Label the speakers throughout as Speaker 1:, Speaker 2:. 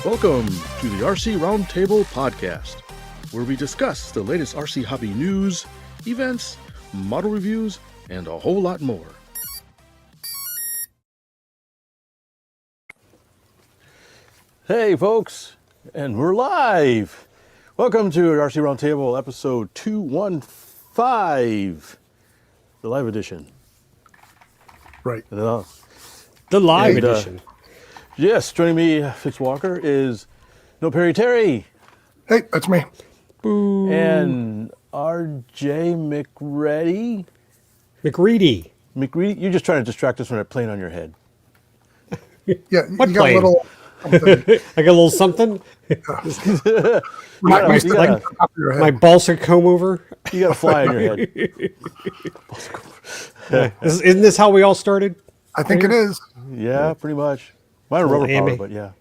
Speaker 1: Welcome to the RC Roundtable podcast, where we discuss the latest RC hobby news, events, model reviews, and a whole lot more. Hey folks, and we're live! Welcome to RC Roundtable episode 215, the live edition.
Speaker 2: Right.
Speaker 3: The live edition.
Speaker 1: Yes, joining me, Fitz Walker, is No Perry Terry.
Speaker 2: Hey, that's me.
Speaker 3: Boo.
Speaker 1: And RJ McReady.
Speaker 3: McReady.
Speaker 1: You're just trying to distract us from that plane on your head.
Speaker 2: Yeah,
Speaker 3: What
Speaker 2: you got
Speaker 3: plane?
Speaker 2: a little something.
Speaker 3: I got a little something.
Speaker 2: Not used to
Speaker 1: gotta-
Speaker 2: like the top of your head.
Speaker 3: My balsa comb over.
Speaker 1: You got a fly on your head.
Speaker 3: Isn't this how we all started?
Speaker 2: I think it is.
Speaker 1: Yeah, pretty much. Mine are
Speaker 3: Little
Speaker 1: rubber power,
Speaker 3: Amy.
Speaker 1: but yeah.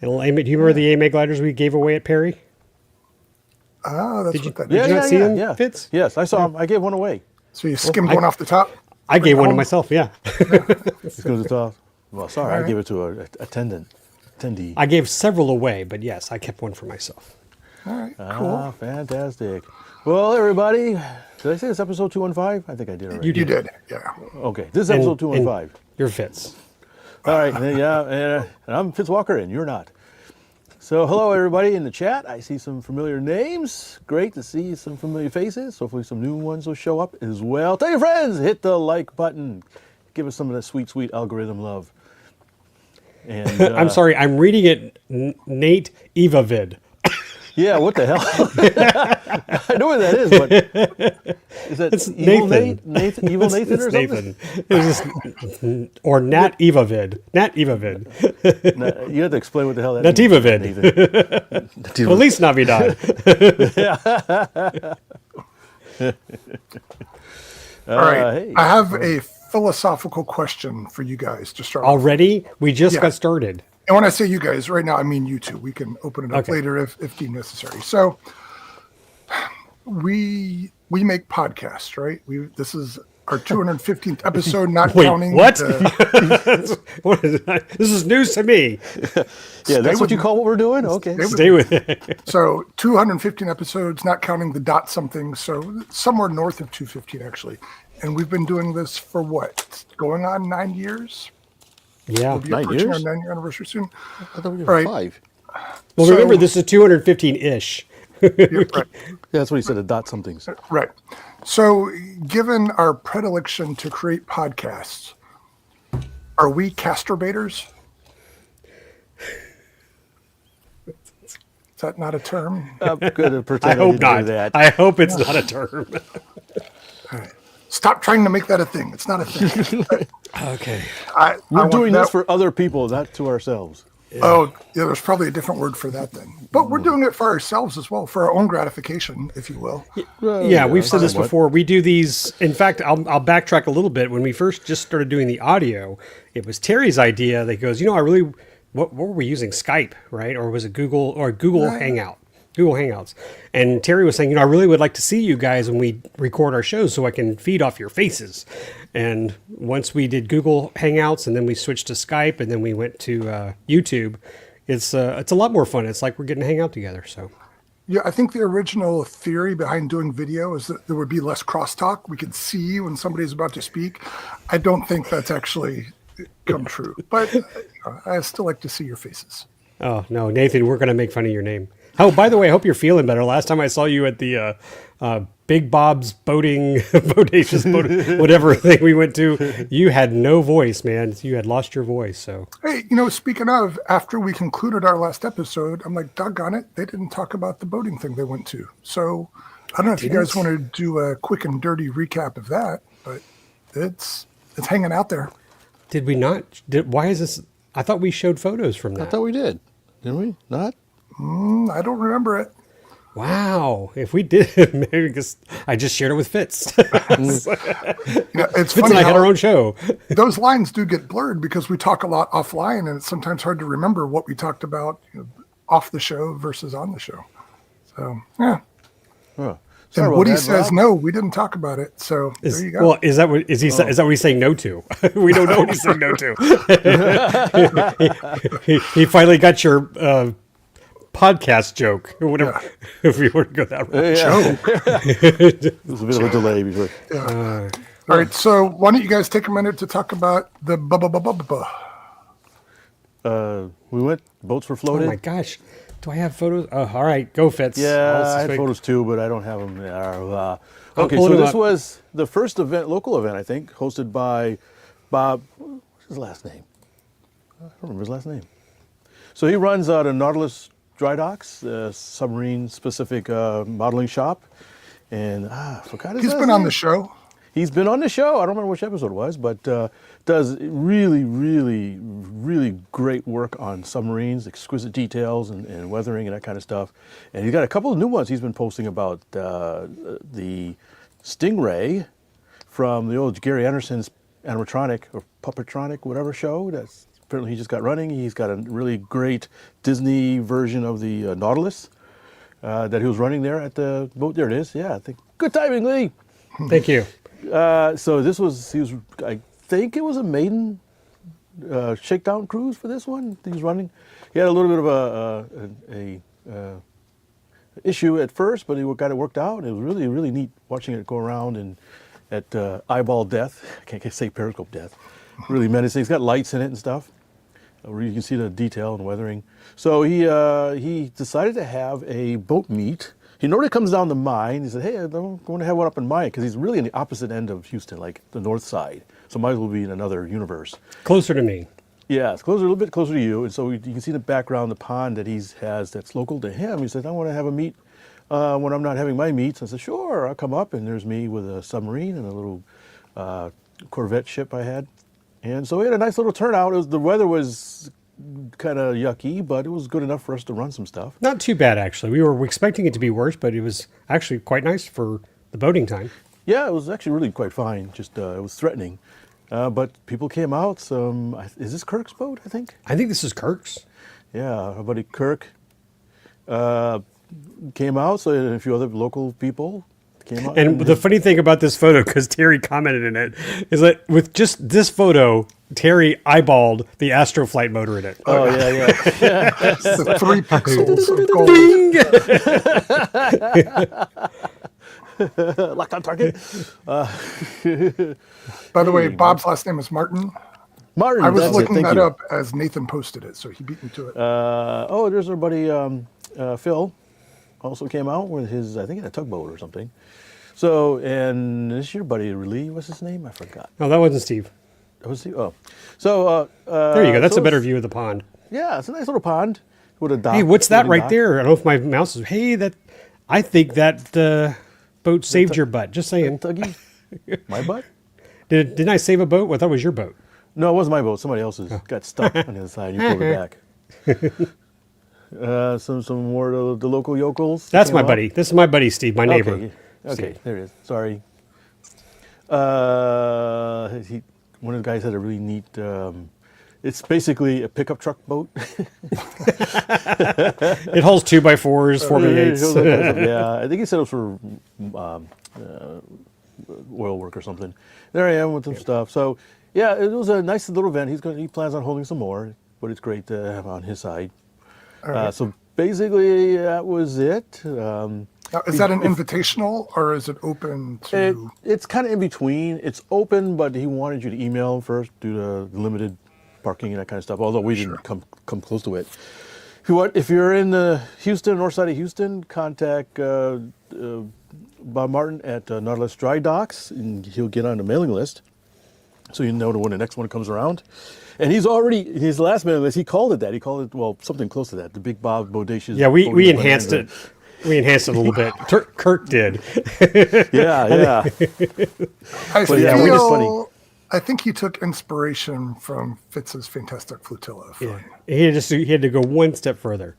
Speaker 3: Do you remember the AMA gliders we gave away at Perry?
Speaker 2: Ah, that's
Speaker 3: Did you-
Speaker 2: what that
Speaker 3: Did
Speaker 2: is.
Speaker 3: you not see them,
Speaker 1: yeah.
Speaker 3: Fitz?
Speaker 1: Yes, I saw them. I gave one away.
Speaker 2: So you skimmed one off the top?
Speaker 3: I gave one to
Speaker 2: home?
Speaker 3: myself, yeah.
Speaker 1: Let's go to the top. Well, sorry, I
Speaker 2: Alright.
Speaker 1: gave it to an attendee.
Speaker 3: I gave several away, but yes, I kept one for myself.
Speaker 2: All right, cool.
Speaker 1: Ah, fantastic. Well, everybody, did I say this episode 215? I think I did already.
Speaker 3: You
Speaker 2: You did, yeah.
Speaker 1: Okay, this is episode 215.
Speaker 3: You're Fitz.
Speaker 1: All right, and I'm Fitz Walker, and you're not. So, hello, everybody in the chat. I see some familiar names. Great to see some familiar faces. Hopefully, some new ones will show up as well. Tell your friends, hit the like button. Give us some of that sweet, sweet algorithm love. And
Speaker 3: I'm sorry, I'm reading it Nate Evavid.
Speaker 1: Yeah, what the hell? I know what that is, but is that
Speaker 3: It's
Speaker 1: evil
Speaker 3: Nathan.
Speaker 1: Nathan? Evil Nathan or
Speaker 3: It's
Speaker 1: something?
Speaker 3: Nathan. It's just, or Nat Evavid. Nat Evavid.
Speaker 1: No, you have to explain what the hell that
Speaker 3: Nativavid.
Speaker 1: means. Nathan.
Speaker 3: Feliz Navidad.
Speaker 2: All right,
Speaker 1: hey.
Speaker 2: I have a philosophical question for you guys to start off.
Speaker 3: Already? We just
Speaker 2: Yeah.
Speaker 3: got started.
Speaker 2: And when I say you guys, right now I mean you two. We can open it up
Speaker 3: Okay.
Speaker 2: later if deemed necessary. So we make podcasts, right? This is our 215th episode, not
Speaker 3: Wait,
Speaker 2: counting
Speaker 3: what?
Speaker 2: the-
Speaker 3: What is that? This is news to me.
Speaker 1: Yeah, that's what
Speaker 2: with
Speaker 1: you
Speaker 2: me.
Speaker 1: call what we're doing? Okay.
Speaker 2: Stay with
Speaker 3: Stay with it.
Speaker 2: So 215 episodes, not counting the dot something, so somewhere north of 215 actually. And we've been doing this for what? It's going on 9 years?
Speaker 3: Yeah.
Speaker 2: We'll be
Speaker 1: 9
Speaker 2: approaching
Speaker 1: years?
Speaker 2: our 9-year anniversary soon.
Speaker 1: I thought we were
Speaker 2: Right.
Speaker 1: 5.
Speaker 3: Well,
Speaker 2: So-
Speaker 3: remember, this is 215-ish.
Speaker 2: Yeah, right,
Speaker 1: Yeah, that's what he said, the dot somethings.
Speaker 2: right. So given our predilection to create podcasts, are we casturbators? Is that not a term?
Speaker 1: I'm going to
Speaker 3: I
Speaker 1: pretend
Speaker 3: hope
Speaker 1: didn't
Speaker 3: not.
Speaker 1: do that.
Speaker 3: I hope it's not a term.
Speaker 2: Stop trying to make that a thing. It's not a thing.
Speaker 3: Okay.
Speaker 1: We're
Speaker 2: want
Speaker 1: doing this
Speaker 2: that-
Speaker 1: for other people, not to ourselves.
Speaker 2: Oh, yeah, there's probably a different word for that then. But we're doing it for ourselves as well, for our own gratification, if you will.
Speaker 3: Yeah, we've said this
Speaker 1: somewhat.
Speaker 3: before. We do these. In fact, I'll backtrack a little bit. When we first just started doing the audio, it was Terry's idea that goes, I really, what were we using? Skype, right? Or was it Google Hangout? Google Hangouts. And Terry was saying, I really would like to see you guys when we record our shows so I can feed off your faces. And once we did Google Hangouts and then we switched to Skype and then we went to YouTube, it's a lot more fun. It's like we're getting to hang out together. So
Speaker 2: Yeah, I think the original theory behind doing video is that there would be less crosstalk. We could see when somebody's about to speak. I don't think that's actually come true, but I still like to see your faces.
Speaker 3: Oh, no, Nathan, we're going to make fun of your name. Oh, by the way, I hope you're feeling better. Last time I saw you at the Big Bob's bodacious boat, whatever thing we went to, you had no voice, man. You had lost your voice. So
Speaker 2: Hey, speaking of, after we concluded our last episode, I'm like, doggone it, they didn't talk about the boating thing they went to. So I don't know if you guys want to do a quick and dirty recap of that, but it's hanging out there.
Speaker 3: did we not? Why is this? I thought we showed photos from
Speaker 1: I
Speaker 3: that.
Speaker 1: thought we did. Didn't we? Not?
Speaker 2: I don't remember it.
Speaker 3: Wow. If we did, maybe because I just shared it with Fitz.
Speaker 2: It's
Speaker 3: Fitz
Speaker 2: funny
Speaker 3: and I had
Speaker 2: how
Speaker 3: our own show.
Speaker 2: those lines do get blurred because we talk a lot offline, and it's sometimes hard to remember what we talked about off the show versus on the show. So yeah.
Speaker 1: Huh. Sorry
Speaker 2: And
Speaker 1: about
Speaker 2: Woody
Speaker 1: that,
Speaker 2: says
Speaker 1: Rob.
Speaker 2: no, we didn't talk about it. So there you go.
Speaker 3: Well, is that what is he? Is that what he's saying no to? We don't know what he's saying no to. he finally got your podcast joke, or whatever, if we were to go that route.
Speaker 1: There's a bit of a delay before.
Speaker 2: All right, so why don't you guys take a minute to talk about the
Speaker 1: We went, boats were
Speaker 3: Oh
Speaker 1: floated.
Speaker 3: my gosh. Do I have photos? Oh, all right, go Fitz.
Speaker 1: Yeah, I had photos too, but I don't have them there. Okay,
Speaker 3: pull
Speaker 1: so
Speaker 3: them
Speaker 1: this
Speaker 3: up.
Speaker 1: was the first event, local event, I think, hosted by Bob. What's his last name? I don't remember his last name. So he runs out of Nautilus Dry Docks, submarine-specific modeling shop, and I forgot his
Speaker 2: He's
Speaker 1: last
Speaker 2: been on
Speaker 1: name.
Speaker 2: the show.
Speaker 1: He's been on the show. I don't remember which episode it was, but does really, really, really great work on submarines, exquisite details and weathering and that kind of stuff. And he's got a couple of new ones he's been posting about the Stingray from the old Gary Anderson's animatronic or puppetronic, whatever show. That's apparently he just got running. He's got a really great Disney version of the Nautilus that he was running there at the boat. There it is. Yeah, I think good timing, Lee.
Speaker 3: Thank you.
Speaker 1: So this was, I think it was a maiden shakedown cruise for this one. He was running. He had a little bit of a issue at first, but he got it worked out. It was really, really neat watching it go around and at eyeball death. I can't say periscope death. Really menacing. It's got lights in it and stuff. Where you can see the detail and weathering. So he decided to have a boat meet. He normally comes down to mine. He said, hey, I want to have one up in mine, because he's really on the opposite end of Houston, like the north side. So might as well be in another universe.
Speaker 3: Closer to me.
Speaker 1: Yeah, it's closer, a little bit closer to you. And so you can see in the background the pond that he has that's local to him. He said, I want to have a meet when I'm not having my meets. I said, sure, I'll come up. And there's me with a submarine and a little Corvette ship I had. And so we had a nice little turnout. The weather was kind of yucky, but it was good enough for us to run some stuff.
Speaker 3: Not too bad, actually. We were expecting it to be worse, but it was actually quite nice for the boating time.
Speaker 1: Yeah, it was actually really quite fine. Just it was threatening, but people came out. Is this Kirk's boat? I think.
Speaker 3: I think this is Kirk's.
Speaker 1: Yeah, our buddy Kirk came out. So and a few other local people came out.
Speaker 3: And the funny thing about this photo, because Terry commented in it, is that with just this photo, Terry eyeballed the Astroflight motor in it.
Speaker 1: Oh yeah.
Speaker 2: The 3 pixels of gold.
Speaker 1: Locked on target.
Speaker 2: By the way, Bob's last name is Martin.
Speaker 1: Martin.
Speaker 2: I was
Speaker 1: that's it,
Speaker 2: looking
Speaker 1: thank
Speaker 2: that
Speaker 1: you.
Speaker 2: up as Nathan posted it, so he beat me to it.
Speaker 1: There's our buddy Phil. Also came out with his, I think, in a tugboat or something. So, and this is your buddy Lee. What's his name? I forgot.
Speaker 3: No, that wasn't Steve.
Speaker 1: Was he? Oh, so
Speaker 3: There you go. That's
Speaker 1: so
Speaker 3: a better view of the pond.
Speaker 1: Yeah, it's a nice little pond with a dock.
Speaker 3: Hey, what's that
Speaker 1: floating
Speaker 3: right
Speaker 1: dock.
Speaker 3: there? I don't know if my mouse is. Hey, I think that boat saved your butt. Just saying.
Speaker 1: Tuggy, my butt?
Speaker 3: Didn't I save a boat? Well, I thought it was your boat.
Speaker 1: No, it wasn't my boat. Somebody else's got stuck on the other side. You pulled it back. Some more of the local yokels.
Speaker 3: That's
Speaker 1: came
Speaker 3: my
Speaker 1: out.
Speaker 3: buddy. This is my buddy Steve, my neighbor.
Speaker 1: Okay, there it is. Sorry. One of the guys had a really neat. It's basically a pickup truck boat.
Speaker 3: It holds 2x4s, 4x8s.
Speaker 1: Yeah, I think he said it was for oil work or something. There I am with some stuff. So yeah, it was a nice little event. He plans on holding some more, but it's great to have on his side.
Speaker 2: right.
Speaker 1: So basically, that was it.
Speaker 2: Now, is that an invitational or is it open to?
Speaker 1: It's kind of in between. It's open, but he wanted you to email him first due to the limited parking and that kind of stuff. Although we didn't come close to it. If you're in the Houston, north side of Houston, contact Bob Martin at Nautilus Dry Docks, and he'll get on the mailing list, so you know when the next one comes around. And he's already, his last mailing list, he called it that. He called it, well, something close to that, the Big Bob Bodacious.
Speaker 3: Yeah, we
Speaker 1: Boating
Speaker 3: enhanced it.
Speaker 1: Bonanza.
Speaker 3: We enhanced it a little bit. Kirk did.
Speaker 1: Yeah.
Speaker 2: I
Speaker 1: But yeah, we're just funny.
Speaker 2: I think he took inspiration from Fitz's Fantastic Flotilla.
Speaker 3: Yeah. He had to go one step further.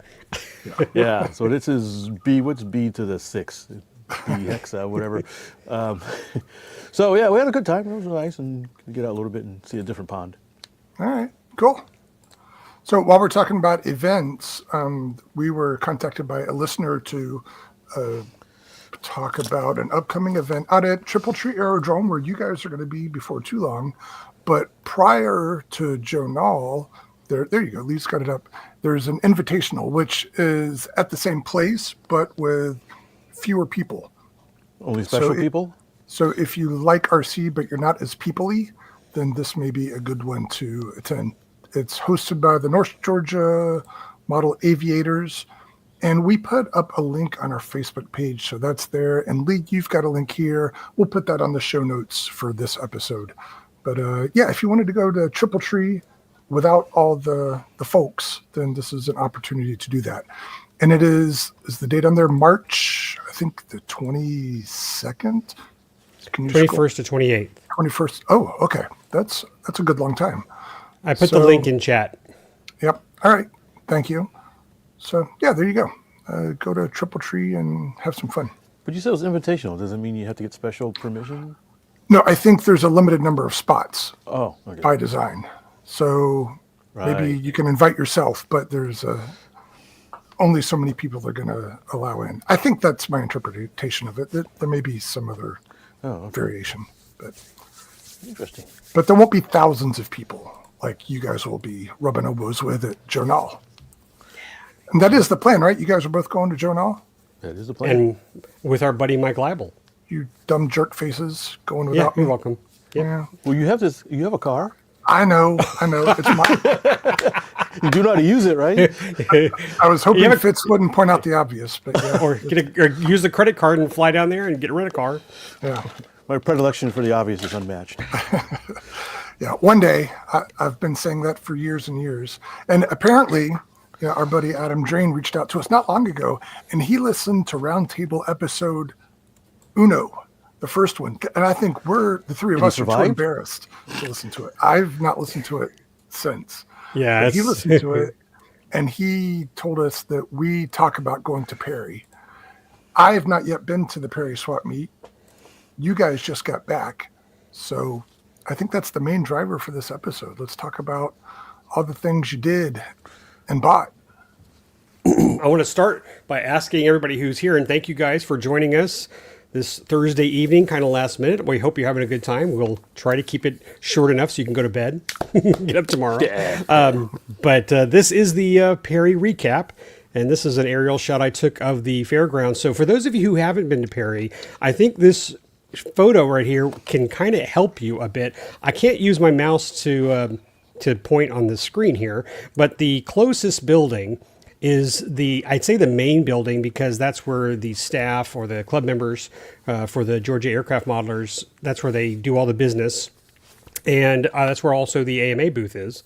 Speaker 1: Yeah, so this is B, what's B to the 6? BX, whatever. So yeah, we had a good time. It was nice, and get out a little bit and see a different pond.
Speaker 2: All right, cool. So while we're talking about events, we were contacted by a listener to talk about an upcoming event out at Triple Tree Aerodrome, where you guys are going to be before too long. But prior to Joe Nall, There you go. Lee's got it up. There's an invitational, which is at the same place, but with fewer people.
Speaker 1: Only special people?
Speaker 2: So if you like RC, but you're not as people-y, then this may be a good one to attend. It's hosted by the North Georgia Model Aviators. And we put up a link on our Facebook page, so that's there. And Lee, you've got a link here. We'll put that on the show notes for this episode. But yeah, if you wanted to go to Triple Tree without all the folks, then this is an opportunity to do that. And it is the date on there, March, I think the 22nd? Can you
Speaker 3: 21st to 28th.
Speaker 2: 21st. Oh, okay. That's a good long time.
Speaker 3: I put the link in chat.
Speaker 2: Yep. All right. Thank you. So, yeah, there you go. Go to Triple Tree and have some fun.
Speaker 1: But you said it was invitational. Does it mean you have to get special permission?
Speaker 2: No, I think there's a limited number of spots
Speaker 1: Okay.
Speaker 2: by design. So maybe you can invite yourself, but there's only so many people they're going to allow in. I think that's my interpretation of it. There may be some other variation. But
Speaker 1: Interesting.
Speaker 2: But there won't be thousands of people like you guys will be rubbing elbows with at Journal. And that is the plan, right? You guys are both going to Journal?
Speaker 1: That is the plan.
Speaker 3: And with our buddy Mike Leibel.
Speaker 2: You dumb jerk faces going
Speaker 3: Yeah,
Speaker 2: without
Speaker 3: you're
Speaker 2: me?
Speaker 3: welcome. Yep.
Speaker 2: Yeah.
Speaker 1: Well, you have this. You have a car.
Speaker 2: I know. It's mine.
Speaker 1: You do know how to use it, right?
Speaker 2: I was hoping Fitz wouldn't point out the obvious, but yeah.
Speaker 3: Or use the credit card and fly down there and get a rent a car.
Speaker 2: Yeah.
Speaker 1: My predilection for the obvious is unmatched.
Speaker 2: Yeah. One day, I've been saying that for years and years. And apparently, our buddy Adam Drain reached out to us not long ago, and he listened to Roundtable episode Uno, the first one. And I think the three of us are too embarrassed to listen to it. I've not listened to it since.
Speaker 3: Yeah.
Speaker 2: But he listened to it, and he told us that we talk about going to Perry. I have not yet been to the Perry swap meet. You guys just got back. So I think that's the main driver for this episode. Let's talk about all the things you did and bought.
Speaker 3: I want to start by asking everybody who's here, and thank you guys for joining us this Thursday evening, kind of last minute. We hope you're having a good time. We'll try to keep it short enough so you can go to bed, get up tomorrow. Yeah. But this is the Perry recap, and this is an aerial shot I took of the fairgrounds. So for those of you who haven't been to Perry, I think this photo right here can kind of help you a bit. I can't use my mouse to point on the screen here, but the closest building is I'd say the main building, because that's where the staff or the club members for the Georgia Aircraft Modelers, that's where they do all the business. And that's where also the AMA booth is.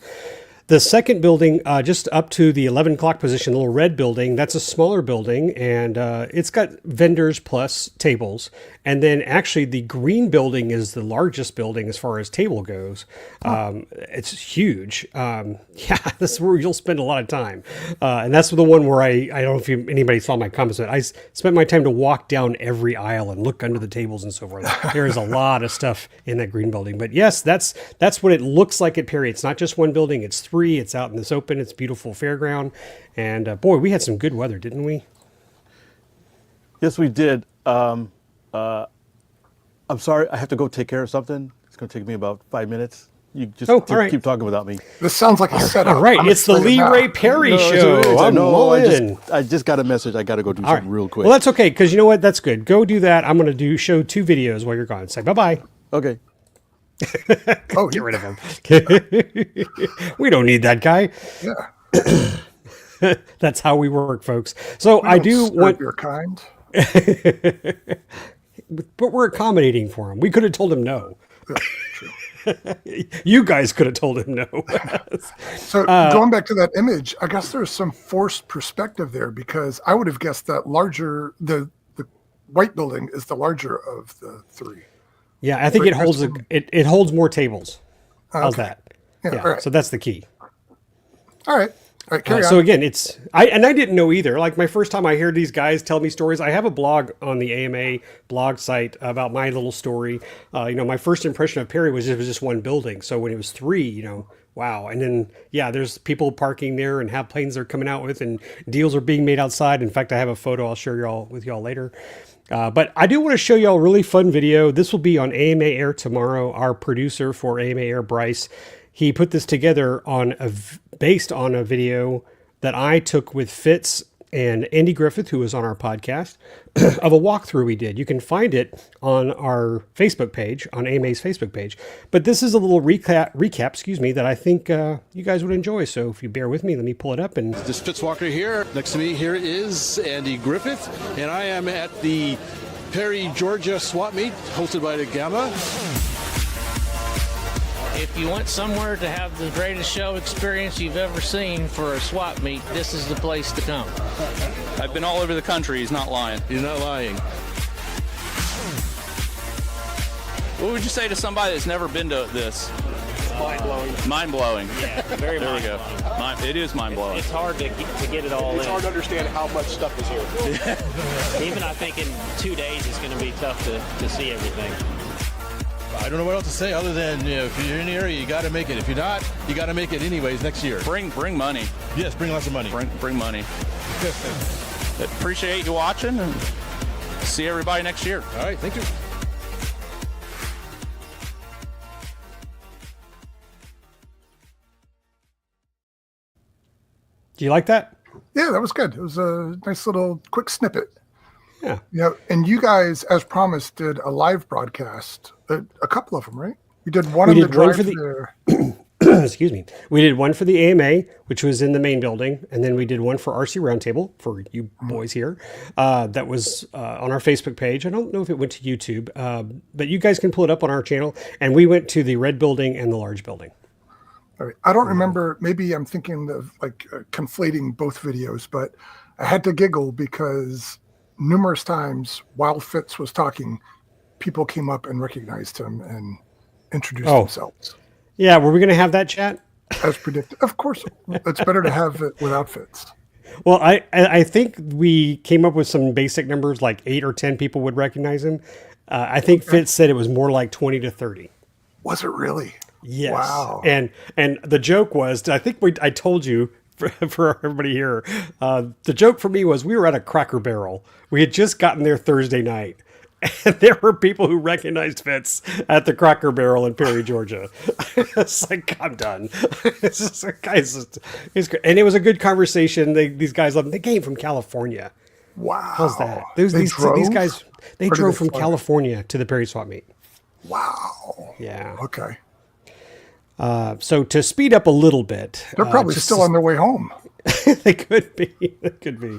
Speaker 3: The second building, just up to the 11 o'clock position, the little red building, that's a smaller building, and it's got vendors plus tables. And then actually the green building is the largest building as far as table goes. It's huge. Yeah, that's where you'll spend a lot of time. And that's the one where I don't know if anybody saw my comments, but I spent my time to walk down every aisle and look under the tables and so forth. There is a lot of stuff in that green building. But yes, that's what it looks like at Perry. It's not just one building, it's three. It's out in this open. It's a beautiful fairground. And boy, we had some good weather, didn't we?
Speaker 1: Yes, we did. I'm sorry, I have to go take care of something. It's going to take me about 5 minutes. You just keep talking without me.
Speaker 2: This sounds like a setup.
Speaker 3: All right, it's the Lee Ray Perry show.
Speaker 1: I just got a message. I got to go do something real quick.
Speaker 3: Well, that's okay, because you know what? That's good. Go do that. I'm going to show 2 videos while you're gone. Say bye-bye.
Speaker 1: Okay.
Speaker 3: Get rid of him. We don't need that guy.
Speaker 2: Yeah.
Speaker 3: That's how we work, folks. So I do want
Speaker 2: your kind.
Speaker 3: But we're accommodating for him. We could have told him no.
Speaker 2: Yeah, true.
Speaker 3: You guys could have told him no.
Speaker 2: So going back to that image, I guess there's some forced perspective there, because I would have guessed that the white building is the larger of the 3.
Speaker 3: Yeah, I think it holds it holds more tables. How's that?
Speaker 2: Yeah. Right.
Speaker 3: So that's the key.
Speaker 2: All right. Carry on.
Speaker 3: So again, I didn't know either. Like my first time I heard these guys tell me stories. I have a blog on the AMA blog site about my little story. My first impression of Perry was it was just one building. So when it was 3, wow. And then there's people parking there and have planes they're coming out with, and deals are being made outside. In fact, I have a photo I'll share with y'all later. But I do want to show y'all a really fun video. This will be on AMA Air tomorrow. Our producer for AMA Air, Bryce, he put this together based on a video that I took with Fitz and Andy Griffith, who was on our podcast, of a walkthrough we did. You can find it on our Facebook page, on AMA's Facebook page. But this is a little recap, that I think you guys would enjoy. So if you bear with me, let me pull it up. And
Speaker 1: This is Fitz Walker here. Next to me here is Andy Griffith, and I am at the Perry, Georgia swap meet hosted by the Gamma.
Speaker 4: If you want somewhere to have the greatest show experience you've ever seen for a swap meet, this is the place to come.
Speaker 5: I've been all over the country. He's not lying.
Speaker 1: You're not lying.
Speaker 5: What would you say to somebody that's never been to this?
Speaker 4: Mind-blowing.
Speaker 5: Mind-blowing.
Speaker 4: Yeah, very
Speaker 5: There we go.
Speaker 4: mind-blowing.
Speaker 5: It is mind-blowing.
Speaker 4: It's hard to get it all
Speaker 6: It's
Speaker 4: in.
Speaker 6: hard to understand how much stuff is here.
Speaker 4: Even I think in 2 days it's going to be tough to see everything.
Speaker 1: I don't know what else to say other than if you're in the area, you got to make it. If you're not, you got to make it anyways next year.
Speaker 5: Bring money.
Speaker 1: Yes, bring lots of money.
Speaker 5: Bring money. Appreciate you watching, and see everybody next year.
Speaker 1: All right, thank you.
Speaker 3: do you like that?
Speaker 2: Yeah, that was good. It was a nice little quick snippet.
Speaker 3: Yeah.
Speaker 2: Yeah, and you guys, as promised, did a live broadcast. A couple of them, right? You did one
Speaker 3: We
Speaker 2: on the
Speaker 3: did one
Speaker 2: drive
Speaker 3: for the-
Speaker 2: there.
Speaker 3: Excuse me. We did one for the AMA, which was in the main building, and then we did one for RC Roundtable for you boys here. That was on our Facebook page. I don't know if it went to YouTube, but you guys can pull it up on our channel. And we went to the red building and the large building.
Speaker 2: All right. I don't remember. Maybe I'm thinking of conflating both videos, but I had to giggle because numerous times while Fitz was talking, people came up and recognized him and introduced themselves.
Speaker 3: Yeah, were we going to have that chat?
Speaker 2: As predicted. Of course, it's better to have it without Fitz.
Speaker 3: Well, I think we came up with some basic numbers, like 8 or 10 people would recognize him. I think Fitz said it was more like 20 to 30.
Speaker 2: Was it really?
Speaker 3: Yes.
Speaker 2: Wow.
Speaker 3: And the joke was, I think I told you for everybody here, the joke for me was we were at a Cracker Barrel. We had just gotten there Thursday night. And there were people who recognized Fitz at the Cracker Barrel in Perry, Georgia. It's like, I'm done. It's just, guys, it's great. And it was a good conversation. These guys love him. They came from California.
Speaker 2: Wow.
Speaker 3: How's that?
Speaker 2: They
Speaker 3: These guys, they
Speaker 2: Or did
Speaker 3: drove
Speaker 2: they
Speaker 3: from
Speaker 2: fly?
Speaker 3: California to the Perry Swap Meet.
Speaker 2: Wow.
Speaker 3: Yeah.
Speaker 2: Okay.
Speaker 3: So to speed up a little bit,
Speaker 2: They're probably still on their way home.
Speaker 3: they could be. They could be.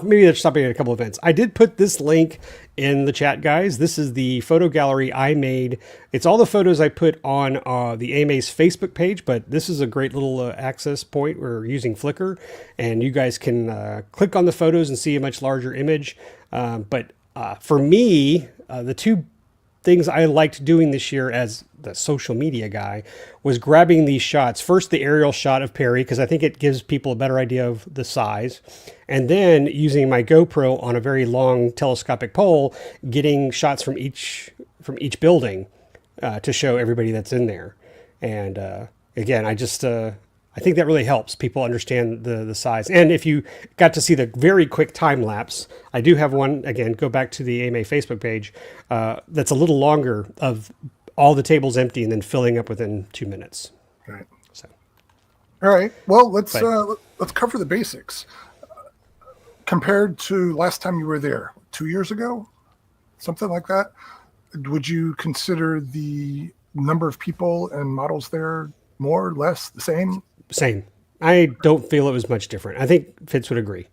Speaker 3: Maybe they're stopping at a couple events. I did put this link in the chat, guys. This is the photo gallery I made. It's all the photos I put on the AMA's Facebook page, but this is a great little access point. We're using Flickr, and you guys can click on the photos and see a much larger image. But for me, the two things I liked doing this year as the social media guy was grabbing these shots. First, the aerial shot of Perry, because I think it gives people a better idea of the size. And then using my GoPro on a very long telescopic pole, getting shots from each building to show everybody that's in there. And again, I think that really helps people understand the size. And if you got to see the very quick time lapse, I do have one, again, go back to the AMA Facebook page, that's a little longer of all the tables empty and then filling up within 2 minutes.
Speaker 2: Right.
Speaker 3: So,
Speaker 2: All right. Well, let's cover the basics. Compared to last time you were there, 2 years ago, something like that, would you consider the number of people and models there more, less, the same?
Speaker 3: Same. I don't feel it was much different. I think Fitz would agree.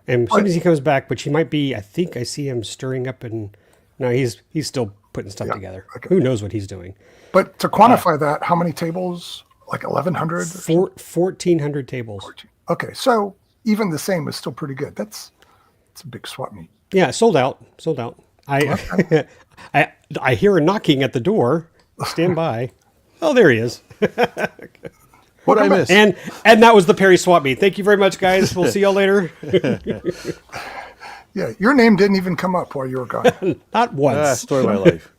Speaker 3: And as soon as he comes back, which he might be, I think I see him stirring up and no, he's still putting stuff together.
Speaker 2: okay.
Speaker 3: Who knows what he's doing?
Speaker 2: But to quantify that, how many tables? Like 1,100?
Speaker 3: 1,400 tables.
Speaker 2: Okay, so even the same is still pretty good. It's a big swap meet.
Speaker 3: Yeah, sold out. I I hear a knocking at the door. Stand by. Oh, there he is.
Speaker 1: What did I miss?
Speaker 3: And that was the Perry Swap Meet. Thank you very much, guys. We'll see y'all later.
Speaker 2: Yeah, your name didn't even come up while you were gone.
Speaker 3: Not once.
Speaker 1: Story of my life.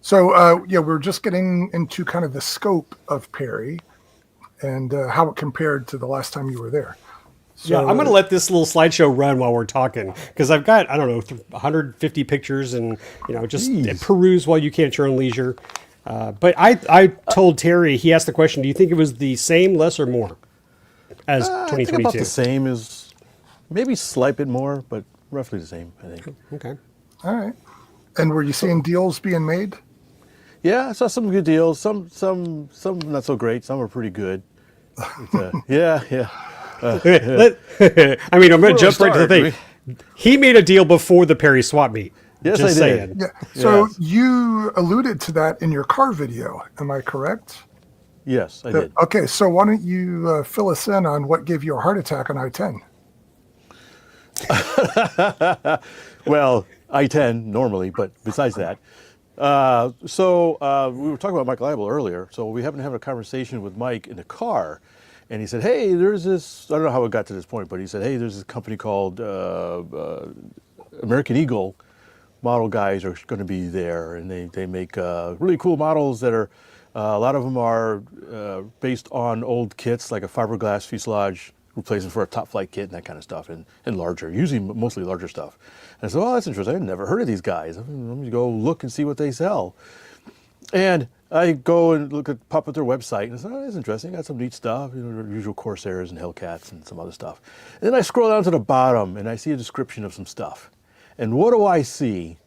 Speaker 2: So, we're just getting into kind of the scope of Perry and how it compared to the last time you were there.
Speaker 3: Yeah, I'm going to let this little slideshow run while we're talking because I've got, I don't know, 150 pictures and, just peruse while you can at your own leisure. But I told Terry, he asked the question, do you think it was the same, less, or more as
Speaker 1: I
Speaker 3: 2022?
Speaker 1: think about the same as maybe slight bit more, but roughly the same, I think.
Speaker 3: Okay.
Speaker 2: All right. And were you seeing deals being made?
Speaker 1: Yeah, I saw some good deals. Some not so great. Some are pretty good. Yeah.
Speaker 3: I mean, I'm going to jump right to the thing. He made a deal before the Perry swap meet.
Speaker 1: Yes,
Speaker 3: Just
Speaker 1: I did.
Speaker 3: saying.
Speaker 2: Yeah. So
Speaker 1: Yes.
Speaker 2: you alluded to that in your car video. Am I correct?
Speaker 1: Yes, I did.
Speaker 2: Okay. So why don't you fill us in on what gave you a heart attack on I-10?
Speaker 1: Well, I-10 normally, but besides that. So we were talking about Mike Leibel earlier. So we happened to have a conversation with Mike in the car. And he said, hey, there's this, I don't know how it got to this point, but he said, hey, there's this company called American Eagle. Model guys are going to be there. And they make really cool models that are, a lot of them are based on old kits, like a fiberglass fuselage replacement for a top flight kit and that kind of stuff, and larger, usually mostly larger stuff. And I said, oh, that's interesting. I've never heard of these guys. Let me go look and see what they sell. And I go and pop up their website, and I said, oh, that's interesting. Got some neat stuff, their usual Corsairs and Hellcats and some other stuff. And then I scroll down to the bottom, and I see a description of some stuff. And what do I see?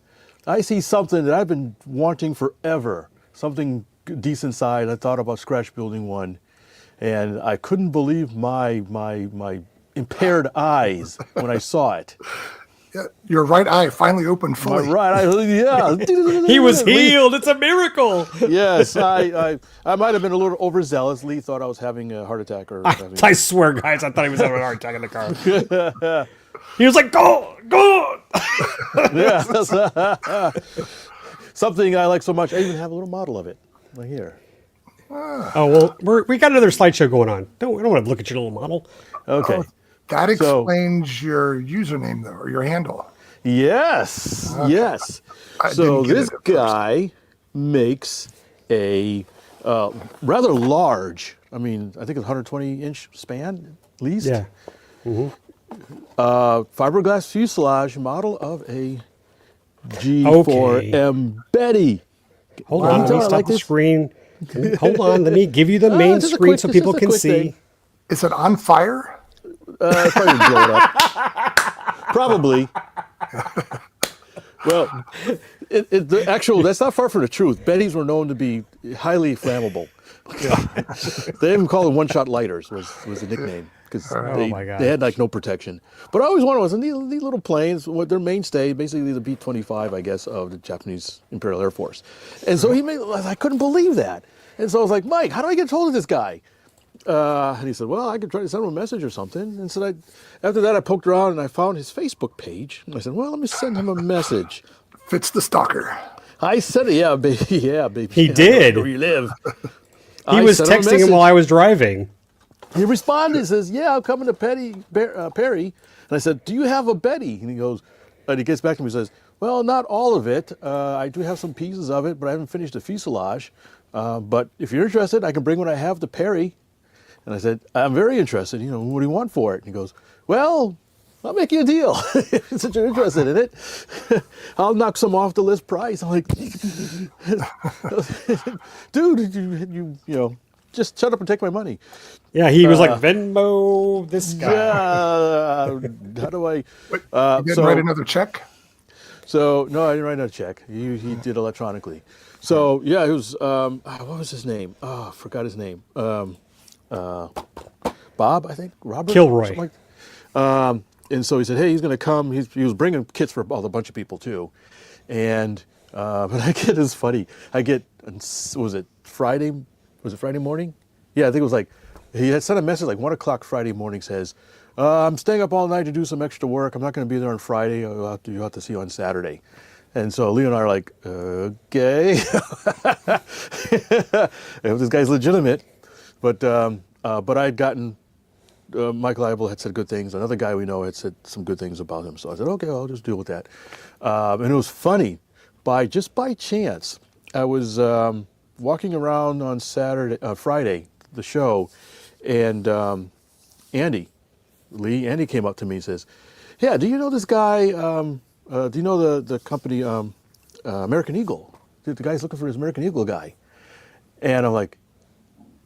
Speaker 1: I see something that I've been wanting forever, something decent size. I thought about scratch building one, and I couldn't believe my impaired eyes when I saw it.
Speaker 2: Yeah, your right eye finally opened
Speaker 1: My
Speaker 2: fully.
Speaker 1: right eye, yeah.
Speaker 3: He was healed. It's a miracle.
Speaker 1: Yes, I might have been a little overzealous. Lee thought I was having a heart attack or having
Speaker 3: I swear, guys, I thought he was having a heart attack in the car. He was like, go!
Speaker 1: yeah. Something I like so much. I even have a little model of it right here.
Speaker 3: Oh, well, we got another slideshow going on. I don't want to look at your little model.
Speaker 1: Okay.
Speaker 2: That explains your username, though, or your handle.
Speaker 1: Yes. Yes.
Speaker 2: I
Speaker 1: So
Speaker 2: didn't get
Speaker 1: this
Speaker 2: it at first.
Speaker 1: guy makes a rather large, I mean, I think it's 120-inch span, at least.
Speaker 3: Yeah.
Speaker 1: Fiberglass fuselage model of a G4M Betty.
Speaker 3: Hold
Speaker 1: Wow.
Speaker 3: on. Let me
Speaker 1: I
Speaker 3: stop
Speaker 1: like
Speaker 3: the
Speaker 1: this.
Speaker 3: screen. Hold on. Let me give you the main
Speaker 1: just a
Speaker 3: screen
Speaker 1: quick-
Speaker 3: so
Speaker 1: this
Speaker 3: people
Speaker 1: is a
Speaker 3: can
Speaker 1: quick
Speaker 3: see.
Speaker 1: thing.
Speaker 2: Is it on fire?
Speaker 1: It's probably blow it up. Probably. Well, that's not far from the truth. Bettys were known to be highly flammable. They even called them one-shot lighters was the nickname because
Speaker 3: my gosh.
Speaker 1: they had like no protection. But I always wondered, was these little planes, what their mainstay, basically the B-25, I guess, of the Japanese Imperial Air Force. And so I couldn't believe that. And so I was like, Mike, how do I get hold of this guy? And he said, well, I could try to send him a message or something. And so after that, I poked around and I found his Facebook page. And I said, well, let me send him a message.
Speaker 2: Fitz the stalker.
Speaker 1: I said it, yeah, baby.
Speaker 3: He did.
Speaker 1: Where you live.
Speaker 3: He was texting him while I was driving.
Speaker 1: He responded, says, yeah, I'm coming to Perry. And I said, do you have a Betty? And he goes, and he gets back to me and says, well, not all of it. I do have some pieces of it, but I haven't finished the fuselage. But if you're interested, I can bring what I have to Perry. And I said, I'm very interested. What do you want for it? And he goes, well, I'll make you a deal. Since you're interested in it, I'll knock some off the list price. I'm like, dude, you just shut up and take my money.
Speaker 3: Yeah, he was like, Venmo this guy.
Speaker 1: Yeah, how do I?
Speaker 2: Wait, you didn't write another check?
Speaker 1: So no, I didn't write another check. He did electronically. So yeah, it was what was his name? Oh, I forgot his name. Bob, I think Robert
Speaker 3: Kilroy.
Speaker 1: something like. And so he said, hey, he's going to come. He was bringing kits for a bunch of people too, and but I get this funny. Was it Friday? Was it Friday morning? Yeah, I think it was like he had sent a message like 1 o'clock Friday morning. Says, I'm staying up all night to do some extra work. I'm not going to be there on Friday. You'll have to see you on Saturday. And so Lee and I are like, okay, if this guy's legitimate. But I'd gotten, Mike Leibel had said good things. Another guy we know had said some good things about him. So I said, okay, I'll just deal with that. And it was funny. By chance, I was walking around on Friday, the show, and Andy Lee, and he came up to me and says, "Yeah, do you know this guy? Do you know the company American Eagle? The guy's looking for his American Eagle guy." And I'm like,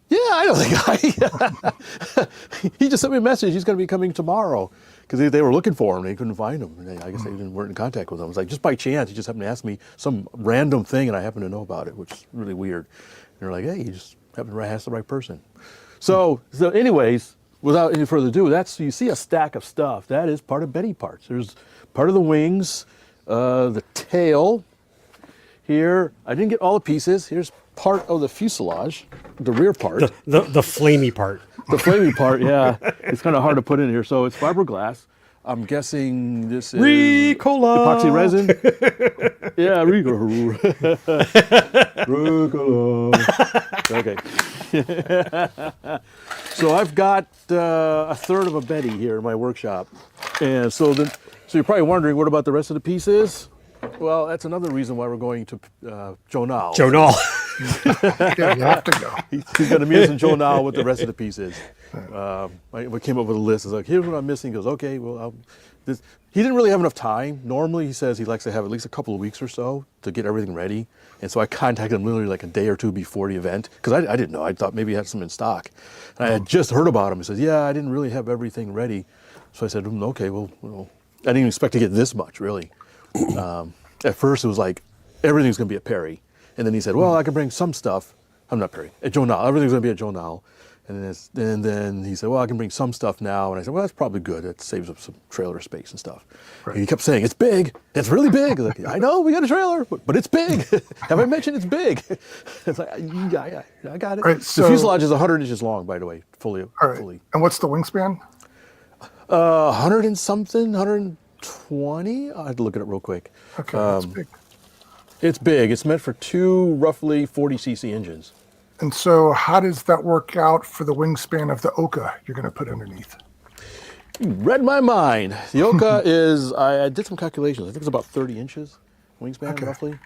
Speaker 1: "Yeah, I know the guy. He just sent me a message. He's going to be coming tomorrow." Because they were looking for him, they couldn't find him. And I guess they weren't in contact with him. I was like, just by chance, he just happened to ask me some random thing, and I happen to know about it, which is really weird. And they're like, "Hey, you just happened to ask the right person." So anyways, without any further ado, you see a stack of stuff. That is part of Betty parts. There's part of the wings, the tail. Here, I didn't get all the pieces. Here's part of the fuselage, the rear part.
Speaker 3: The flamey part.
Speaker 1: The flamey part, yeah. It's kind of hard to put in here. So it's fiberglass. I'm guessing this is
Speaker 3: Ricola.
Speaker 1: epoxy resin. Yeah, Ricola. Ricola. Okay. So I've got a third of a Betty here in my workshop. And so you're probably wondering, what about the rest of the pieces? Well, that's another reason why we're going to Jonal.
Speaker 3: Jonal.
Speaker 2: Yeah, you have to go.
Speaker 1: He's going to meet us in Jonal with the rest of the pieces. We came up with a list. It's like, here's what I'm missing. He goes, okay, well, he didn't really have enough time. Normally, he says he likes to have at least a couple of weeks or so to get everything ready. And so I contacted him literally like a day or two before the event, because I didn't know. I thought maybe he had some in stock. And I had just heard about him. He says, yeah, I didn't really have everything ready. So I said, okay, well, I didn't even expect to get this much, really. At first, it was like, everything's going to be at Perry. And then he said, well, I can bring some stuff. I'm not Perry. At Jonal. Everything's going to be at Jonal. And then he said, well, I can bring some stuff now. And I said, well, that's probably good. It saves up some trailer space and stuff. Right. And he kept saying, it's big. It's really big. Like, I know, we got a trailer, but it's big. Have I mentioned it's big? It's like, yeah, I got it.
Speaker 2: Right, so,
Speaker 1: the fuselage is 100 inches long, by the way, fully.
Speaker 2: All right. And what's the wingspan?
Speaker 1: 100 and something, 120. I had to look at it real quick.
Speaker 2: Okay, that's big.
Speaker 1: It's big. It's meant for two roughly 40 cc engines.
Speaker 2: And so how does that work out for the wingspan of the Oka you're going to put underneath?
Speaker 1: You read my mind. The Oka is, I did some calculations. I think it's about 30 inches wingspan, roughly.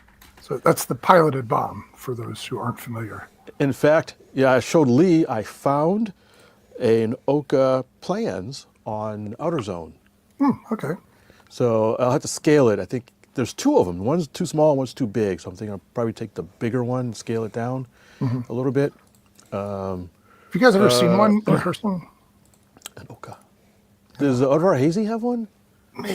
Speaker 2: So that's the piloted bomb, for those who aren't familiar.
Speaker 1: In fact, yeah, I showed Lee, I found an Oka plans on Outer Zone.
Speaker 2: Okay.
Speaker 1: So I'll have to scale it. I think there's two of them. One's too small, one's too big. So I'm thinking I'll probably take the bigger one, scale it down a little bit.
Speaker 2: Have you guys ever seen one in person?
Speaker 1: An Oka. Does Odvar Hazy have one?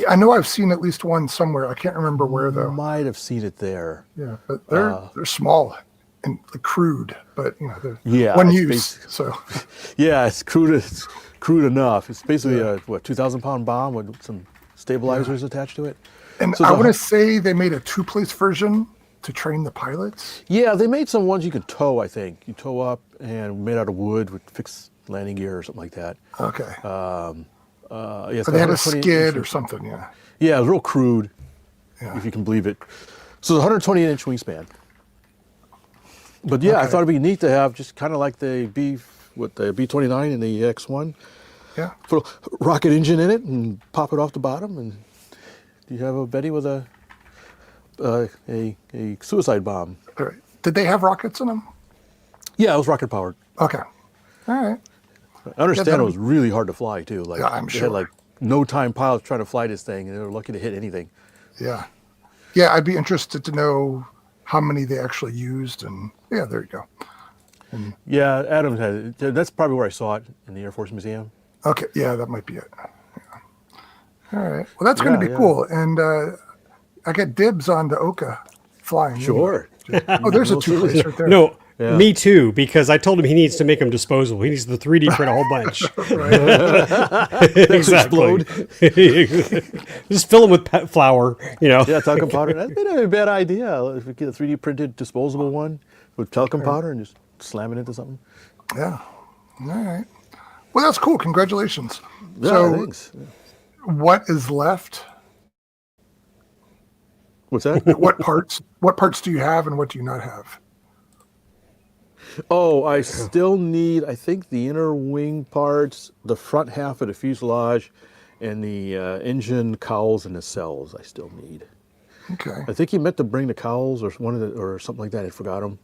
Speaker 2: I know I've seen at least one somewhere. I can't remember where, though.
Speaker 1: Might have seen it there.
Speaker 2: Yeah, but they're small and crude, but they're one use. So
Speaker 1: yeah, it's crude enough. It's basically a 2,000-pound bomb with some stabilizers attached to it.
Speaker 2: And so I want to say they made a two-place version to train the pilots.
Speaker 1: Yeah, they made some ones you can tow, I think. You tow up and made out of wood with fixed landing gear or something like that.
Speaker 2: Okay.
Speaker 1: Yeah,
Speaker 2: they had a skid or something, yeah.
Speaker 1: Yeah, it was real crude, if you can believe it. So it's a 128-inch wingspan. But yeah, I thought it'd be neat to have just kind of like the B-29 and the X1.
Speaker 2: Yeah.
Speaker 1: Put a rocket engine in it and pop it off the bottom, and you have a Betty with a suicide bomb.
Speaker 2: All right. Did they have rockets in them?
Speaker 1: Yeah, it was rocket powered.
Speaker 2: Okay. All right.
Speaker 1: I understand it was really hard to fly too. Like,
Speaker 2: yeah, I'm sure.
Speaker 1: They had like no-time pilots trying to fly this thing, and they were lucky to hit anything.
Speaker 2: Yeah. Yeah, I'd be interested to know how many they actually used, and yeah, there you go. And,
Speaker 1: yeah, Adams had it. That's probably where I saw it, in the Air Force Museum.
Speaker 2: Okay, yeah, that might be it. Yeah. All right. Well, that's going to be cool, and I get dibs on the Oka flying.
Speaker 1: Sure.
Speaker 2: Oh, there's a two-place right there.
Speaker 3: No, me too, because I told him he needs to make them disposable. He needs the 3D print a whole bunch. Exactly. Just fill them with flour,
Speaker 1: Yeah, talcum powder. That'd be a bad idea. If we get a 3D printed disposable one with talcum powder and just slam it into something.
Speaker 2: Yeah. All right. Well, that's cool. Congratulations.
Speaker 1: Yeah,
Speaker 2: so,
Speaker 1: thanks.
Speaker 2: What is left?
Speaker 1: What's that?
Speaker 2: What parts do you have and what do you not have?
Speaker 1: Oh, I still need, I think, the inner wing parts, the front half of the fuselage, and the engine cowls and nacelles I still need.
Speaker 2: Okay.
Speaker 1: I think he meant to bring the cowls or or something like that. I forgot them.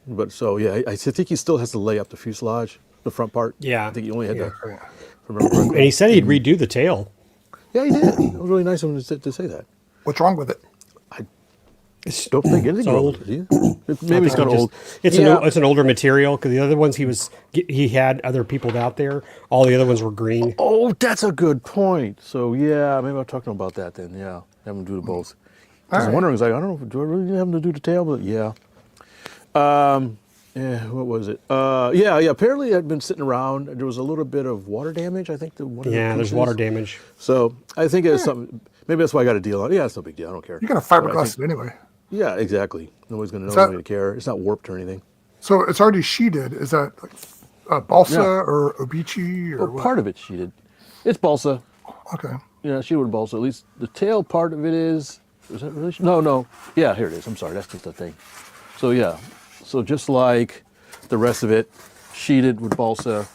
Speaker 1: But so, yeah, I think he still has to lay up the fuselage the front part.
Speaker 3: Yeah.
Speaker 1: I think he only had
Speaker 3: Yeah.
Speaker 1: that. If I remember correctly.
Speaker 3: And he said he'd redo the tail.
Speaker 1: Yeah, he did. It was really nice of him to say that.
Speaker 2: What's wrong with it?
Speaker 1: Don't think anything wrong
Speaker 3: old.
Speaker 1: with it, do you? Maybe it's kind of old.
Speaker 3: It's
Speaker 1: Yeah.
Speaker 3: it's an older material because the other ones he had other people out there. All the other ones were green.
Speaker 1: Oh, that's a good point. So yeah, maybe I'm talking about that then. Yeah, have him do the both. I was
Speaker 2: right.
Speaker 1: wondering, I don't know, do I really have him to do the tail? But yeah. Yeah, what was it? Yeah. Apparently, it had been sitting around. There was a little bit of water damage. I think
Speaker 3: Yeah, there's water damage.
Speaker 1: So I think it's something. Maybe that's why I got a deal on it. Yeah, it's no big deal. I don't care.
Speaker 2: You're going to
Speaker 1: But I
Speaker 2: fiberglass
Speaker 1: think-
Speaker 2: it anyway.
Speaker 1: Yeah, exactly. Nobody's going to know.
Speaker 2: that-
Speaker 1: Nobody's going to care. It's not warped or anything.
Speaker 2: So it's already sheeted. Is that like balsa
Speaker 1: Yeah.
Speaker 2: or obici or
Speaker 1: Well,
Speaker 2: what?
Speaker 1: part of it's sheeted. It's balsa.
Speaker 2: Okay.
Speaker 1: Yeah, sheeted with balsa. At least the tail part of it is. Is that really? No. Yeah, here it is. I'm sorry. That's just the thing. So yeah. So just like the rest of it, sheeted with balsa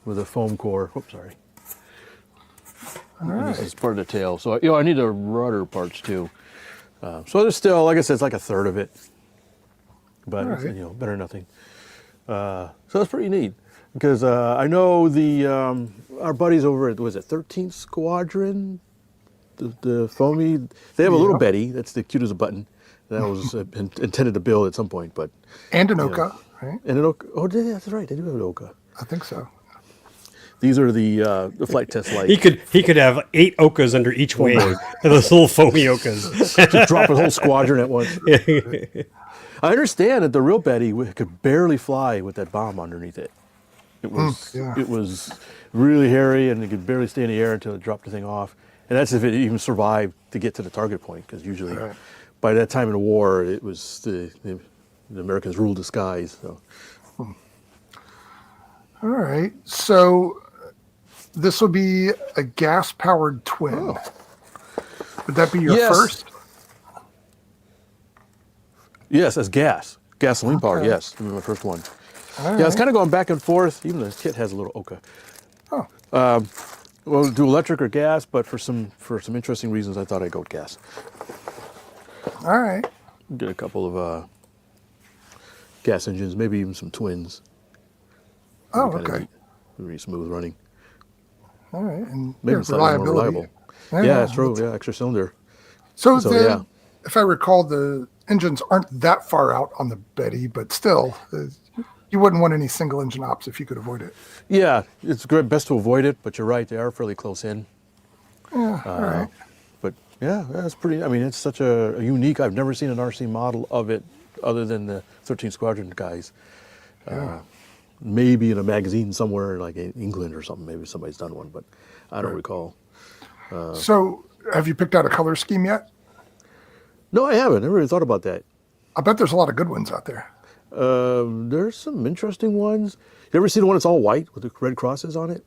Speaker 1: with a foam core. Oops, sorry. And This is part of the tail. So I need the rudder parts too. So there's still, like I said, it's like a third of it. But it's,
Speaker 2: Alright.
Speaker 1: better than nothing. So that's pretty neat because I know the our buddies over at 13th Squadron, the foamy. They have a little
Speaker 2: Yeah.
Speaker 1: Betty. That's the cute as a button. That was intended to build at some point, but
Speaker 2: And an Oka, right?
Speaker 1: and an Oka. Oh, yeah, that's right. They do have an Oka.
Speaker 2: I think so.
Speaker 1: These are the flight test lights.
Speaker 3: He could have 8 Okas under each wing. Those little foamy Okas.
Speaker 1: Just drop a whole squadron at once. I understand that the real Betty could barely fly with that bomb underneath it. It was
Speaker 2: yeah.
Speaker 1: it was really hairy, and it could barely stay in the air until it dropped the thing off. And that's if it even survived to get to the target point, because usually
Speaker 2: Right.
Speaker 1: by that time in the war, it was the Americans ruled the skies. So.
Speaker 2: All right. So this will be a gas-powered twin.
Speaker 1: Oh.
Speaker 2: Would that be your
Speaker 1: Yes.
Speaker 2: first?
Speaker 1: Yes, as gasoline powered.
Speaker 2: Okay.
Speaker 1: Yes, this was my first one.
Speaker 2: All
Speaker 1: Yeah, it's
Speaker 2: right.
Speaker 1: kind of going back and forth. Even the kit has a little Oka.
Speaker 2: Oh,
Speaker 1: Well, do electric or gas, but for some interesting reasons, I thought I'd go with gas.
Speaker 2: all right.
Speaker 1: Get a couple of gas engines, maybe even some twins.
Speaker 2: Oh,
Speaker 1: Kinda
Speaker 2: okay.
Speaker 1: neat. Really smooth running.
Speaker 2: All right. And
Speaker 1: Maybe
Speaker 2: yeah,
Speaker 1: slightly more
Speaker 2: reliability.
Speaker 1: reliable. Yeah, that's true. Yeah, extra cylinder.
Speaker 2: So,
Speaker 1: So,
Speaker 2: the,
Speaker 1: yeah.
Speaker 2: if I recall, the engines aren't that far out on the Betty, but still, you wouldn't want any single engine ops if you could avoid it.
Speaker 1: Yeah, it's good, best to avoid it, but you're right, they are fairly close in.
Speaker 2: Yeah, all right.
Speaker 1: But yeah, that's pretty. I mean, it's such a unique. I've never seen an RC model of it other than the 13th Squadron guys. Maybe in a magazine somewhere, like in England or something. Maybe somebody's done one, but I don't recall.
Speaker 2: So, have you picked out a color scheme yet?
Speaker 1: No, I haven't. I never really thought about that.
Speaker 2: I bet there's a lot of good ones out there.
Speaker 1: There's some interesting ones. You ever see the one that's all white with the red crosses on it?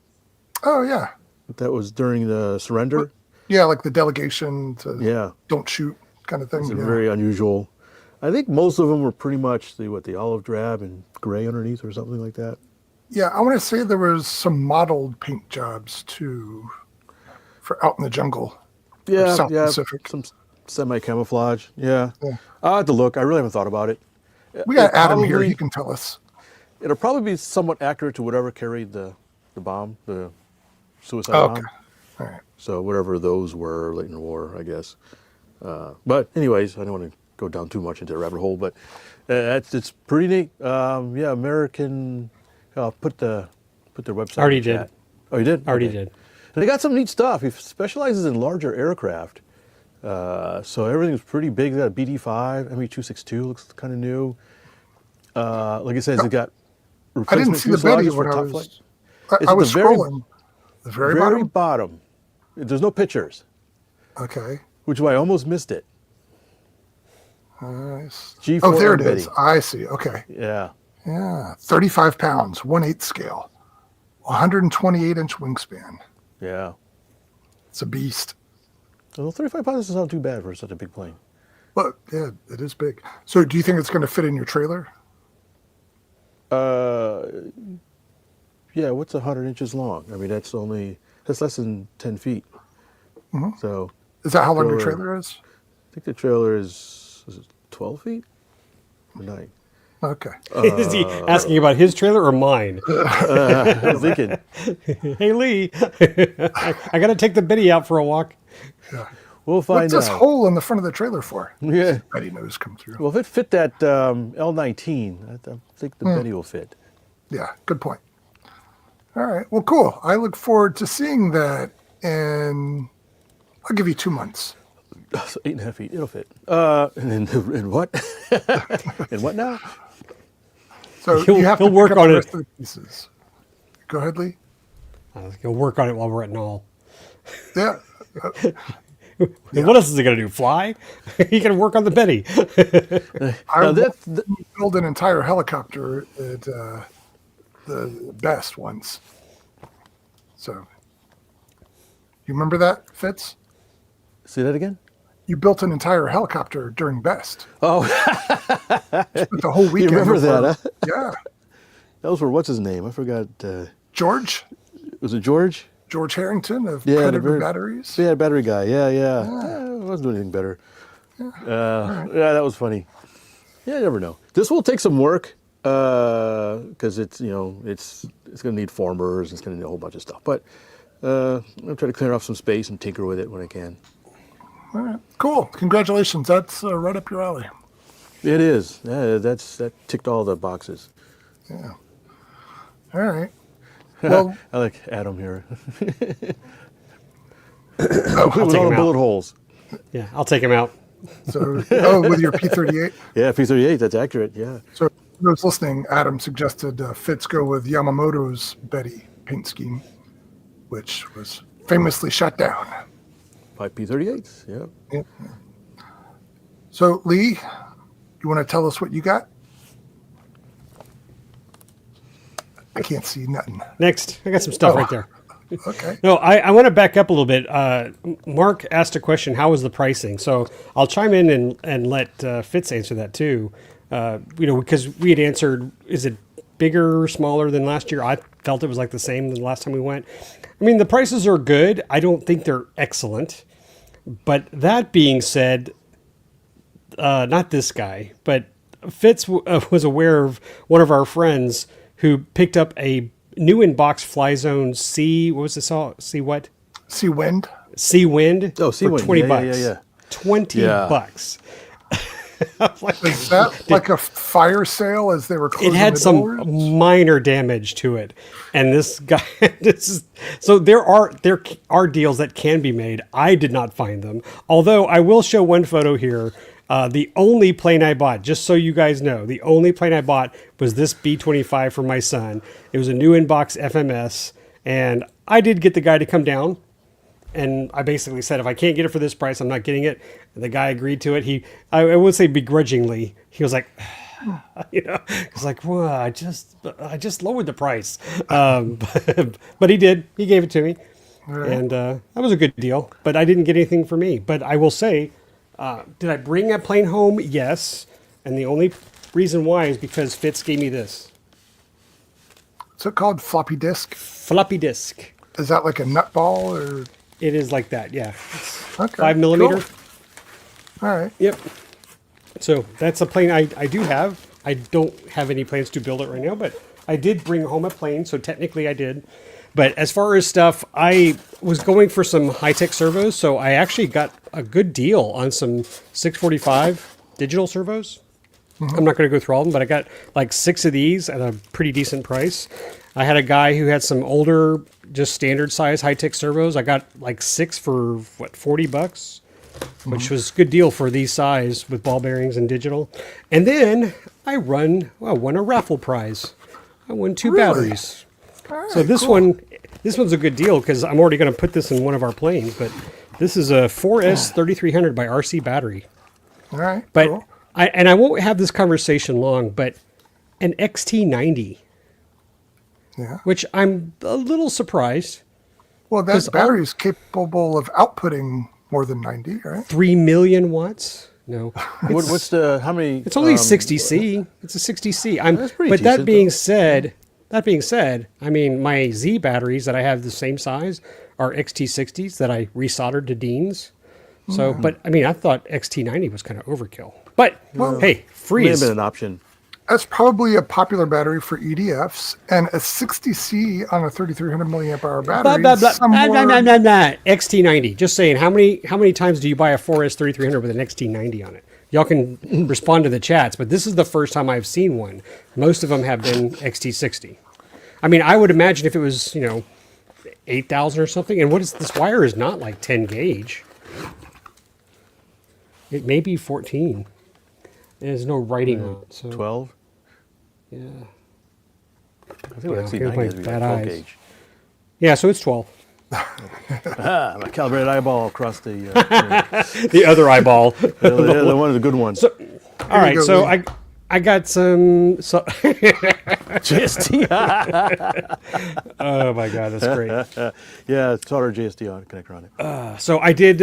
Speaker 2: Oh, yeah.
Speaker 1: That was during the surrender.
Speaker 2: Yeah, like the delegation to
Speaker 1: Yeah,
Speaker 2: don't shoot kind of thing.
Speaker 1: it's
Speaker 2: Yeah.
Speaker 1: very unusual. I think most of them were pretty much the olive drab and gray underneath or something like that.
Speaker 2: Yeah, I want to say there was some modeled paint jobs too for out in the jungle.
Speaker 1: Yeah,
Speaker 2: South
Speaker 1: yeah,
Speaker 2: Pacific.
Speaker 1: some semi-camouflage. Yeah.
Speaker 2: Yeah.
Speaker 1: I'll have to look. I really haven't thought about it.
Speaker 2: We got
Speaker 1: It
Speaker 2: Adam here.
Speaker 1: probably-
Speaker 2: He can tell us.
Speaker 1: It'll probably be somewhat accurate to whatever carried the bomb, the suicide
Speaker 2: Oh, okay.
Speaker 1: bomb.
Speaker 2: All right.
Speaker 1: So whatever those were late in the war, I guess. But anyways, I don't want to go down too much into the rabbit hole, but it's pretty neat. Yeah, American. I'll put their website.
Speaker 3: Already
Speaker 1: in the
Speaker 3: did.
Speaker 1: chat. Oh, you did?
Speaker 3: Already
Speaker 1: Okay.
Speaker 3: did.
Speaker 1: And they got some neat stuff. He specializes in larger aircraft. So everything's pretty big. They got a BD-5, ME-262 looks kind of new. Like I said, they got
Speaker 2: I didn't see the Betty
Speaker 1: fuselages for
Speaker 2: when I
Speaker 1: top
Speaker 2: was.
Speaker 1: flight.
Speaker 2: I
Speaker 1: It's at
Speaker 2: was
Speaker 1: the very-
Speaker 2: scrolling. The very,
Speaker 1: Very
Speaker 2: bottom.
Speaker 1: bottom. There's no pictures,
Speaker 2: Okay.
Speaker 1: which is why I almost missed it.
Speaker 2: Nice.
Speaker 1: G4M
Speaker 2: Oh, there it
Speaker 1: Betty.
Speaker 2: is. I see. Okay.
Speaker 1: Yeah.
Speaker 2: Yeah. 35 pounds, 1/8 scale, 128-inch wingspan.
Speaker 1: Yeah.
Speaker 2: It's a beast.
Speaker 1: Well, 35 pounds doesn't sound too bad for such a big plane.
Speaker 2: But yeah, it is big. So do you think it's going to fit in your trailer?
Speaker 1: Yeah, what's 100 inches long? I mean, that's less than 10 feet. So
Speaker 2: Is that how long your
Speaker 1: Trailer.
Speaker 2: trailer is?
Speaker 1: I think the trailer is it 12 feet? Or 9?
Speaker 2: Okay.
Speaker 3: Is he asking about his trailer or mine?
Speaker 1: I was thinking.
Speaker 3: Hey, Lee, I got to take the Betty out for a walk.
Speaker 1: We'll find
Speaker 2: What's this
Speaker 1: out.
Speaker 2: hole in the front of the trailer for?
Speaker 1: Yeah.
Speaker 2: Betty knows come through.
Speaker 1: Well, if it fit that L19, I think the Betty will fit.
Speaker 2: Yeah, good point. All right. Well, cool. I look forward to seeing that, and I'll give you 2 months.
Speaker 1: So 8.5 feet, it'll fit. And what? And what now?
Speaker 2: So
Speaker 3: He'll-
Speaker 2: you have
Speaker 3: he'll
Speaker 2: to
Speaker 3: work
Speaker 2: pick up
Speaker 3: on
Speaker 2: the
Speaker 3: it.
Speaker 2: rest of the pieces. Go ahead, Lee.
Speaker 3: He'll work on it while we're at Knoll.
Speaker 2: Yeah.
Speaker 3: And what else is he going to do? Fly? He can work on the Betty.
Speaker 2: I
Speaker 1: Now
Speaker 2: watched him build an entire helicopter at the best once. So, you remember that, Fitz?
Speaker 1: Say that again?
Speaker 2: You built an entire helicopter during Best.
Speaker 1: Oh,
Speaker 2: Spent the whole weekend.
Speaker 1: remember that,
Speaker 2: over-
Speaker 1: huh?
Speaker 2: Yeah.
Speaker 1: those were, what's his name? I forgot.
Speaker 2: George
Speaker 1: Was it George?
Speaker 2: George Harrington of
Speaker 1: Yeah, the
Speaker 2: Predator
Speaker 1: very-
Speaker 2: Batteries.
Speaker 1: Yeah, battery guy. Yeah. I wasn't doing anything better. Yeah, that was funny. Yeah, you never know. This will take some work because it's it's going to need formers. It's going to need a whole bunch of stuff. But I'll try to clear off some space and tinker with it when I can.
Speaker 2: All right. Cool. Congratulations. That's right up your alley.
Speaker 1: It is. That ticked all the boxes.
Speaker 2: Yeah. All right. Well,
Speaker 1: I like Adam here.
Speaker 3: I'll
Speaker 1: With
Speaker 3: take
Speaker 1: all
Speaker 3: him
Speaker 1: the
Speaker 3: out.
Speaker 1: bullet holes.
Speaker 3: Yeah, I'll take him out.
Speaker 2: so with your P38.
Speaker 1: Yeah, P38. That's accurate. Yeah.
Speaker 2: So, for those listening, Adam suggested Fitz go with Yamamoto's Betty paint scheme, which was famously shut down.
Speaker 1: 5 P38s. Yeah.
Speaker 2: Yeah. So, Lee, you want to tell us what you got? I can't see nothing.
Speaker 3: Next, I got some stuff
Speaker 2: Oh.
Speaker 3: right there.
Speaker 2: Okay.
Speaker 3: No, I want to back up a little bit. Mark asked a question, how was the pricing? So I'll chime in and let Fitz answer that too. Because we had answered, is it bigger or smaller than last year? I felt it was like the same than the last time we went. I mean, the prices are good. I don't think they're excellent. But that being said, not this guy, but Fitz was aware of one of our friends who picked up a new in-box Fly Zone C. What was this all? C what?
Speaker 2: Sea Wind.
Speaker 3: Sea Wind.
Speaker 1: Oh, Sea
Speaker 3: for
Speaker 1: Wind.
Speaker 3: 20
Speaker 1: Yeah, yeah,
Speaker 3: bucks.
Speaker 1: yeah, yeah.
Speaker 3: 20
Speaker 1: Yeah.
Speaker 3: bucks.
Speaker 2: Is that like a fire sale as they were closing
Speaker 3: It had
Speaker 2: the
Speaker 3: some
Speaker 2: doors?
Speaker 3: minor damage to it, and this guy. So there are deals that can be made. I did not find them, although I will show one photo here. The only plane I bought, just so you guys know, the only plane I bought was this B-25 for my son. It was a new in-box FMS, and I did get the guy to come down. And I basically said, if I can't get it for this price, I'm not getting it. And the guy agreed to it. I would say begrudgingly, he was like, he's like, well, I just lowered the price. But he did. He gave it to me.
Speaker 2: Right.
Speaker 3: And that was a good deal. But I didn't get anything for me. But I will say, did I bring a plane home? Yes. And the only reason why is because Fitz gave me this.
Speaker 2: What's it called? Floppy disk?
Speaker 3: Floppy disk.
Speaker 2: Is that like a nut ball or?
Speaker 3: It is like that, yeah. It's
Speaker 2: Okay.
Speaker 3: 5 millimeter.
Speaker 2: Cool. All right.
Speaker 3: Yep. So that's a plane I do have. I don't have any plans to build it right now, but I did bring home a plane, so technically I did. But as far as stuff, I was going for some high-tech servos, so I actually got a good deal on some 645 digital servos. I'm not going to go through all of them, but I got like 6 of these at a pretty decent price. I had a guy who had some older, just standard size high-tech servos. I got like 6 for, what, 40 bucks? Which was a good deal for these size with ball bearings and digital. And then I won a raffle prize. I won 2
Speaker 2: Really?
Speaker 3: batteries.
Speaker 2: All right,
Speaker 3: So this
Speaker 2: cool.
Speaker 3: one's a good deal because I'm already going to put this in one of our planes. But this is a 4S 3300 by RC Battery.
Speaker 2: All right.
Speaker 3: But
Speaker 2: cool.
Speaker 3: I won't have this conversation long. But an XT90,
Speaker 2: Yeah.
Speaker 3: which I'm a little surprised.
Speaker 2: Well,
Speaker 3: 'cause
Speaker 2: that battery is capable of outputting more than 90, right?
Speaker 3: 3 million watts. No,
Speaker 1: What's the how many?
Speaker 3: it's only 60C. It's a 60C.
Speaker 1: That's pretty
Speaker 3: But that
Speaker 1: decent,
Speaker 3: being
Speaker 1: though.
Speaker 3: said, I mean, my Z batteries that I have the same size are XT60s that I resoldered to Dean's. So, but I mean, I thought XT90 was kind of overkill. But hey, free
Speaker 1: May have
Speaker 3: is
Speaker 1: been an option.
Speaker 2: That's probably a popular battery for EDFs, and a 60C on a 3300 milliamp hour battery.
Speaker 3: XT90. Just saying, how many times do you buy a 4S 3300 with an XT90 on it? Y'all can respond to the chats, but this is the first time I've seen one. Most of them have been XT60. I mean, I would imagine if it was, 8,000 or something, and this wire is not like 10 gauge. It may be 14. There's no writing on it. So,
Speaker 1: 12?
Speaker 3: yeah.
Speaker 1: I think
Speaker 3: Yeah,
Speaker 1: XT90
Speaker 3: here's my
Speaker 1: has to be
Speaker 3: bad
Speaker 1: 12
Speaker 3: eyes.
Speaker 1: gauge.
Speaker 3: Yeah, so it's 12.
Speaker 1: My calibrated eyeball across the...
Speaker 3: The other eyeball.
Speaker 1: the one of the good ones.
Speaker 3: All right,
Speaker 2: go,
Speaker 3: so
Speaker 2: Lee.
Speaker 3: I got some...
Speaker 1: JST.
Speaker 3: Oh my God, that's great.
Speaker 1: Yeah, it's solder JST on connector on it.
Speaker 3: So I did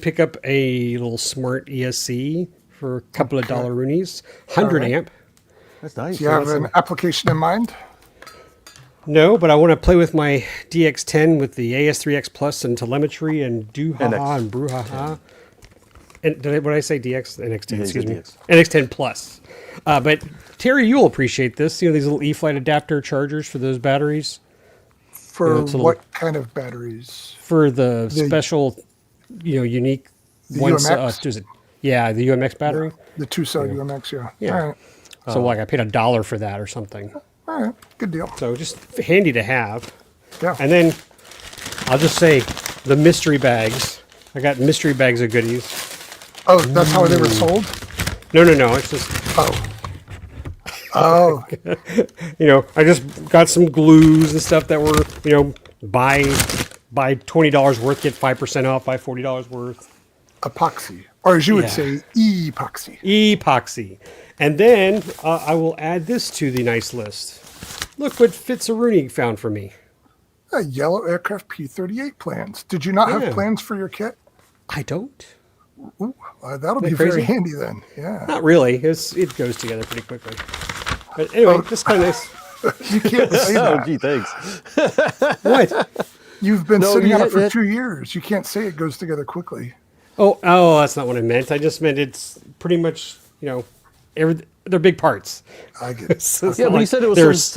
Speaker 3: pick up a little smart ESC for a couple of $100s, 100 amp.
Speaker 1: That's nice.
Speaker 2: Do you have an application in mind?
Speaker 3: No, but I want to play with my DX10 with the AS3X Plus and telemetry and do ha ha and brouhaha. And what did I say? DX NX10.
Speaker 1: Yeah,
Speaker 3: Excuse me.
Speaker 1: DX.
Speaker 3: NX10 Plus. But Terry, you'll appreciate this. These little E-Flight adapter chargers for those batteries.
Speaker 2: For
Speaker 3: it's a
Speaker 2: what
Speaker 3: little-
Speaker 2: kind of batteries?
Speaker 3: For the special, unique
Speaker 2: The
Speaker 3: one.
Speaker 2: UMX?
Speaker 3: Yeah, the UMX battery.
Speaker 2: The 2-cell UMX, yeah.
Speaker 3: Yeah.
Speaker 2: All right.
Speaker 3: So like I paid $1 for that or something.
Speaker 2: All right. Good deal.
Speaker 3: So just handy to have.
Speaker 2: Yeah.
Speaker 3: And then I'll just say the mystery bags. I got mystery bags of goodies.
Speaker 2: Oh, that's how they were sold?
Speaker 3: No. It's just,
Speaker 2: Oh.
Speaker 3: I just got some glues and stuff that were, buy $20 worth, get 5% off, buy $40 worth.
Speaker 2: Epoxy. Or as you would
Speaker 3: Yeah.
Speaker 2: say, epoxy.
Speaker 3: Epoxy. And then I will add this to the nice list. Look what Fitz found for me.
Speaker 2: Yellow aircraft P-38 plans. Did you not
Speaker 3: Yeah.
Speaker 2: have plans for your kit?
Speaker 3: I don't.
Speaker 2: Ooh, that'll be
Speaker 3: that crazy?
Speaker 2: very handy then. Yeah.
Speaker 3: Not really. It goes together pretty quickly. But anyway, this is kind of nice.
Speaker 2: You can't say
Speaker 1: Oh,
Speaker 2: that.
Speaker 1: gee, thanks.
Speaker 3: What?
Speaker 2: You've been
Speaker 1: No,
Speaker 2: sitting on it for
Speaker 1: yeah.
Speaker 2: 2 years. You can't say it goes together quickly.
Speaker 3: Oh, that's not what I meant. I just meant it's pretty much, they're big parts.
Speaker 2: I get it.
Speaker 3: So it's
Speaker 1: Yeah,
Speaker 3: not
Speaker 1: but you
Speaker 3: like
Speaker 1: said it was
Speaker 3: there's-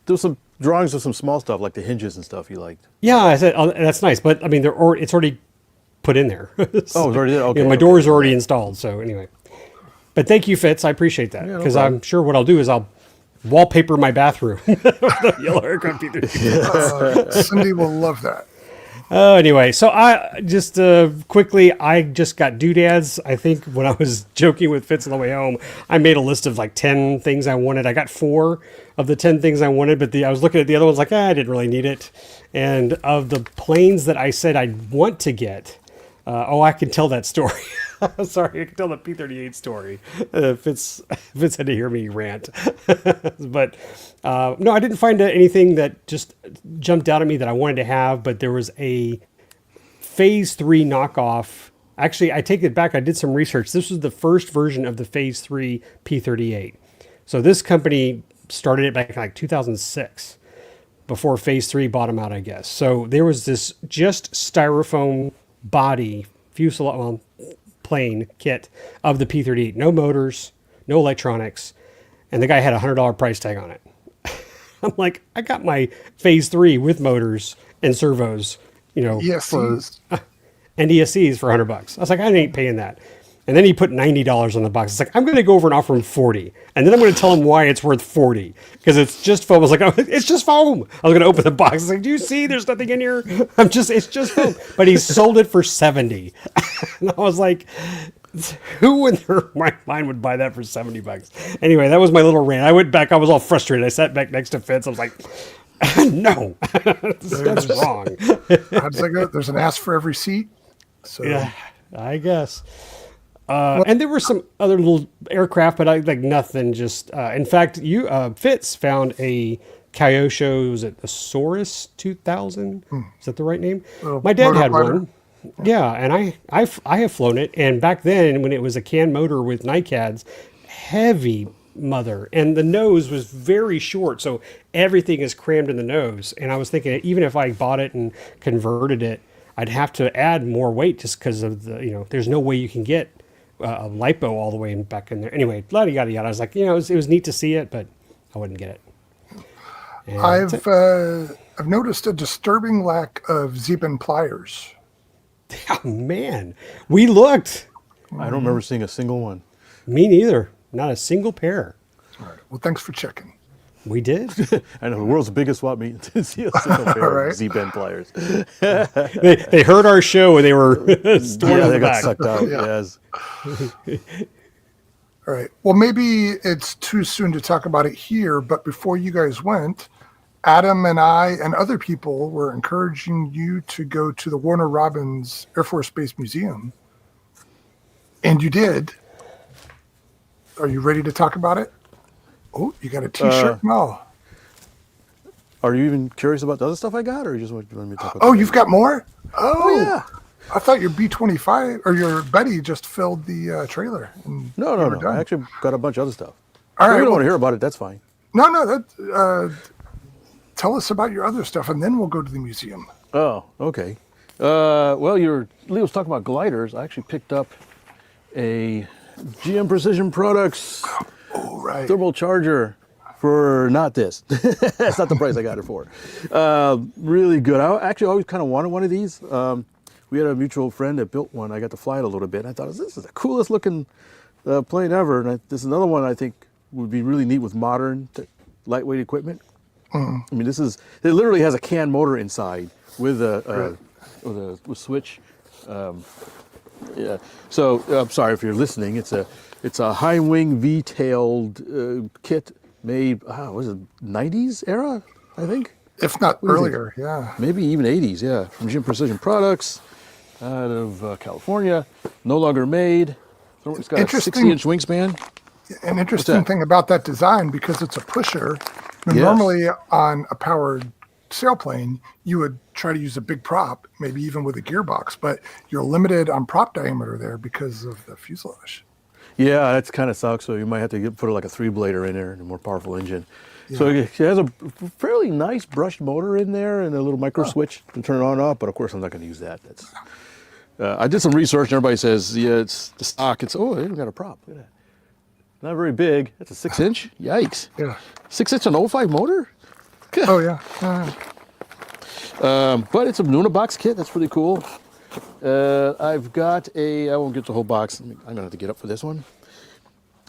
Speaker 1: there was some drawings of some small stuff, like the hinges and stuff you liked.
Speaker 3: Yeah, I said that's nice, but I mean, it's already put in there.
Speaker 1: Oh, it's already there? Okay.
Speaker 3: my door's already installed. So anyway, but thank you, Fitz. I appreciate that
Speaker 1: no
Speaker 3: because
Speaker 1: problem.
Speaker 3: I'm sure what I'll do is I'll wallpaper my bathroom. The yellow aircraft P-38.
Speaker 2: Cindy will love that.
Speaker 3: Anyway, so I just quickly, I just got doodads. I think when I was joking with Fitz on the way home, I made a list of like 10 things I wanted. I got 4 of the 10 things I wanted, but I was looking at the other ones like, I didn't really need it. And of the planes that I said I'd want to get, I can tell that story. Sorry, I can tell the P-38 story. Fitz had to hear me rant. But no, I didn't find anything that just jumped out at me that I wanted to have, but there was a Phase 3 knockoff. Actually, I take it back. I did some research. This was the first version of the Phase 3 P-38. So this company started it back in like 2006, before Phase 3 bought them out, I guess. So there was this just styrofoam body fuselage plane kit of the P-38. No motors, no electronics, and the guy had a $100 price tag on it. I'm like, I got my Phase 3 with motors and servos,
Speaker 2: ESCs.
Speaker 3: and ESCs for $100. I was like, I ain't paying that. And then he put $90 on the box. It's like, I'm going to go over and offer him 40. And then I'm going to tell him why it's worth 40. Because it's just foam. I was like, oh, it's just foam. I was going to open the box. I was like, do you see there's nothing in here? It's just foam. But he sold it for 70. And I was like, who in their right mind would buy that for $70? Anyway, that was my little rant. I went back. I was all frustrated. I sat back next to Fitz. I was like, no, that's wrong.
Speaker 2: How does that go? There's an ass for every seat. So
Speaker 3: Yeah, I guess. And there were some other little aircraft, but nothing. Just in fact, Fitz found a Kyosho. Was it the Saurus 2000? Is that the right name? My dad had
Speaker 2: motor
Speaker 3: one. Yeah, and I have flown it. And back then, when it was a can motor with NICADs, heavy mother, and the nose was very short, so everything is crammed in the nose. And I was thinking, even if I bought it and converted it, I'd have to add more weight just because of there's no way you can get a lipo all the way back in there. Anyway, yada yada yada. I was like, it was neat to see it, but I wouldn't get it. And
Speaker 2: I've noticed a disturbing lack of Z-bend pliers.
Speaker 3: oh man, we looked.
Speaker 1: I don't remember seeing a single one.
Speaker 3: Me neither. Not a single pair.
Speaker 2: All right. Well, thanks for checking.
Speaker 3: We did.
Speaker 1: I know the world's biggest swap meet to see a single pair
Speaker 2: Right.
Speaker 1: of Z-bend pliers.
Speaker 3: They heard our show and they were storing
Speaker 1: Yeah,
Speaker 3: in
Speaker 1: they
Speaker 3: the
Speaker 1: got
Speaker 3: back.
Speaker 1: sucked out.
Speaker 2: Yeah.
Speaker 1: Yes.
Speaker 2: All right. Well, maybe it's too soon to talk about it here, but before you guys went, Adam and I and other people were encouraging you to go to the Warner Robins Air Force Base Museum. And you did. Are you ready to talk about it? Oh, you got a T-shirt and all.
Speaker 1: Are you even curious about the other stuff I got, or you just want me to talk about?
Speaker 2: Oh, you've got more? Oh,
Speaker 1: yeah.
Speaker 2: I thought your B-25 or your Betty just filled the trailer. And
Speaker 1: No.
Speaker 2: you were done.
Speaker 1: I actually got a bunch of other stuff.
Speaker 2: All
Speaker 1: If
Speaker 2: right.
Speaker 1: you don't
Speaker 2: Well,
Speaker 1: want to hear about it, that's fine.
Speaker 2: no. Tell us about your other stuff, and then we'll go to the museum.
Speaker 1: Oh, okay. Well, Leo was talking about gliders. I actually picked up a GM Precision Products
Speaker 2: Oh, right.
Speaker 1: thermal charger for not this. That's not the price I got it for. Really good. I actually always kind of wanted one of these. We had a mutual friend that built one. I got to fly it a little bit. And I thought, this is the coolest looking plane ever. And this is another one I think would be really neat with modern lightweight equipment. I mean, it literally has a CAN motor inside with a switch. Yeah. So I'm sorry if you're listening. It's a high wing V-tailed kit made. Was it 90s era? I think.
Speaker 2: If not
Speaker 1: What do you think?
Speaker 2: earlier, yeah.
Speaker 1: Maybe even 80s. Yeah, from GM Precision Products, out of California. No longer made. It's got a
Speaker 2: Interesting.
Speaker 1: 60-inch wingspan.
Speaker 2: An interesting
Speaker 1: that?
Speaker 2: thing about that design, because it's a pusher,
Speaker 1: Yes.
Speaker 2: normally on a powered sailplane, you would try to use a big prop, maybe even with a gearbox, but you're limited on prop diameter there because of the fuselage.
Speaker 1: Yeah, that's kind of sucks. So you might have to put like a 3-blader in there and a more powerful engine. So it has a fairly nice brushed motor in there and a little micro switch to turn it on and off. But of course, I'm not going to use that. That's. I did some research and everybody says, yeah, it's the stock. They even got a prop. Look at that. Not very big. That's a 6-inch. Yikes.
Speaker 2: Yeah.
Speaker 1: 6-inch on 05 motor.
Speaker 2: Oh, yeah.
Speaker 1: But it's a Nunabox kit. That's pretty cool. I've got I won't get the whole box. I'm going to have to get up for this one.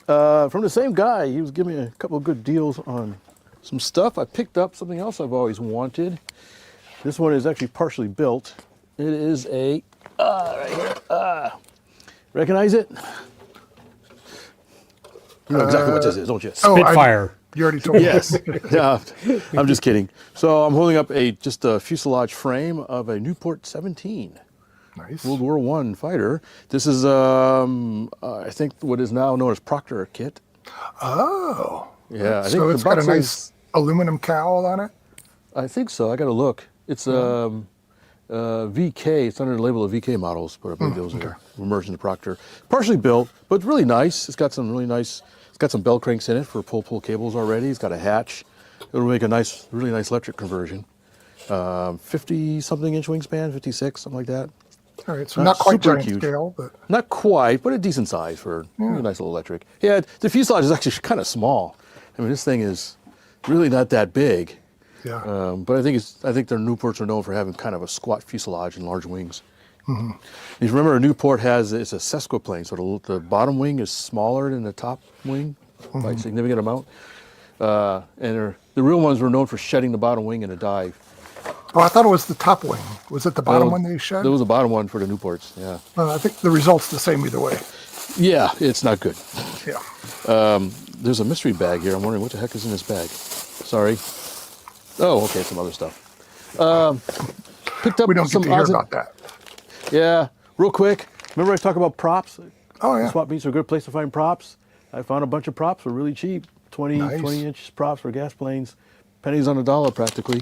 Speaker 1: From the same guy, he was giving me a couple of good deals on some stuff. I picked up something else I've always wanted. This one is actually partially built. It is a, right here. Recognize it? You know exactly what this is, don't you?
Speaker 3: Spitfire.
Speaker 2: You already told me.
Speaker 1: Yes. Yeah, I'm just kidding. So I'm holding up just a fuselage frame of a Newport 17.
Speaker 2: Nice.
Speaker 1: World War I fighter. This is, I think, what is now known as Proctor kit.
Speaker 2: Oh.
Speaker 1: Yeah, I think
Speaker 2: So
Speaker 1: the
Speaker 2: it's got a
Speaker 1: box
Speaker 2: nice
Speaker 1: says-
Speaker 2: aluminum cowl on it?
Speaker 1: I think so. I got to look. It's VK. It's under the label of VK models, but I believe those are merged into Proctor. Partially built, but really nice. It's got some really nice. It's got some bell cranks in it for pull cables already. It's got a hatch. It'll make a really nice electric conversion. 50-something inch wingspan, 56, something like that.
Speaker 2: All right, so not quite
Speaker 1: super
Speaker 2: giant
Speaker 1: huge.
Speaker 2: scale, but
Speaker 1: Not quite, but a decent size for a really nice little electric. Yeah, the fuselage is actually kind of small. I mean, this thing is really not that big.
Speaker 2: yeah.
Speaker 1: But I think their Newports are known for having kind of a squat fuselage and large wings. If you remember, a Newport it's a sesquiplane, so the bottom wing is smaller than the top wing by a significant amount. And the real ones were known for shedding the bottom wing in a dive.
Speaker 2: Oh, I thought it was the top wing. Was it the bottom one they shed?
Speaker 1: There was a bottom one for the Newports, yeah.
Speaker 2: I think the result's the same either way.
Speaker 1: Yeah, it's not good.
Speaker 2: Yeah.
Speaker 1: There's a mystery bag here. I'm wondering what the heck is in this bag. Sorry. Oh, okay, some other stuff. Picked up
Speaker 2: We don't get
Speaker 1: some
Speaker 2: to hear
Speaker 1: odds and-
Speaker 2: about that.
Speaker 1: Yeah, real quick. Remember I talked about props?
Speaker 2: Oh, yeah.
Speaker 1: Swap meets are a good place to find props. I found a bunch of props for really cheap. 20-inch props for gas planes. Pennies on the dollar practically.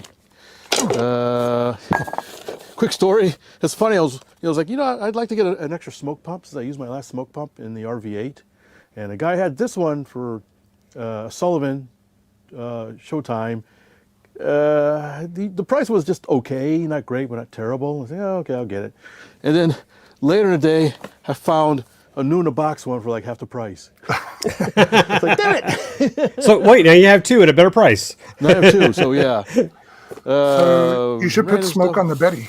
Speaker 1: Quick story. It's funny. I was like, I'd like to get an extra smoke pump since I used my last smoke pump in the RV8. And a guy had this one for Sullivan Showtime. The price was just okay, not great, but not terrible. I said, okay, I'll get it. And then later in the day, I found a new in a box one for like half the price. It's like, damn it!
Speaker 3: So wait, now you have two at a better price.
Speaker 1: Now I have two, so yeah.
Speaker 2: You should put
Speaker 1: random
Speaker 2: smoke
Speaker 1: stuff.
Speaker 2: on the Betty.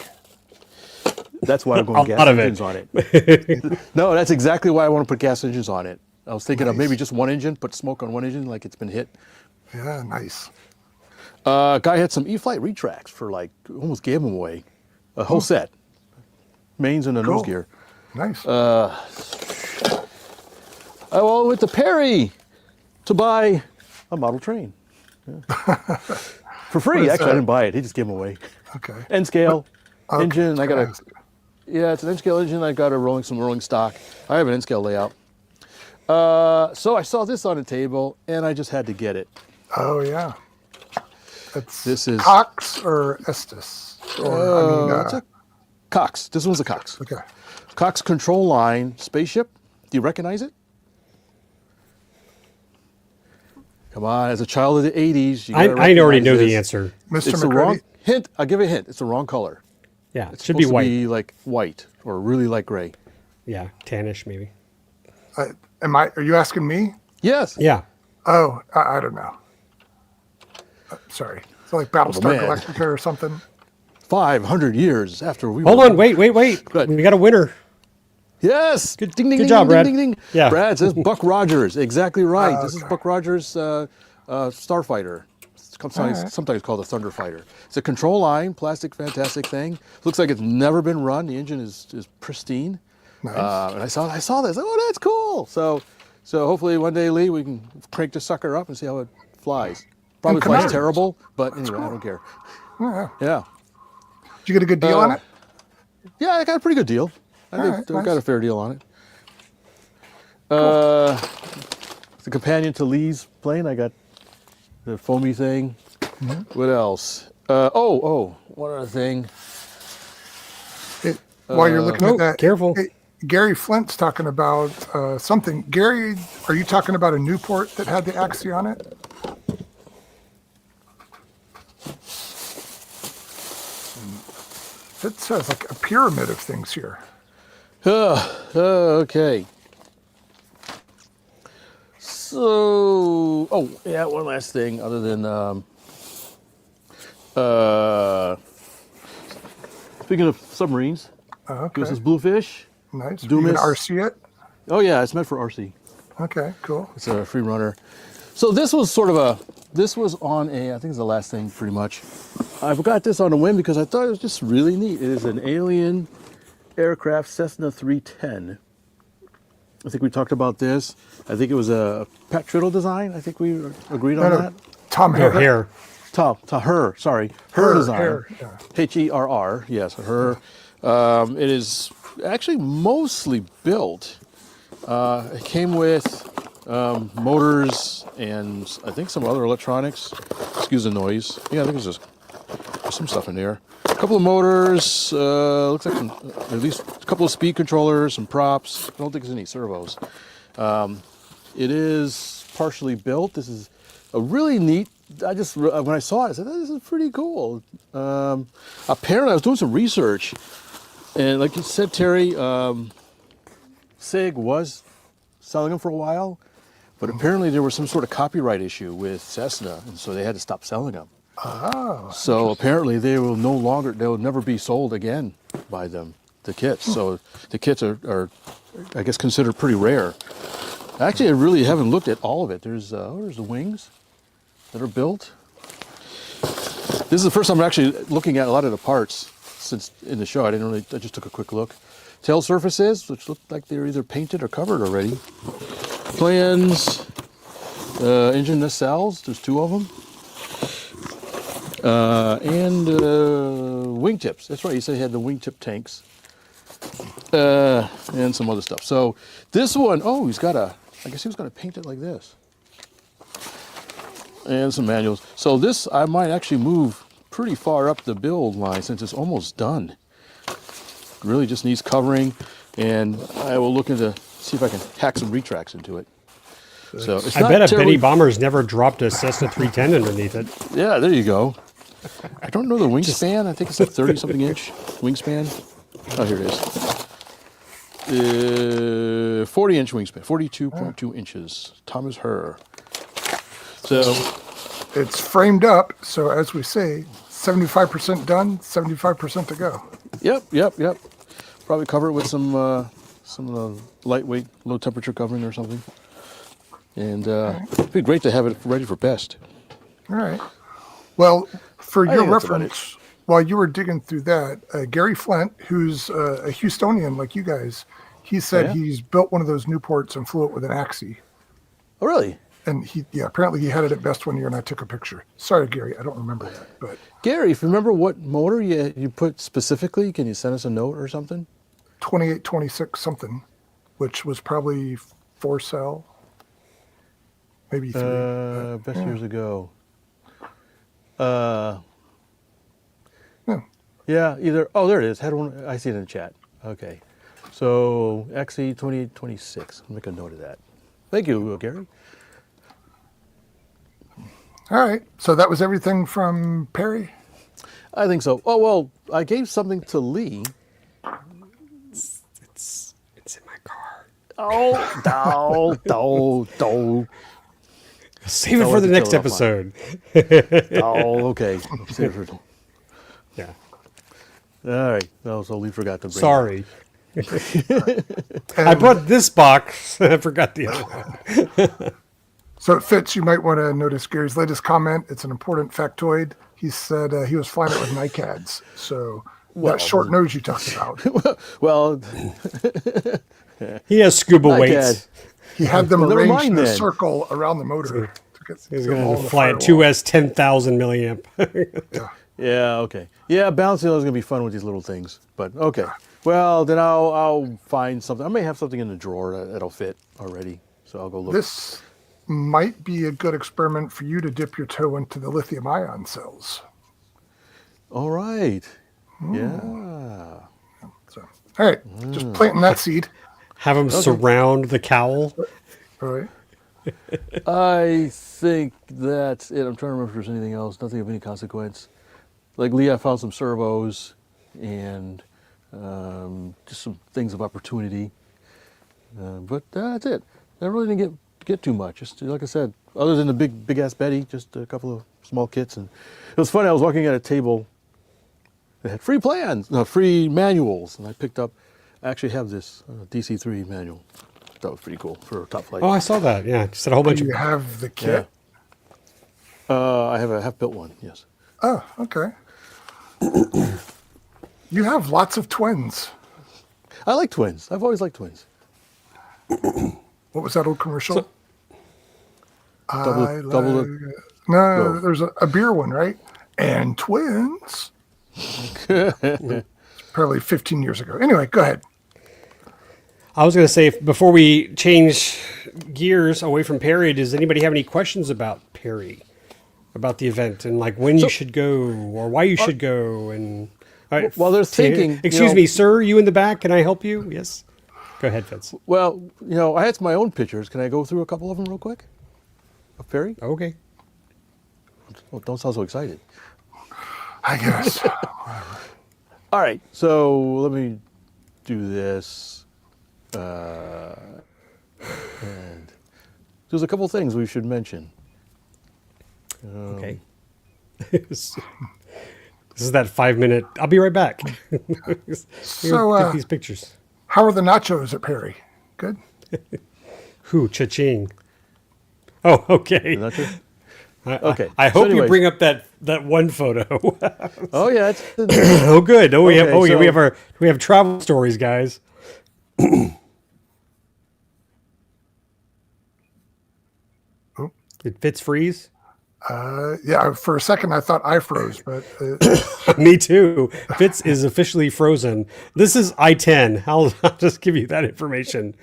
Speaker 1: That's why I'm going
Speaker 3: A
Speaker 1: gas
Speaker 3: lot of it.
Speaker 1: engines on it. No, that's exactly why I want to put gas engines on it. I was thinking of maybe just one engine, put smoke on one engine like it's been hit.
Speaker 2: Yeah, nice.
Speaker 1: Guy had some E-Flight retracts for like, almost gave them away. A whole set. Mains and a nose
Speaker 2: Cool.
Speaker 1: gear.
Speaker 2: Nice.
Speaker 1: I went to Perry to buy a model train. Yeah. For free.
Speaker 2: is
Speaker 1: Actually, I
Speaker 2: that?
Speaker 1: didn't buy it. He just gave them away.
Speaker 2: Okay.
Speaker 1: N scale
Speaker 2: Okay,
Speaker 1: engine. I got a,
Speaker 2: guys.
Speaker 1: yeah, it's an N scale engine. I got some rolling stock. I have an N scale layout. So I saw this on the table and I just had to get it.
Speaker 2: Oh, yeah.
Speaker 1: This is-
Speaker 2: Cox or Estes? Or,
Speaker 1: It's a Cox. This one's a Cox.
Speaker 2: okay.
Speaker 1: Cox control line spaceship. Do you recognize it? Come on, as a child of the 80s, you gotta
Speaker 3: I already
Speaker 1: recognize
Speaker 3: know the
Speaker 1: this.
Speaker 3: answer.
Speaker 2: Mr.
Speaker 1: It's the wrong
Speaker 2: McCready?
Speaker 1: hint. I'll give you a hint. It's the wrong color.
Speaker 3: Yeah, it
Speaker 1: It's
Speaker 3: should be
Speaker 1: supposed
Speaker 3: white.
Speaker 1: to be like white or really light gray.
Speaker 3: Yeah, tannish maybe.
Speaker 2: Are you asking me?
Speaker 1: Yes.
Speaker 3: Yeah.
Speaker 2: Oh, I don't know. Sorry. It's like Battlestar
Speaker 1: man.
Speaker 2: Galactica or something.
Speaker 1: 500 years after we
Speaker 3: Hold
Speaker 1: were
Speaker 3: on, wait.
Speaker 1: Good.
Speaker 3: We got a winner.
Speaker 1: Yes. Good. Ding, ding,
Speaker 3: good
Speaker 1: ding,
Speaker 3: job,
Speaker 1: ding,
Speaker 3: Brad.
Speaker 1: ding, ding.
Speaker 3: Yeah.
Speaker 1: Brad says Buck Rogers. Exactly right. This is
Speaker 2: okay.
Speaker 1: Buck Rogers Starfighter. It's sometimes called a Thunder Fighter. It's a control line, plastic, fantastic thing. Looks like it's never been run. The engine is pristine.
Speaker 2: Nice.
Speaker 1: And I saw this. Oh, that's cool. So hopefully one day, Lee, we can crank this sucker up and see how it flies. Probably
Speaker 2: come
Speaker 1: flies
Speaker 2: out.
Speaker 1: terrible, but anyway, I don't care.
Speaker 2: Yeah.
Speaker 1: Yeah.
Speaker 2: Did you get a good deal on it?
Speaker 1: Yeah, I got a pretty good deal. I think
Speaker 2: right,
Speaker 1: I
Speaker 2: nice.
Speaker 1: got a fair deal on it. The companion to Lee's plane, I got the foamy thing.
Speaker 2: Mm-hmm.
Speaker 1: What else? One other thing.
Speaker 2: While you're looking at that,
Speaker 3: careful.
Speaker 2: hey, Gary Flint's talking about something. Gary, are you talking about a Newport that had the Axie on it? It says like a pyramid of things here.
Speaker 1: Okay. So, one last thing other than speaking of submarines,
Speaker 2: Okay,
Speaker 1: this is Bluefish.
Speaker 2: nice. You can
Speaker 1: Dumas.
Speaker 2: RC it?
Speaker 1: Oh yeah, it's meant for RC.
Speaker 2: Okay, cool.
Speaker 1: It's a free runner. So this was on a, I think it's the last thing pretty much. I got this on a whim because I thought it was just really neat. It is an alien aircraft Cessna 310. I think we talked about this. I think it was a Pat Triddle design. I think we agreed on that.
Speaker 2: Tom
Speaker 3: Her
Speaker 2: Hare.
Speaker 3: hair.
Speaker 1: Her
Speaker 2: Her,
Speaker 1: design.
Speaker 2: Hare, yeah.
Speaker 1: Herr, yes, her. It is actually mostly built. It came with motors and I think some other electronics. Excuse the noise. Yeah, I think there's some stuff in there. A couple of motors. Looks like at least a couple of speed controllers, some props. I don't think there's any servos. It is partially built. This is a really neat. When I saw it, I said, "This is pretty cool." Apparently, I was doing some research, and like you said, Terry, SIG was selling them for a while, but apparently there was some sort of copyright issue with Cessna, and so they had to stop selling them.
Speaker 2: Oh,
Speaker 1: So apparently they will never be sold again by them, the kits. So the kits are I guess, considered pretty rare. Actually, I really haven't looked at all of it. There's the wings that are built. This is the first time I'm actually looking at a lot of the parts since in the show. I just took a quick look. Tail surfaces, which look like they're either painted or covered already. Plans, engine nacelles, there's 2 of them. And wingtips. That's right, you said he had the wingtip tanks. And some other stuff. So this one, I guess he was going to paint it like this. And some manuals. So this, I might actually move pretty far up the build line since it's almost done. Really just needs covering, and I will look into, see if I can hack some retracts into it. So it's
Speaker 3: I
Speaker 1: not
Speaker 3: bet a
Speaker 1: terribly-
Speaker 3: Betty Bomber's never dropped a Cessna 310 underneath it.
Speaker 1: Yeah, there you go. I don't know the wingspan. I think it's a 30-something inch wingspan. Oh, here it is. 40-inch wingspan, 42.2 inches. Thomas Herr. So
Speaker 2: It's framed up, so as we say, 75% done, 75% to go.
Speaker 1: Yep. Probably cover it with some lightweight, low temperature covering or something. And it'd be great to have it ready for best.
Speaker 2: All right. Well, for your
Speaker 1: think that's about
Speaker 2: reference, while you were digging through that, Gary Flint, who's a Houstonian like you guys, he said he's built one of those Newports and flew it with an Axie.
Speaker 1: Oh, really?
Speaker 2: And apparently he had it at best one year, and I took a picture. Sorry, Gary, I don't remember that. But
Speaker 1: Gary, if you remember what motor you put specifically, can you send us a note or something?
Speaker 2: 2826 something, which was probably 4-cell, maybe 3.
Speaker 1: Best years ago. Yeah, either. Oh, there it is. Had one. I see it in the chat. Okay. So XE 2826. I'll make a note of that. Thank you, Gary.
Speaker 2: All right. So that was everything from Perry.
Speaker 1: I think so. Oh, well, I gave something to Lee.
Speaker 3: It's in my car.
Speaker 1: Oh.
Speaker 3: Save it for the next episode.
Speaker 1: Oh, okay. Save it for.
Speaker 3: Yeah.
Speaker 1: All right. No, so Lee forgot to bring.
Speaker 3: Sorry. I brought this box. I forgot the other one.
Speaker 2: So Fitz, you might want to notice Gary's latest comment. It's an important factoid. He said he was flying it with NICADs. So that short nose you talked about.
Speaker 1: Well,
Speaker 3: He has scuba weights.
Speaker 2: He had them
Speaker 1: Well, never
Speaker 2: arranged
Speaker 1: mind
Speaker 2: in a
Speaker 1: then.
Speaker 2: circle around the motor.
Speaker 3: He's going to fly a 2S 10,000 milliamp.
Speaker 2: Yeah.
Speaker 1: yeah, okay. Yeah, balancing those is going to be fun with these little things. But, okay. Well, then I'll find something. I may have something in the drawer that'll fit already. So I'll go look.
Speaker 2: This might be a good experiment for you to dip your toe into the lithium ion cells.
Speaker 1: All right. Yeah.
Speaker 2: So, all right, just planting that seed.
Speaker 3: Have him surround the cowl.
Speaker 2: All right.
Speaker 1: I think that's it. I'm trying to remember if there's anything else. Nothing of any consequence. Like Lee, I found some servos and just some things of opportunity. But that's it. I really didn't get too much. Just like I said, other than the big ass Betty, just a couple of small kits. And it was funny. I was walking at a table that had free plans, no, free manuals, and I picked up. I actually have this DC3 manual. That was pretty cool for top flight.
Speaker 3: Oh, I saw that. Yeah, just had a whole bunch
Speaker 2: Do
Speaker 3: of.
Speaker 2: you have the kit?
Speaker 1: I have a half-built one. Yes.
Speaker 2: Oh, okay. You have lots of twins.
Speaker 1: I like twins. I've always liked twins.
Speaker 2: What was that old commercial?
Speaker 1: Double
Speaker 2: No, there's a beer one, right? And twins. Probably 15 years ago. Anyway, go ahead.
Speaker 3: I was going to say, before we change gears away from Perry, does anybody have any questions about Perry, about the event, and like when you should go or why you should go? And
Speaker 1: Well, they're thinking.
Speaker 3: Excuse me, sir, you in the back? Can I help you? Yes. Go ahead, Fitz.
Speaker 1: Well, I had my own pictures. Can I go through a couple of them real quick? Of Perry?
Speaker 3: Okay.
Speaker 1: Well, don't sound so excited.
Speaker 2: I guess.
Speaker 1: All right, so let me do this. And there's a couple things we should mention.
Speaker 3: Okay. This is that 5-minute. I'll be right back.
Speaker 2: So,
Speaker 3: Get these pictures.
Speaker 2: how are the nachos at Perry? Good?
Speaker 3: Who? Cha-ching. Oh, okay.
Speaker 1: Is that true? Okay.
Speaker 3: I
Speaker 1: So
Speaker 3: hope you
Speaker 1: anyways-
Speaker 3: bring up that one photo.
Speaker 1: Oh yeah, it's
Speaker 3: Oh, good. Oh, we have.
Speaker 1: Okay,
Speaker 3: Oh, yeah.
Speaker 1: so-
Speaker 3: We have travel stories, guys. Did Fitz freeze?
Speaker 2: Yeah, for a second I thought I froze, but
Speaker 3: Me too. Fitz is officially frozen. This is I-10. I'll just give you that information.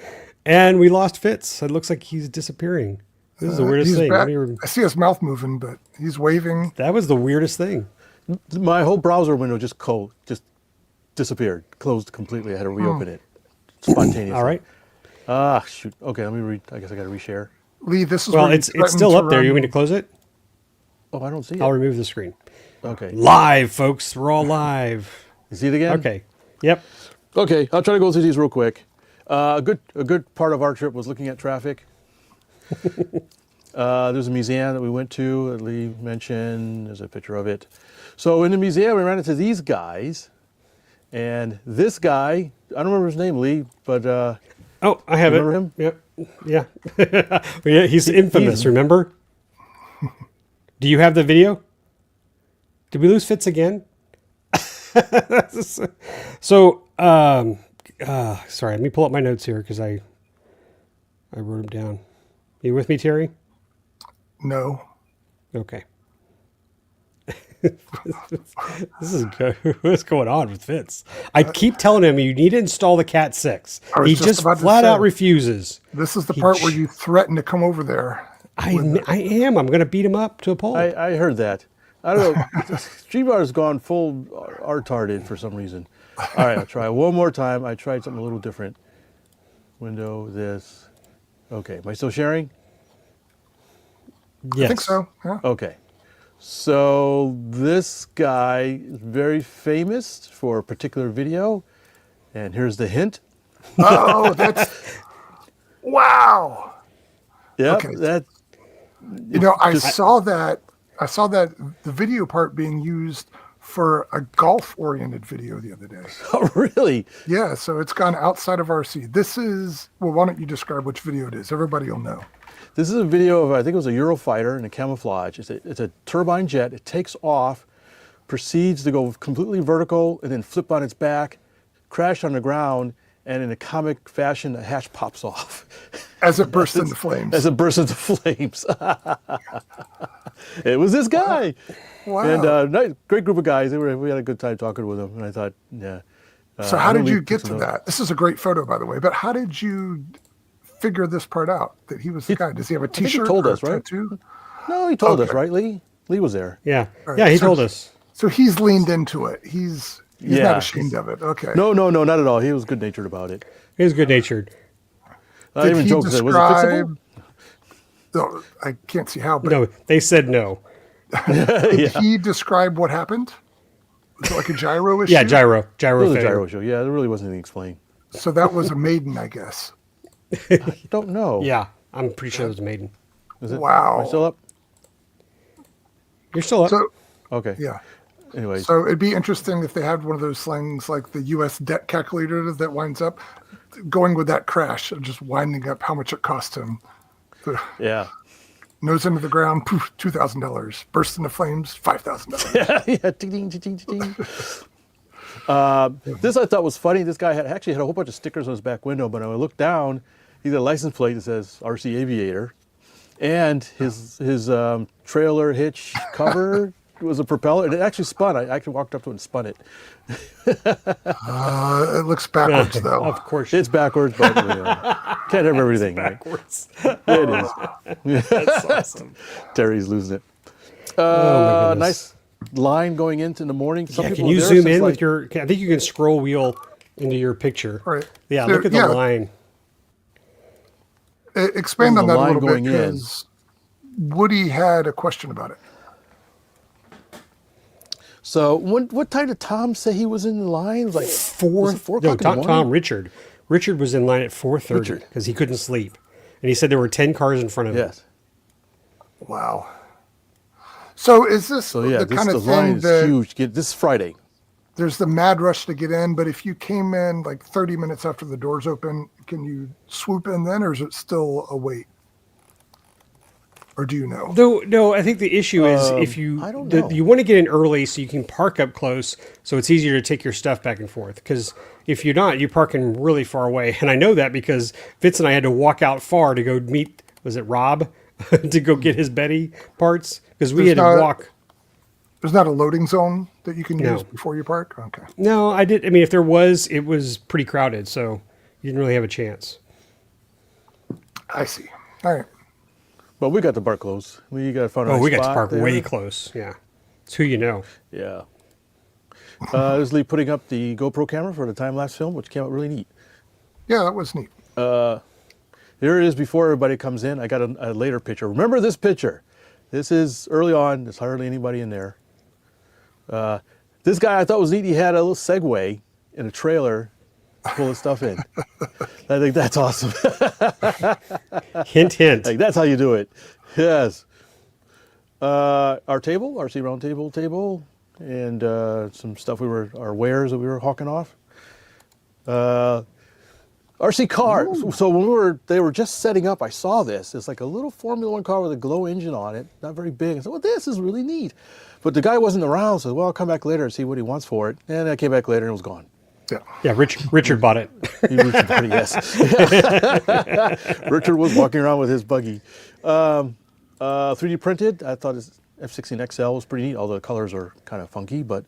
Speaker 3: And we lost Fitz. It looks like he's disappearing. This is the weirdest
Speaker 2: he's
Speaker 3: thing.
Speaker 2: back. I see his mouth moving, but he's waving.
Speaker 3: That was the weirdest thing.
Speaker 1: my whole browser window just disappeared, closed completely. I had to reopen it spontaneously.
Speaker 3: All right.
Speaker 1: Ah, shoot. Okay, let me read. I guess I got to reshare.
Speaker 2: Lee, this is
Speaker 3: Well,
Speaker 2: where you
Speaker 3: it's
Speaker 2: threatened
Speaker 3: still
Speaker 2: to
Speaker 3: up there. You want
Speaker 2: run-
Speaker 3: me to close it?
Speaker 1: Oh, I don't see it.
Speaker 3: I'll remove the screen.
Speaker 1: Okay.
Speaker 3: Live, folks. We're all live.
Speaker 1: You see it again?
Speaker 3: Okay. Yep.
Speaker 1: Okay, I'll try to go through these real quick. A good part of our trip was looking at traffic. There's a museum that we went to that Lee mentioned. There's a picture of it. So in the museum, we ran into these guys. And this guy, I don't remember his name, Lee, but...
Speaker 3: oh, I have it.
Speaker 1: Remember him?
Speaker 3: Yep. Yeah. Yeah, he's infamous, remember? Do you have the video? Did we lose Fitz again? So, sorry, let me pull up my notes here because I wrote them down. You with me, Terry?
Speaker 2: No.
Speaker 3: Okay. This is good. What's going on with Fitz? I keep telling him you need to install the Cat 6. He just flat out refuses.
Speaker 2: This is the part where you threaten to come over there.
Speaker 3: I am. I'm going to beat him up to a pole.
Speaker 1: I heard that. I don't know. Streetbar has gone full retarded for some reason. All right, I'll try one more time. I tried something a little different. Window, this. Okay, am I still sharing?
Speaker 3: Yes.
Speaker 2: I think so. Yeah.
Speaker 1: Okay. So this guy is very famous for a particular video. And here's the hint.
Speaker 2: Oh, that's... Wow.
Speaker 1: Yep,
Speaker 2: Okay.
Speaker 1: that.
Speaker 2: I saw that the video part being used for a golf-oriented video the other day.
Speaker 1: Oh, really?
Speaker 2: Yeah, so it's gone outside of RC. This is, well, why don't you describe which video it is? Everybody will know.
Speaker 1: This is a video of, I think it was a Eurofighter in a camouflage. It's a turbine jet. It takes off, proceeds to go completely vertical, and then flip on its back, crash on the ground, and in a comic fashion, a hatch pops off.
Speaker 2: As it bursts into flames.
Speaker 1: As it bursts into flames. It was this guy.
Speaker 2: Wow.
Speaker 1: And great group of guys. We had a good time talking with them. And I thought, yeah.
Speaker 2: So how did you get to that? This is a great photo, by the way. But how did you figure this part out, that he was the guy? Does he have a
Speaker 1: I think
Speaker 2: T-shirt
Speaker 1: he told
Speaker 2: or
Speaker 1: us,
Speaker 2: a
Speaker 1: right?
Speaker 2: tattoo?
Speaker 1: No, he told us,
Speaker 2: Okay.
Speaker 1: right, Lee? Lee was there.
Speaker 3: Yeah.
Speaker 2: All right,
Speaker 3: Yeah, he
Speaker 2: so-
Speaker 3: told us.
Speaker 2: So he's leaned into it. He's
Speaker 1: Yeah,
Speaker 2: not ashamed of it. Okay.
Speaker 1: No, not at all. He was good-natured about it.
Speaker 3: He was good-natured.
Speaker 1: I
Speaker 2: Did
Speaker 1: even
Speaker 2: he
Speaker 1: joked and said, was it fixable?
Speaker 2: describe? No, I can't see how. But
Speaker 3: No, they said no.
Speaker 2: did he describe what happened? Was it like a gyro issue?
Speaker 3: Yeah, gyro
Speaker 1: It was a
Speaker 3: failure.
Speaker 1: gyro show. Yeah, there really wasn't anything explained.
Speaker 2: So that was a maiden, I guess.
Speaker 1: I don't know.
Speaker 3: Yeah, I'm pretty sure it was a maiden.
Speaker 1: Is it?
Speaker 2: Wow.
Speaker 1: Am I still up?
Speaker 3: You're still up.
Speaker 2: So
Speaker 1: Okay.
Speaker 2: yeah.
Speaker 1: Anyways.
Speaker 2: So it'd be interesting if they had one of those things like the U.S. debt calculator that winds up going with that crash and just winding up how much it cost him.
Speaker 1: Yeah.
Speaker 2: Nose into the ground, poof, $2,000. Burst into flames, $5,000.
Speaker 1: Yeah. Ding, ding, ding, ding, ding. This I thought was funny. This guy actually had a whole bunch of stickers on his back window, but when I looked down, he had a license plate that says RC Aviator, and his trailer hitch cover was a propeller, and it actually spun. I actually walked up to it and spun it.
Speaker 2: It looks backwards, though.
Speaker 3: Of course.
Speaker 1: It's backwards, but can't have everything. Right?
Speaker 3: backwards.
Speaker 1: It is.
Speaker 3: That's awesome.
Speaker 1: Terry's losing it.
Speaker 3: Oh, my goodness.
Speaker 1: Nice line going into the morning. Some
Speaker 3: Yeah,
Speaker 1: people
Speaker 3: can you
Speaker 1: there
Speaker 3: zoom
Speaker 1: since,
Speaker 3: in
Speaker 1: like,
Speaker 3: with your... I think you can scroll wheel into your picture.
Speaker 2: Right.
Speaker 3: Yeah,
Speaker 2: There-
Speaker 3: look at the
Speaker 2: yeah.
Speaker 3: line.
Speaker 2: Expand
Speaker 1: There's
Speaker 2: on
Speaker 1: the
Speaker 2: that a
Speaker 1: line
Speaker 2: little bit,
Speaker 1: going in.
Speaker 2: because Woody had a question about it.
Speaker 1: So what time did Tom say he was in the line? It was like was it 4
Speaker 3: No,
Speaker 1: o'clock in the
Speaker 3: Tom,
Speaker 1: morning?
Speaker 3: Richard. Richard was in line at 4:30
Speaker 1: Richard.
Speaker 3: because he couldn't sleep. And he said there were 10 cars in front of him.
Speaker 1: Yes.
Speaker 2: Wow. So is this
Speaker 1: So yeah,
Speaker 2: the
Speaker 1: this
Speaker 2: kind
Speaker 1: the
Speaker 2: of
Speaker 1: line
Speaker 2: thing
Speaker 1: is
Speaker 2: that
Speaker 1: huge. This is Friday.
Speaker 2: there's the mad rush to get in, but if you came in like 30 minutes after the doors open, can you swoop in then, or is it still a wait? Or do you know?
Speaker 3: No, I think the issue is if you
Speaker 1: I don't know.
Speaker 3: you want to get in early so you can park up close, so it's easier to take your stuff back and forth. Because if you're not, you're parking really far away, and I know that because Fitz and I had to walk out far to go meet. Was it Rob to go get his Betty parts? Because we
Speaker 2: There's
Speaker 3: had to
Speaker 2: not-
Speaker 3: walk.
Speaker 2: There's not a loading zone that you can
Speaker 3: No.
Speaker 2: use before you park? Okay.
Speaker 3: No, I did. I mean, if there was, it was pretty crowded, so you didn't really have a chance.
Speaker 2: I see. All right.
Speaker 1: But we got the park close. We got found a
Speaker 3: Oh,
Speaker 1: nice
Speaker 3: we got to
Speaker 1: spot
Speaker 3: park
Speaker 1: there.
Speaker 3: way close. Yeah, it's who you know.
Speaker 1: Yeah. There's Lee putting up the GoPro camera for the time-lapse film, which came out really neat.
Speaker 2: Yeah, that was neat.
Speaker 1: There it is before everybody comes in. I got a later picture. Remember this picture. This is early on. There's hardly anybody in there. This guy I thought was neat. He had a little Segway in a trailer pull the stuff in. I think that's awesome.
Speaker 3: Hint, hint.
Speaker 1: Like, that's how you do it. Yes. Our table, RC Roundtable table, and some stuff our wares that we were hawking off. RC car. Ooh. So when they were just setting up, I saw this. It's like a little Formula One car with a glow engine on it, not very big. I said, well, this is really neat. But the guy wasn't around, so well, I'll come back later and see what he wants for it. And I came back later and it was gone.
Speaker 3: Yeah, Richard bought it.
Speaker 1: Richard bought it, yes. Richard was walking around with his buggy. 3D printed. I thought his F16 XL was pretty neat. All the colors are kind of funky, but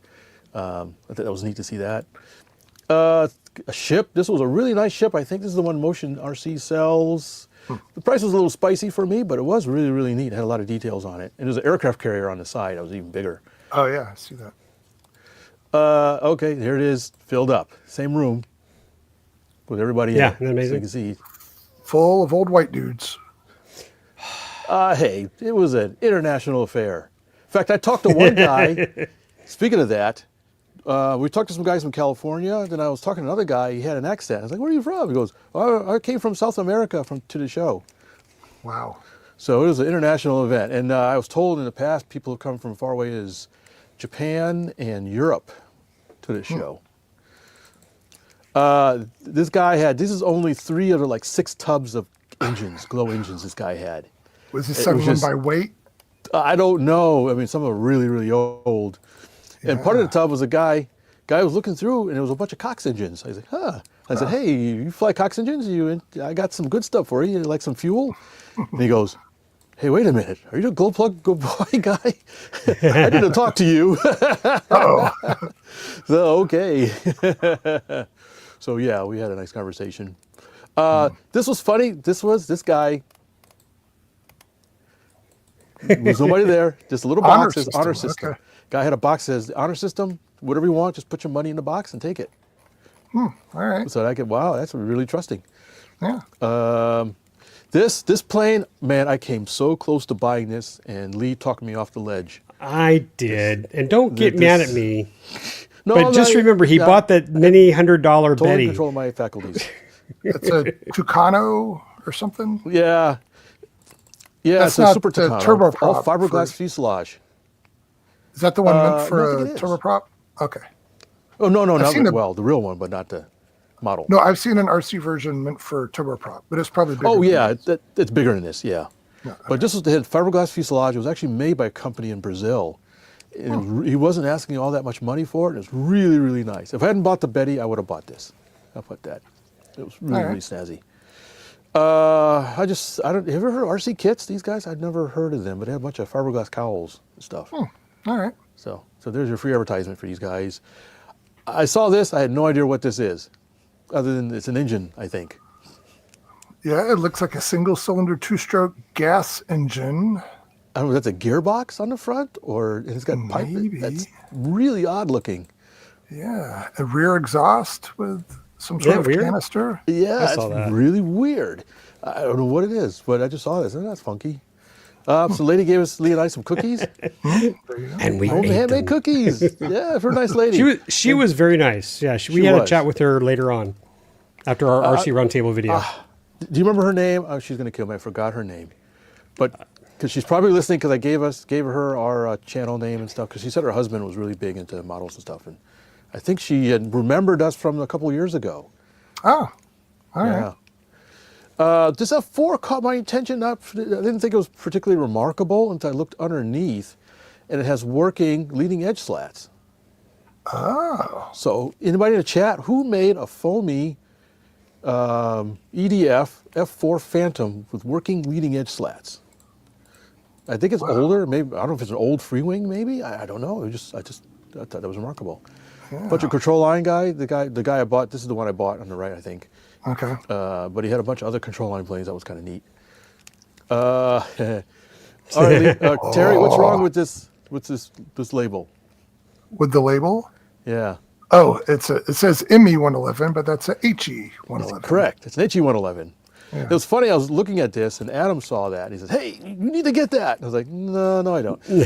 Speaker 1: I thought that was neat to see that. A ship. This was a really nice ship. I think this is the one Motion RC sells. The price was a little spicy for me, but it was really, really neat. It had a lot of details on it. And there's an aircraft carrier on the side. It was even bigger.
Speaker 2: Oh, yeah, I see that.
Speaker 1: Okay, here it is, filled up. Same room with everybody in it.
Speaker 3: Yeah, amazing.
Speaker 1: So you can see.
Speaker 2: Full of old white dudes.
Speaker 1: Hey, it was an international affair. In fact, I talked to one guy. Speaking of that, we talked to some guys from California. Then I was talking to another guy. He had an accent. I was like, "Where are you from?" He goes, "I came from South America to the show."
Speaker 2: Wow.
Speaker 1: So it was an international event. And I was told in the past people have come from far away as Japan and Europe to the show. This guy this is only 3 of the like 6 tubs of engines, glow engines this guy had.
Speaker 2: Was he selling them by weight?
Speaker 1: I don't know. I mean, some are really, really old. Yeah. And part of the tub was a guy was looking through, and it was a bunch of Cox engines. I was like, huh. I said, hey, you fly Cox engines? I got some good stuff for you. You like some fuel? And he goes, hey, wait a minute. Are you the glow plug go boy guy? I didn't talk to you.
Speaker 2: Uh-oh.
Speaker 1: So, okay. So, yeah, we had a nice conversation. This was funny. This guy, there's nobody there. Just a little box says honor system. Okay. Guy had a box that says honor system. Whatever you want, just put your money in the box and take it.
Speaker 2: All right.
Speaker 1: So wow, that's really trusting.
Speaker 2: Yeah.
Speaker 1: This plane, man, I came so close to buying this, and Lee talked me off the ledge.
Speaker 3: I did, and don't get mad at me.
Speaker 1: No,
Speaker 3: but just remember, he bought that many $100
Speaker 1: totally
Speaker 3: Betty.
Speaker 1: Control my faculties.
Speaker 2: It's a Tucano or something.
Speaker 1: Yeah. Yeah,
Speaker 2: That's
Speaker 1: it's a
Speaker 2: not
Speaker 1: super
Speaker 2: the
Speaker 1: Tucano.
Speaker 2: turboprop
Speaker 1: All fiberglass fuselage.
Speaker 2: Is that the one meant for a
Speaker 1: it is.
Speaker 2: turboprop? Okay.
Speaker 1: Oh no, not
Speaker 2: the
Speaker 1: the real one, but not the model.
Speaker 2: No, I've seen an RC version meant for turboprop, but it's probably bigger.
Speaker 1: Oh yeah, it's bigger than this. Yeah.
Speaker 2: No, okay.
Speaker 1: But this was the fiberglass fuselage. It was actually made by a company in Brazil. He wasn't asking all that much money for it. It was really, really nice. If I hadn't bought the Betty, I would have bought this. I'll put that. It was really, really snazzy. Have you ever heard of RC Kits? These guys, I'd never heard of them, but they have a bunch of fiberglass cowls and stuff.
Speaker 2: All right.
Speaker 1: So there's your free advertisement for these guys. I saw this. I had no idea what this is, other than it's an engine, I think.
Speaker 2: Yeah, it looks like a single-cylinder 2-stroke gas engine.
Speaker 1: I don't know if that's a gearbox on the front, or it's got pipe. That's really odd looking.
Speaker 2: Yeah, a rear exhaust with some sort of canister.
Speaker 1: Yeah, it's really weird. I don't know what it is, but I just saw this, and that's funky. So the lady gave Lee and I some cookies.
Speaker 3: And we ate
Speaker 1: handmade
Speaker 3: them.
Speaker 1: cookies. Yeah, for a nice lady.
Speaker 3: She was very nice. Yeah, we had a chat with her later on, after our RC Roundtable video.
Speaker 1: Do you remember her name? Oh, she's going to kill me. I forgot her name. But because she's probably listening, because I gave her our channel name and stuff, because she said her husband was really big into models and stuff. And I think she had remembered us from a couple of years ago.
Speaker 2: Oh, all right.
Speaker 1: This F4 caught my attention. I didn't think it was particularly remarkable until I looked underneath, and it has working leading edge slats.
Speaker 2: Oh.
Speaker 1: So anybody in the chat, who made a foamy EDF F4 Phantom with working leading edge slats? I think it's older. Maybe I don't know if it's an old Freewing. Maybe I don't know. I thought that was remarkable. Yeah. Bunch of control line guy. The guy I bought. This is the one I bought on the right, I think.
Speaker 2: Okay.
Speaker 1: But he had a bunch of other control line planes. That was kind of neat. All right, Terry, what's wrong with this label?
Speaker 2: With the label?
Speaker 1: Yeah.
Speaker 2: Oh, it says ME 111, but that's a HE 111.
Speaker 1: Correct. It's an HE 111. Yeah. It was funny. I was looking at this, and Adam saw that. And he said, "Hey, you need to get that." And I was like, "No, I don't." He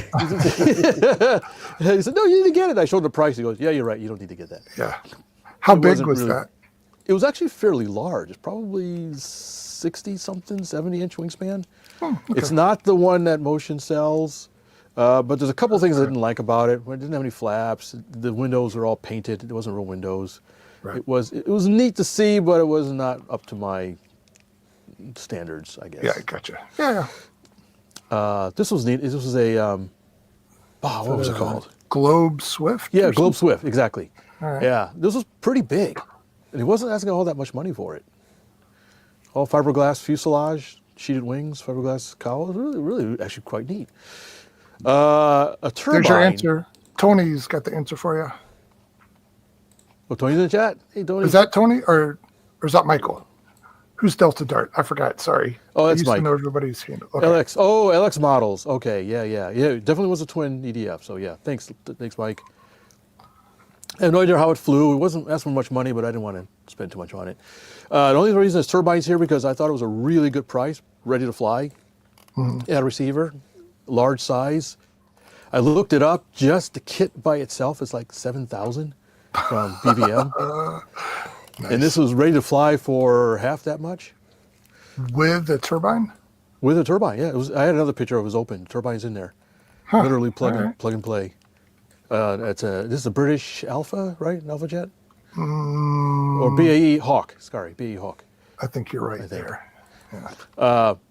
Speaker 1: said, "No, you need to get it." I showed him the price. He goes, "Yeah, you're right. You don't need to get that."
Speaker 2: Yeah. How big was that?
Speaker 1: it was actually fairly large. It's probably 60-something, 70-inch wingspan. It's not the one that Motion sells, but there's a couple things I didn't like about it. It didn't have any flaps. The windows were all painted. It wasn't real windows.
Speaker 2: Right.
Speaker 1: It was neat to see, but it was not up to my standards, I guess.
Speaker 2: Yeah, I gotcha. Yeah.
Speaker 1: This was neat. This was a what was it called?
Speaker 2: Globe Swift?
Speaker 1: Yeah,
Speaker 2: or
Speaker 1: Globe
Speaker 2: something?
Speaker 1: Swift, exactly.
Speaker 2: All right.
Speaker 1: Yeah, this was pretty big. And he wasn't asking all that much money for it. All fiberglass fuselage, sheeted wings, fiberglass cowl. Really, actually quite neat. A turbine.
Speaker 2: There's your answer. Tony's got the answer for you.
Speaker 1: Oh, Tony's in the chat? Hey, Tony.
Speaker 2: Is that Tony or is that Michael? Who's Delta Dart? I forgot. Sorry.
Speaker 1: Oh, that's
Speaker 2: I used
Speaker 1: Mike.
Speaker 2: to know everybody's handle. Okay.
Speaker 1: LX. Oh, LX models. Okay, yeah. It definitely was a twin EDF. So yeah, thanks, Mike. I have no idea how it flew. It wasn't asking for much money, but I didn't want to spend too much on it. The only reason this turbine's here because I thought it was a really good price, ready to fly. It had a receiver, large size. I looked it up. Just the kit by itself is like $7,000 from BBM. Nice. And this was ready to fly for half that much.
Speaker 2: With the turbine?
Speaker 1: With a turbine, yeah. I had another picture. It was open. Turbine's in there. Literally plug and play. This is a British Alpha, right? An Alpha jet? Or BAE Hawk. Sorry, BAE Hawk.
Speaker 2: I think you're right there.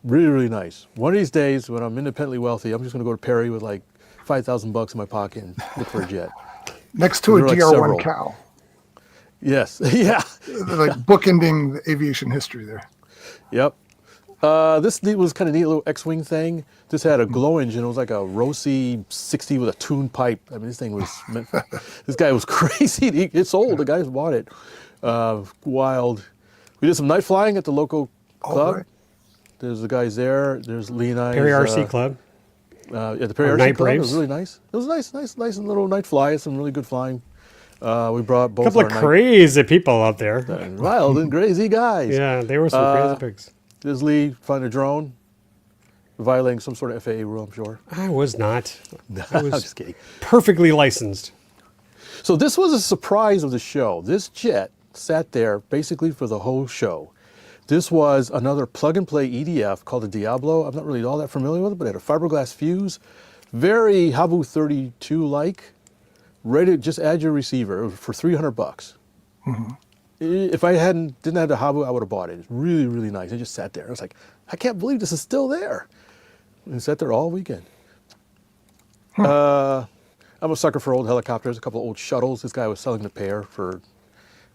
Speaker 1: Really, really nice. One of these days, when I'm independently wealthy, I'm just going to go to Perry with like $5,000 in my pocket and look for a jet.
Speaker 2: Next to a
Speaker 1: There are like
Speaker 2: DR1
Speaker 1: several.
Speaker 2: cow.
Speaker 1: Yes, yeah.
Speaker 2: They're like bookending the aviation history there.
Speaker 1: Yep. This was kind of neat little X-wing thing. This had a glow engine. It was like a Rossi 60 with a tuned pipe. I mean, this thing was. This guy was crazy. It's old. The guys bought it. Wild. We did some night flying at the local club.
Speaker 2: Right.
Speaker 1: There's the guys there. There's Lee and I.
Speaker 3: Perry RC Club.
Speaker 1: Yeah, the Perry RC
Speaker 3: Night
Speaker 1: Club. It
Speaker 3: Braves.
Speaker 1: was really nice. It was nice and little night fly. Some really good flying. We brought both
Speaker 3: A couple of crazy people out there.
Speaker 1: wild and crazy guys.
Speaker 3: Yeah, they were some crazy pigs.
Speaker 1: There's Lee flying a drone, violating some sort of FAA rule, I'm sure.
Speaker 3: I was not. I
Speaker 1: I'm
Speaker 3: was
Speaker 1: just kidding.
Speaker 3: perfectly licensed.
Speaker 1: So this was a surprise of the show. This jet sat there basically for the whole show. This was another plug-and-play EDF called the Diablo. I'm not really all that familiar with it, but it had a fiberglass fuse, very Habu 32-like. Ready to just add your receiver. It was for $300. If I didn't have the Habu, I would have bought it. It's really, really nice. It just sat there. I was like, I can't believe this is still there. And it sat there all weekend. I'm a sucker for old helicopters, a couple of old shuttles. This guy was selling the pair for,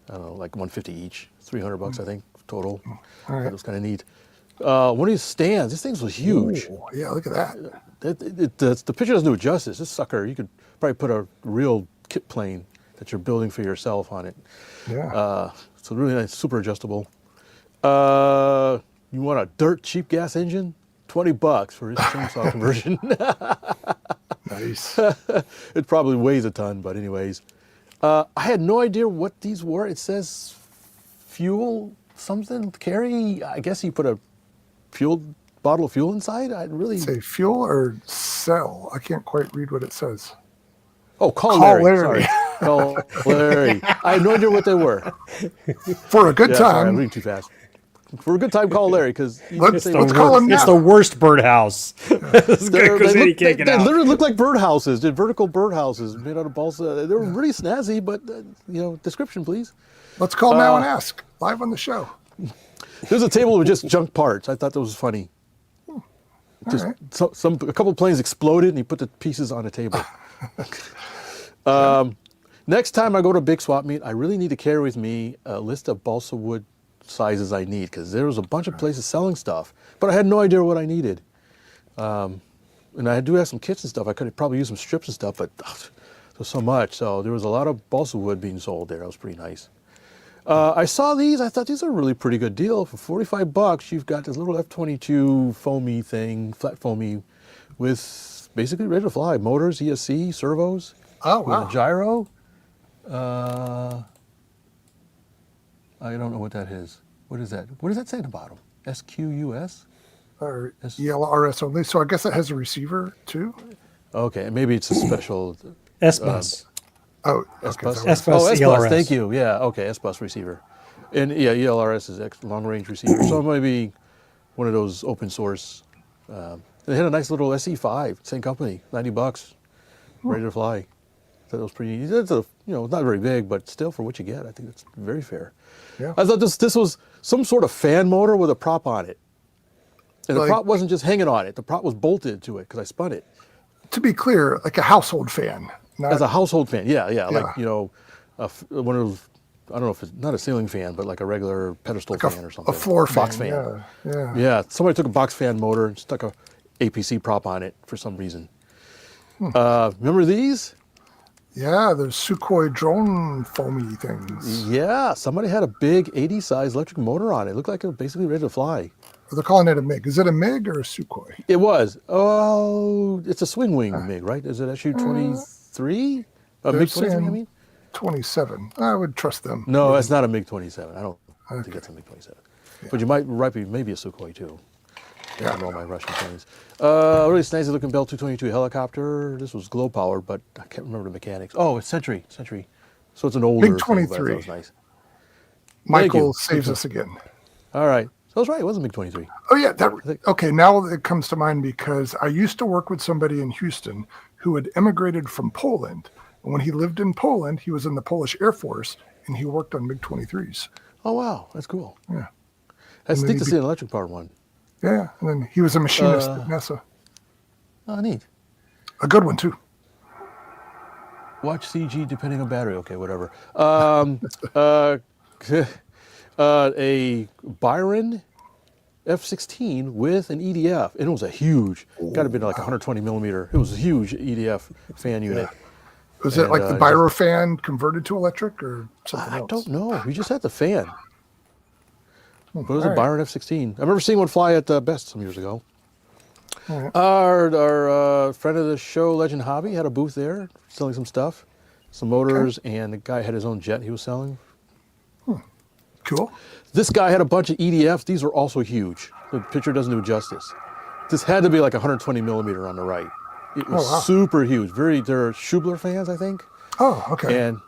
Speaker 1: I don't know, like $150 each, $300 I think total.
Speaker 2: All right.
Speaker 1: That was kind of neat. One of these stands, this thing was huge.
Speaker 2: Ooh, yeah, look at that.
Speaker 1: The picture doesn't do it justice. This sucker, you could probably put a real kit plane that you're building for yourself on it.
Speaker 2: Yeah.
Speaker 1: So really nice, super adjustable. You want a dirt cheap gas engine? $20 for his chainsaw conversion.
Speaker 2: Nice.
Speaker 1: It probably weighs a ton, but anyways. I had no idea what these were. It fuel something, carry. I guess you put a bottle of fuel inside. I really.
Speaker 2: Say fuel or cell? I can't quite read what it says.
Speaker 1: Oh, call
Speaker 2: Larry.
Speaker 1: Larry. Sorry. Call Larry. I had no idea what they were.
Speaker 2: For a good
Speaker 1: Yeah, sorry, I'm
Speaker 2: time.
Speaker 1: reading too fast. For a good time, call Larry because
Speaker 2: Let's call him
Speaker 3: It's
Speaker 2: now.
Speaker 3: the worst birdhouse. Because
Speaker 1: They
Speaker 3: you can't get out.
Speaker 1: literally look like birdhouses. They're vertical birdhouses made out of balsa. They were really snazzy, but description, please.
Speaker 2: Let's call now and ask. Live on the show.
Speaker 1: There's a table with just junk parts. I thought that was funny. Just
Speaker 2: right.
Speaker 1: a couple of planes exploded, and he put the pieces on a table. Next time I go to a big swap meet, I really need to carry with me a list of balsa wood sizes I need because there was a bunch of places selling stuff, but I had no idea what I needed. And I do have some kits and stuff. I could probably use some strips and stuff, but there's so much. So there was a lot of balsa wood being sold there. That was pretty nice. I saw these. I thought these are a really pretty good deal. For $45, you've got this little F-22 foamy thing, flat foamy, with basically ready to fly. Motors, ESC, servos.
Speaker 2: Oh,
Speaker 1: With
Speaker 2: wow.
Speaker 1: a gyro. I don't know what that is. What is that? What does that say at the bottom? SQUS?
Speaker 2: Or
Speaker 1: Yes.
Speaker 2: ELRS only. So I guess it has a receiver too.
Speaker 1: Okay, maybe it's a special
Speaker 3: S-Bus.
Speaker 2: Oh,
Speaker 1: S-Bus.
Speaker 2: okay.
Speaker 3: S-Bus
Speaker 1: Oh, S-Bus,
Speaker 3: ELRS.
Speaker 1: thank you. Yeah, okay, S-Bus receiver. And yeah, ELRS is long range receiver. So it might be one of those open source. They had a nice little SE5, same company, $90, ready to fly. So that was pretty. It's not very big, but still for what you get, I think it's very fair.
Speaker 2: Yeah.
Speaker 1: I thought this was some sort of fan motor with a prop on it, and the
Speaker 2: Like-
Speaker 1: prop wasn't just hanging on it. The prop was bolted to it because I spun it.
Speaker 2: To be clear, like a household fan. Not,
Speaker 1: As a household fan, yeah, like
Speaker 2: Yeah.
Speaker 1: one of those. I don't know if it's not a ceiling fan, but like a regular pedestal fan or something.
Speaker 2: a floor fan.
Speaker 1: Box fan.
Speaker 2: Yeah.
Speaker 1: Yeah, somebody took a box fan motor and stuck a APC prop on it for some reason. Remember these?
Speaker 2: Yeah, those Sukhoi drone foamy things.
Speaker 1: Yeah, somebody had a big 80 size electric motor on it. It looked like it was basically ready to fly.
Speaker 2: They're calling it a MiG. Is it a MiG or a Sukhoi?
Speaker 1: It was. Oh, it's a swing wing MiG, right? Is it SU-23? A
Speaker 2: they're
Speaker 1: MiG-23, I
Speaker 2: saying-
Speaker 1: mean?
Speaker 2: 27. I would trust them.
Speaker 1: No, that's not a MiG-27. I don't think
Speaker 2: Okay.
Speaker 1: that's a MiG-27. But you might be maybe a Sukhoi too. I don't know my Russian planes. Really snazzy looking Bell 222 helicopter. This was glow powered, but I can't remember the mechanics. Oh, it's Sentry. So it's an older thing, but I thought it was nice.
Speaker 2: Michael
Speaker 1: you.
Speaker 2: saves us again.
Speaker 1: All right. So I was right. It was a MiG-23.
Speaker 2: Oh, yeah. Okay, now it comes to mind because I used to work with somebody in Houston who had emigrated from Poland. And when he lived in Poland, he was in the Polish Air Force, and he worked on MiG-23s.
Speaker 1: Oh, wow. That's cool.
Speaker 2: Yeah.
Speaker 1: That's
Speaker 2: And then
Speaker 1: neat to
Speaker 2: he
Speaker 1: see an electric powered one.
Speaker 2: Yeah, and then he was a machinist at NASA.
Speaker 1: Oh, neat.
Speaker 2: A good one, too.
Speaker 1: Watch CG depending on battery. Okay, whatever. A Byron F-16 with an EDF. And it was a huge, got to be like 120 millimeter. It was a huge EDF fan unit.
Speaker 2: Was it
Speaker 1: And,
Speaker 2: like the Biro fan converted to electric or something
Speaker 1: I
Speaker 2: else?
Speaker 1: don't know. We just had the fan. But it was a
Speaker 2: All right.
Speaker 1: Byron F-16. I remember seeing one fly at Best some years ago.
Speaker 2: All right.
Speaker 1: Our friend of the show, Legend Hobby, had a booth there selling some stuff, some motors, and the guy had his own jet he was selling.
Speaker 2: Cool.
Speaker 1: This guy had a bunch of EDFs. These were also huge. The picture doesn't do it justice. This had to be like 120 millimeter on the right. It was
Speaker 2: wow.
Speaker 1: super huge. They're Schubler fans, I think.
Speaker 2: Oh, okay.
Speaker 1: And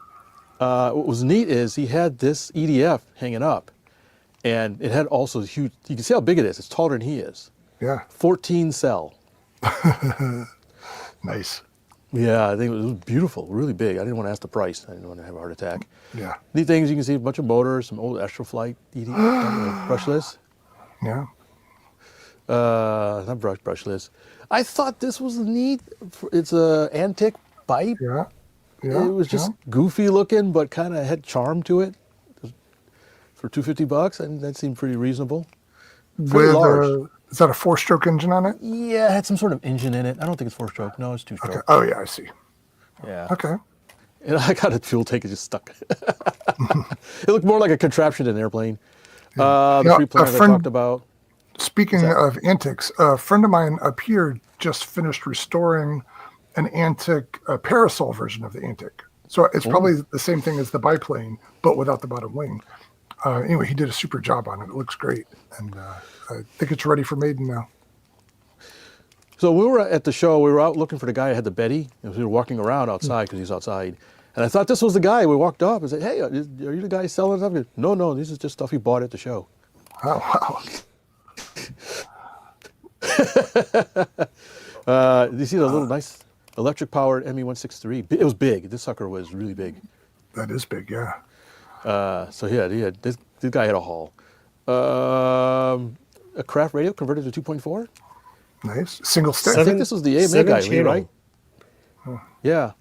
Speaker 1: what was neat is he had this EDF hanging up, and it had also huge. You can see how big it is. It's taller than he is.
Speaker 2: Yeah,
Speaker 1: 14 cell.
Speaker 2: nice.
Speaker 1: Yeah, I think it was beautiful, really big. I didn't want to ask the price. I didn't want to have a heart attack.
Speaker 2: Yeah,
Speaker 1: Neat things, you can see a bunch of motors, some old Astroflight brushless.
Speaker 2: yeah.
Speaker 1: Not brushless. I thought this was neat. It's a antique bite.
Speaker 2: Yeah. Yeah.
Speaker 1: It was just goofy looking, but kind of had charm to it. For $250, and that seemed pretty reasonable. Pretty large.
Speaker 2: Is that a 4-stroke engine on it?
Speaker 1: Yeah, it had some sort of engine in it. I don't think it's 4-stroke. No, it's 2-stroke.
Speaker 2: Okay. Oh, yeah, I see.
Speaker 1: Yeah.
Speaker 2: Okay.
Speaker 1: And I got a fuel tank, it just stuck. It looked more like a contraption than an airplane. The
Speaker 2: Now,
Speaker 1: three planes I talked about.
Speaker 2: Speaking of antics, a friend of mine up here just finished restoring an antique parasol version of the antique. So it's probably the same thing as the biplane, but without the bottom wing. Anyway, he did a super job on it. It looks great. And I think it's ready for maiden now.
Speaker 1: So we were at the show, we were out looking for the guy who had the Betty, and we were walking around outside because he's outside. And I thought this was the guy. We walked up and said, "Hey, are you the guy selling stuff?" He goes, No, this is just stuff he bought at the show.
Speaker 2: Oh, wow.
Speaker 1: You see the little nice electric-powered ME-163? It was big. This sucker was really big.
Speaker 2: That is big, yeah.
Speaker 1: So yeah, this guy had a haul. A craft radio converted to 2.4.
Speaker 2: Nice. Single stick.
Speaker 1: I think this was the AMA guy, Lee,
Speaker 3: channel.
Speaker 1: right? Yeah.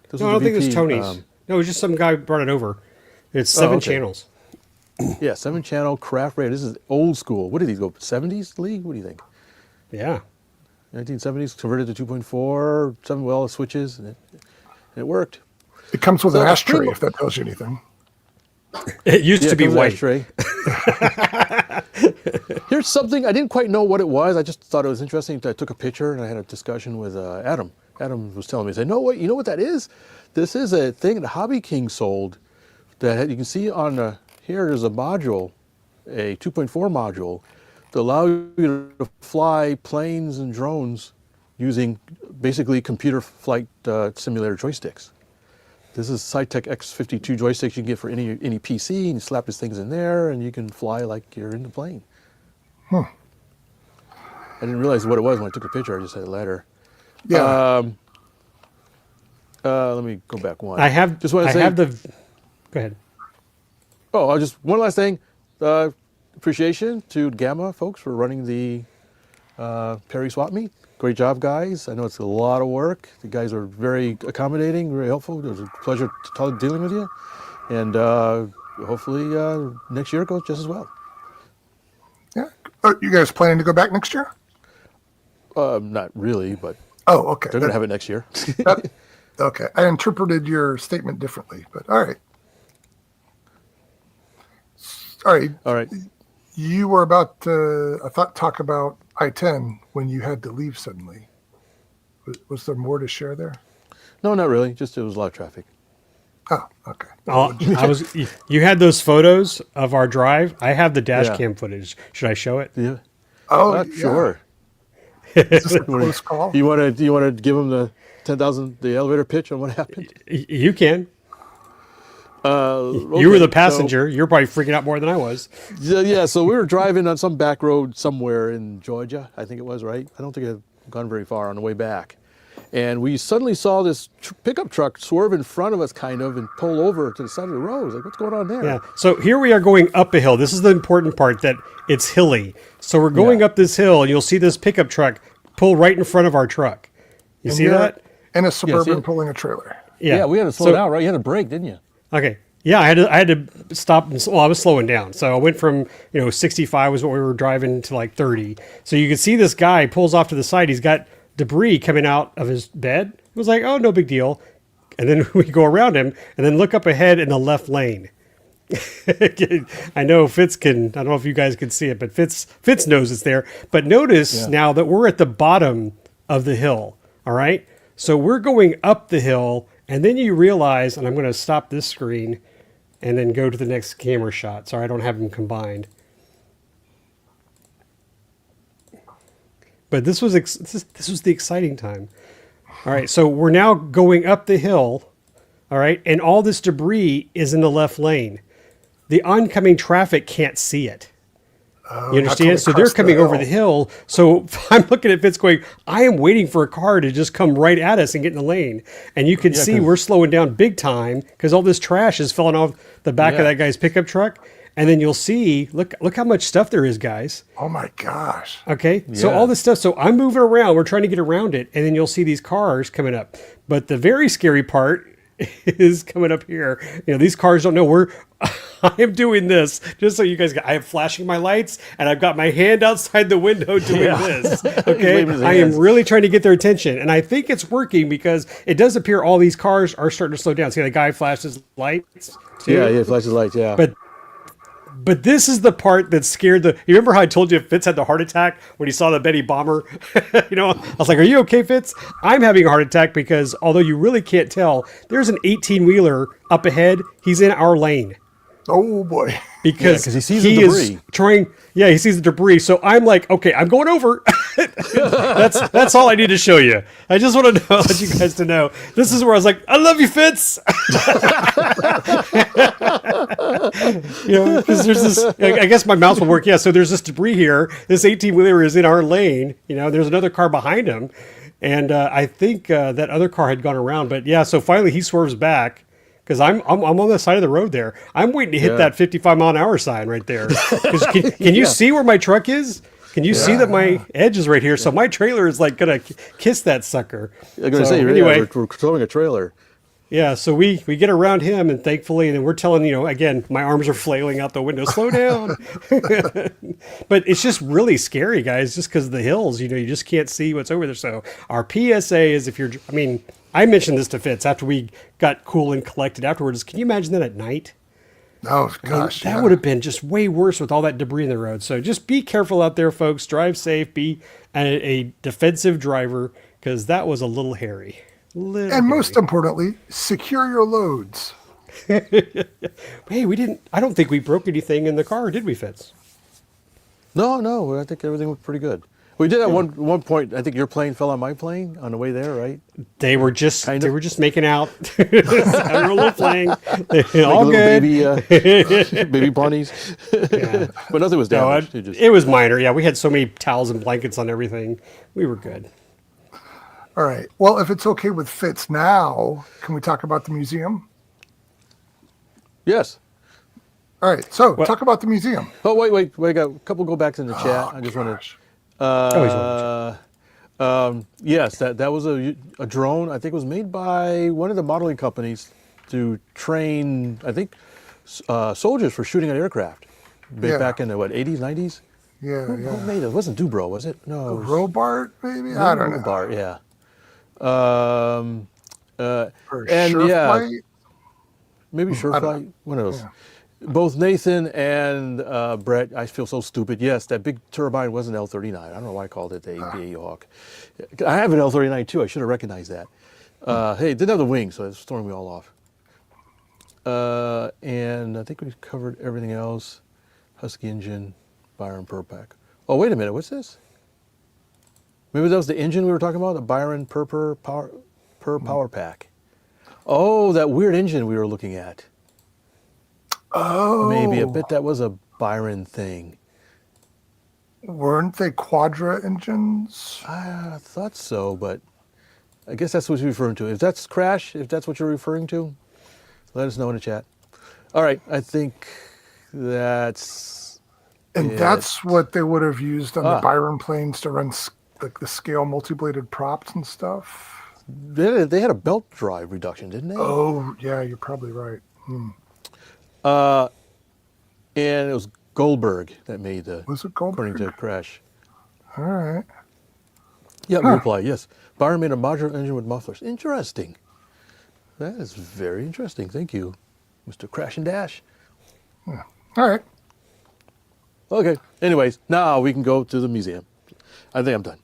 Speaker 1: This
Speaker 3: No,
Speaker 1: was
Speaker 3: I don't
Speaker 1: the
Speaker 3: think it was
Speaker 1: VP,
Speaker 3: Tony's. No, it was just some guy brought it over. It's 7
Speaker 1: okay.
Speaker 3: channels.
Speaker 1: Yeah, 7-channel craft radio. This is old school. What did these go? 70s, Lee? What do you think?
Speaker 3: Yeah.
Speaker 1: 1970s, converted to 2.4, 7 switches, and it worked.
Speaker 2: It comes with
Speaker 1: So
Speaker 2: an
Speaker 1: the
Speaker 2: ashtray,
Speaker 1: primo-
Speaker 2: if that tells you anything.
Speaker 3: It used to be
Speaker 1: comes with
Speaker 3: white.
Speaker 1: ashtray. Here's something, I didn't quite know what it was. I just thought it was interesting. I took a picture and I had a discussion with Adam. Adam was telling me, he said, you know what that is? This is a thing that Hobby King sold that you can see on here is a module, a 2.4 module, to allow you to fly planes and drones using basically computer flight simulator joysticks. This is SciTech X52 joysticks you can get for any PC, and you slap these things in there, and you can fly like you're in the plane. I didn't realize what it was when I took the picture. I just had a letter.
Speaker 2: Yeah.
Speaker 1: Let me go back one.
Speaker 3: I have.
Speaker 1: Just want to say.
Speaker 3: Go ahead.
Speaker 1: Oh, just one last thing. Appreciation to Gamma folks for running the Perry swap meet. Great job, guys. I know it's a lot of work. The guys are very accommodating, very helpful. It was a pleasure dealing with you. And hopefully next year it goes just as well.
Speaker 2: Yeah. Oh, you guys planning to go back next year?
Speaker 1: Not really, but
Speaker 2: Oh, okay.
Speaker 1: they're going to have it next year.
Speaker 2: Okay. I interpreted your statement differently, but all right. All right.
Speaker 1: All right.
Speaker 2: You were about to, talk about I-10 when you had to leave suddenly. Was there more to share there?
Speaker 1: No, not really. Just it was a lot of traffic.
Speaker 2: Oh, okay.
Speaker 3: You had those photos of our drive. I have the dash
Speaker 1: Yeah.
Speaker 3: cam footage. Should I show it?
Speaker 1: Yeah.
Speaker 2: Oh, yeah.
Speaker 1: Sure.
Speaker 2: Is this a close call?
Speaker 1: Do you want to give them the 10,000 the elevator pitch on what happened?
Speaker 3: You can.
Speaker 1: Okay,
Speaker 3: You were the passenger. You're probably freaking out more than I was.
Speaker 1: Yeah, so we were driving on some back road somewhere in Georgia, I think it was, right? I don't think I had gone very far on the way back. And we suddenly saw this pickup truck swerve in front of us, kind of, and pull over to the side of the road. I was like, what's going on there?
Speaker 3: Yeah. So here we are going up a hill. This is the important part, that it's hilly. So we're going up this hill, and you'll see this pickup truck pull right in front of our truck. You see
Speaker 2: you're
Speaker 3: that?
Speaker 2: And a Suburban
Speaker 1: it.
Speaker 2: pulling a trailer.
Speaker 1: Yeah, we had to slow down, right? You had to brake, didn't you?
Speaker 3: Okay. Yeah, I had to stop. Well, I was slowing down. So I went from, 65 was what we were driving to like 30. So you can see this guy pulls off to the side. He's got debris coming out of his bed. It was like, oh, no big deal. And then we go around him and then look up ahead in the left lane. I know Fitz can, I don't know if you guys can see it, but Fitz knows it's there. But notice now that we're at the bottom of the hill. All right. So we're going up the hill, and then you realize, and I'm going to stop this screen and then go to the next camera shot. Sorry, I don't have them combined. But this was the exciting time. All right, so we're now going up the hill, all right, and all this debris is in the left lane. The oncoming traffic can't see it. You understand? So they're coming over the hill. So I'm looking at Fitz going, I am waiting for a car to just come right at us and get in the lane. And you can see we're slowing down big time because all this trash is falling off the back of that guy's pickup truck. And then you'll see, look how much stuff there is, guys.
Speaker 2: Oh my gosh.
Speaker 3: Okay. So all this stuff. So I'm moving around. We're trying to get around it. And then you'll see these cars coming up. But the very scary part is coming up here. These cars don't know I am doing this just so you guys I am flashing my lights and I've got my hand outside the window doing this. Okay. I am really trying to get their attention. And I think it's working because it does appear all these cars are starting to slow down. See, the guy flashes lights. Too.
Speaker 1: Yeah, flashes lights, yeah.
Speaker 3: But this is the part that scared you remember how I told you Fitz had the heart attack when he saw the Betty bomber? I was like, are you okay, Fitz? I'm having a heart attack because although you really can't tell, there's an 18-wheeler up ahead. He's in our lane.
Speaker 2: Oh boy.
Speaker 3: Because
Speaker 1: he sees the debris.
Speaker 3: He sees the debris. So I'm like, okay, I'm going over. That's all I need to show you. I just want to want you guys to know. This is where I was like, I love you, Fitz. Because there's this, I guess my mouse will work. Yeah. So there's this debris here. This 18-wheeler is in our lane. There's another car behind him. And I think that other car had gone around. But yeah, so finally he swerves back. Because I'm on the side of the road there. I'm waiting to hit that 55-mile-an-hour sign right there. Can you see where my truck is? Can you see that my edge is right here? So my trailer is like going to kiss that sucker.
Speaker 1: I'm going to say, anyway, we're towing a trailer.
Speaker 3: Yeah, so we get around him, and thankfully, and then we're telling, again, my arms are flailing out the window, slow down. But it's just really scary, guys, just because of the hills, you just can't see what's over there. So our PSA is I mentioned this to Fitz after we got cool and collected afterwards. Can you imagine that at night?
Speaker 2: Oh, gosh.
Speaker 3: That would have been just way worse with all that debris in the road. So just be careful out there, folks. Drive safe. Be a defensive driver because that was a little hairy.
Speaker 2: And most importantly, secure your loads.
Speaker 3: Hey, I don't think we broke anything in the car, did we, Fitz?
Speaker 1: No, I think everything was pretty good. We did at one point. I think your plane fell on my plane on the way there, right?
Speaker 3: They were just
Speaker 1: Kind of.
Speaker 3: they were just making out. Having a little fling. All
Speaker 1: Like
Speaker 3: good.
Speaker 1: baby bunnies. But nothing was
Speaker 3: No,
Speaker 1: damaged.
Speaker 3: it was minor. Yeah, we had so many towels and blankets on everything. We were good.
Speaker 2: All right. Well, if it's okay with Fitz now, can we talk about the museum?
Speaker 1: Yes.
Speaker 2: All right. So talk about the museum.
Speaker 1: Oh, wait. I got a couple go backs in the chat. I just want
Speaker 2: Gosh.
Speaker 1: to. Yes, that was a drone. I think it was made by one of the modeling companies to train, I think, soldiers for shooting at aircraft. Back in the 80s, 90s?
Speaker 2: Yeah,
Speaker 1: Who made it? It wasn't Dubro, was it? No. It was
Speaker 2: Robart, maybe? I don't know.
Speaker 1: Robart, yeah.
Speaker 2: Or
Speaker 1: And
Speaker 2: Sureflight?
Speaker 1: maybe Sureflight, one of those. Both Nathan and Brett, I feel so stupid. Yes, that big turbine was an L-39. I don't know why I called it the BAE Hawk. I have an L-39 too. I should have recognized that. Hey, it didn't have the wings, so it's throwing me all off. And I think we covered everything else. Husky engine, Byron Purpack. Oh, wait a minute. What's this? Maybe that was the engine we were talking about, the Byron Power Pack. Oh, that weird engine we were looking at.
Speaker 2: Oh.
Speaker 1: Maybe. I bet that was a Byron thing.
Speaker 2: Weren't they Quadra engines?
Speaker 1: I thought so, but I guess that's what you're referring to. If that's Crash, if that's what you're referring to, let us know in the chat. All right, I think that's
Speaker 2: And
Speaker 1: it.
Speaker 2: that's what they would have used on the Byron planes to run the scale multi-bladed props and stuff.
Speaker 1: They had a belt drive reduction, didn't they?
Speaker 2: Oh, yeah, you're probably right.
Speaker 1: And it was Goldberg that made the.
Speaker 2: Was it Goldberg?
Speaker 1: According to Crash.
Speaker 2: All right.
Speaker 1: Yeah, reply, yes. Byron made a modular engine with mufflers. Interesting. That is very interesting. Thank you, Mr. Crash and Dash.
Speaker 2: All right.
Speaker 1: Okay. Anyways, now we can go to the museum. I think I'm done.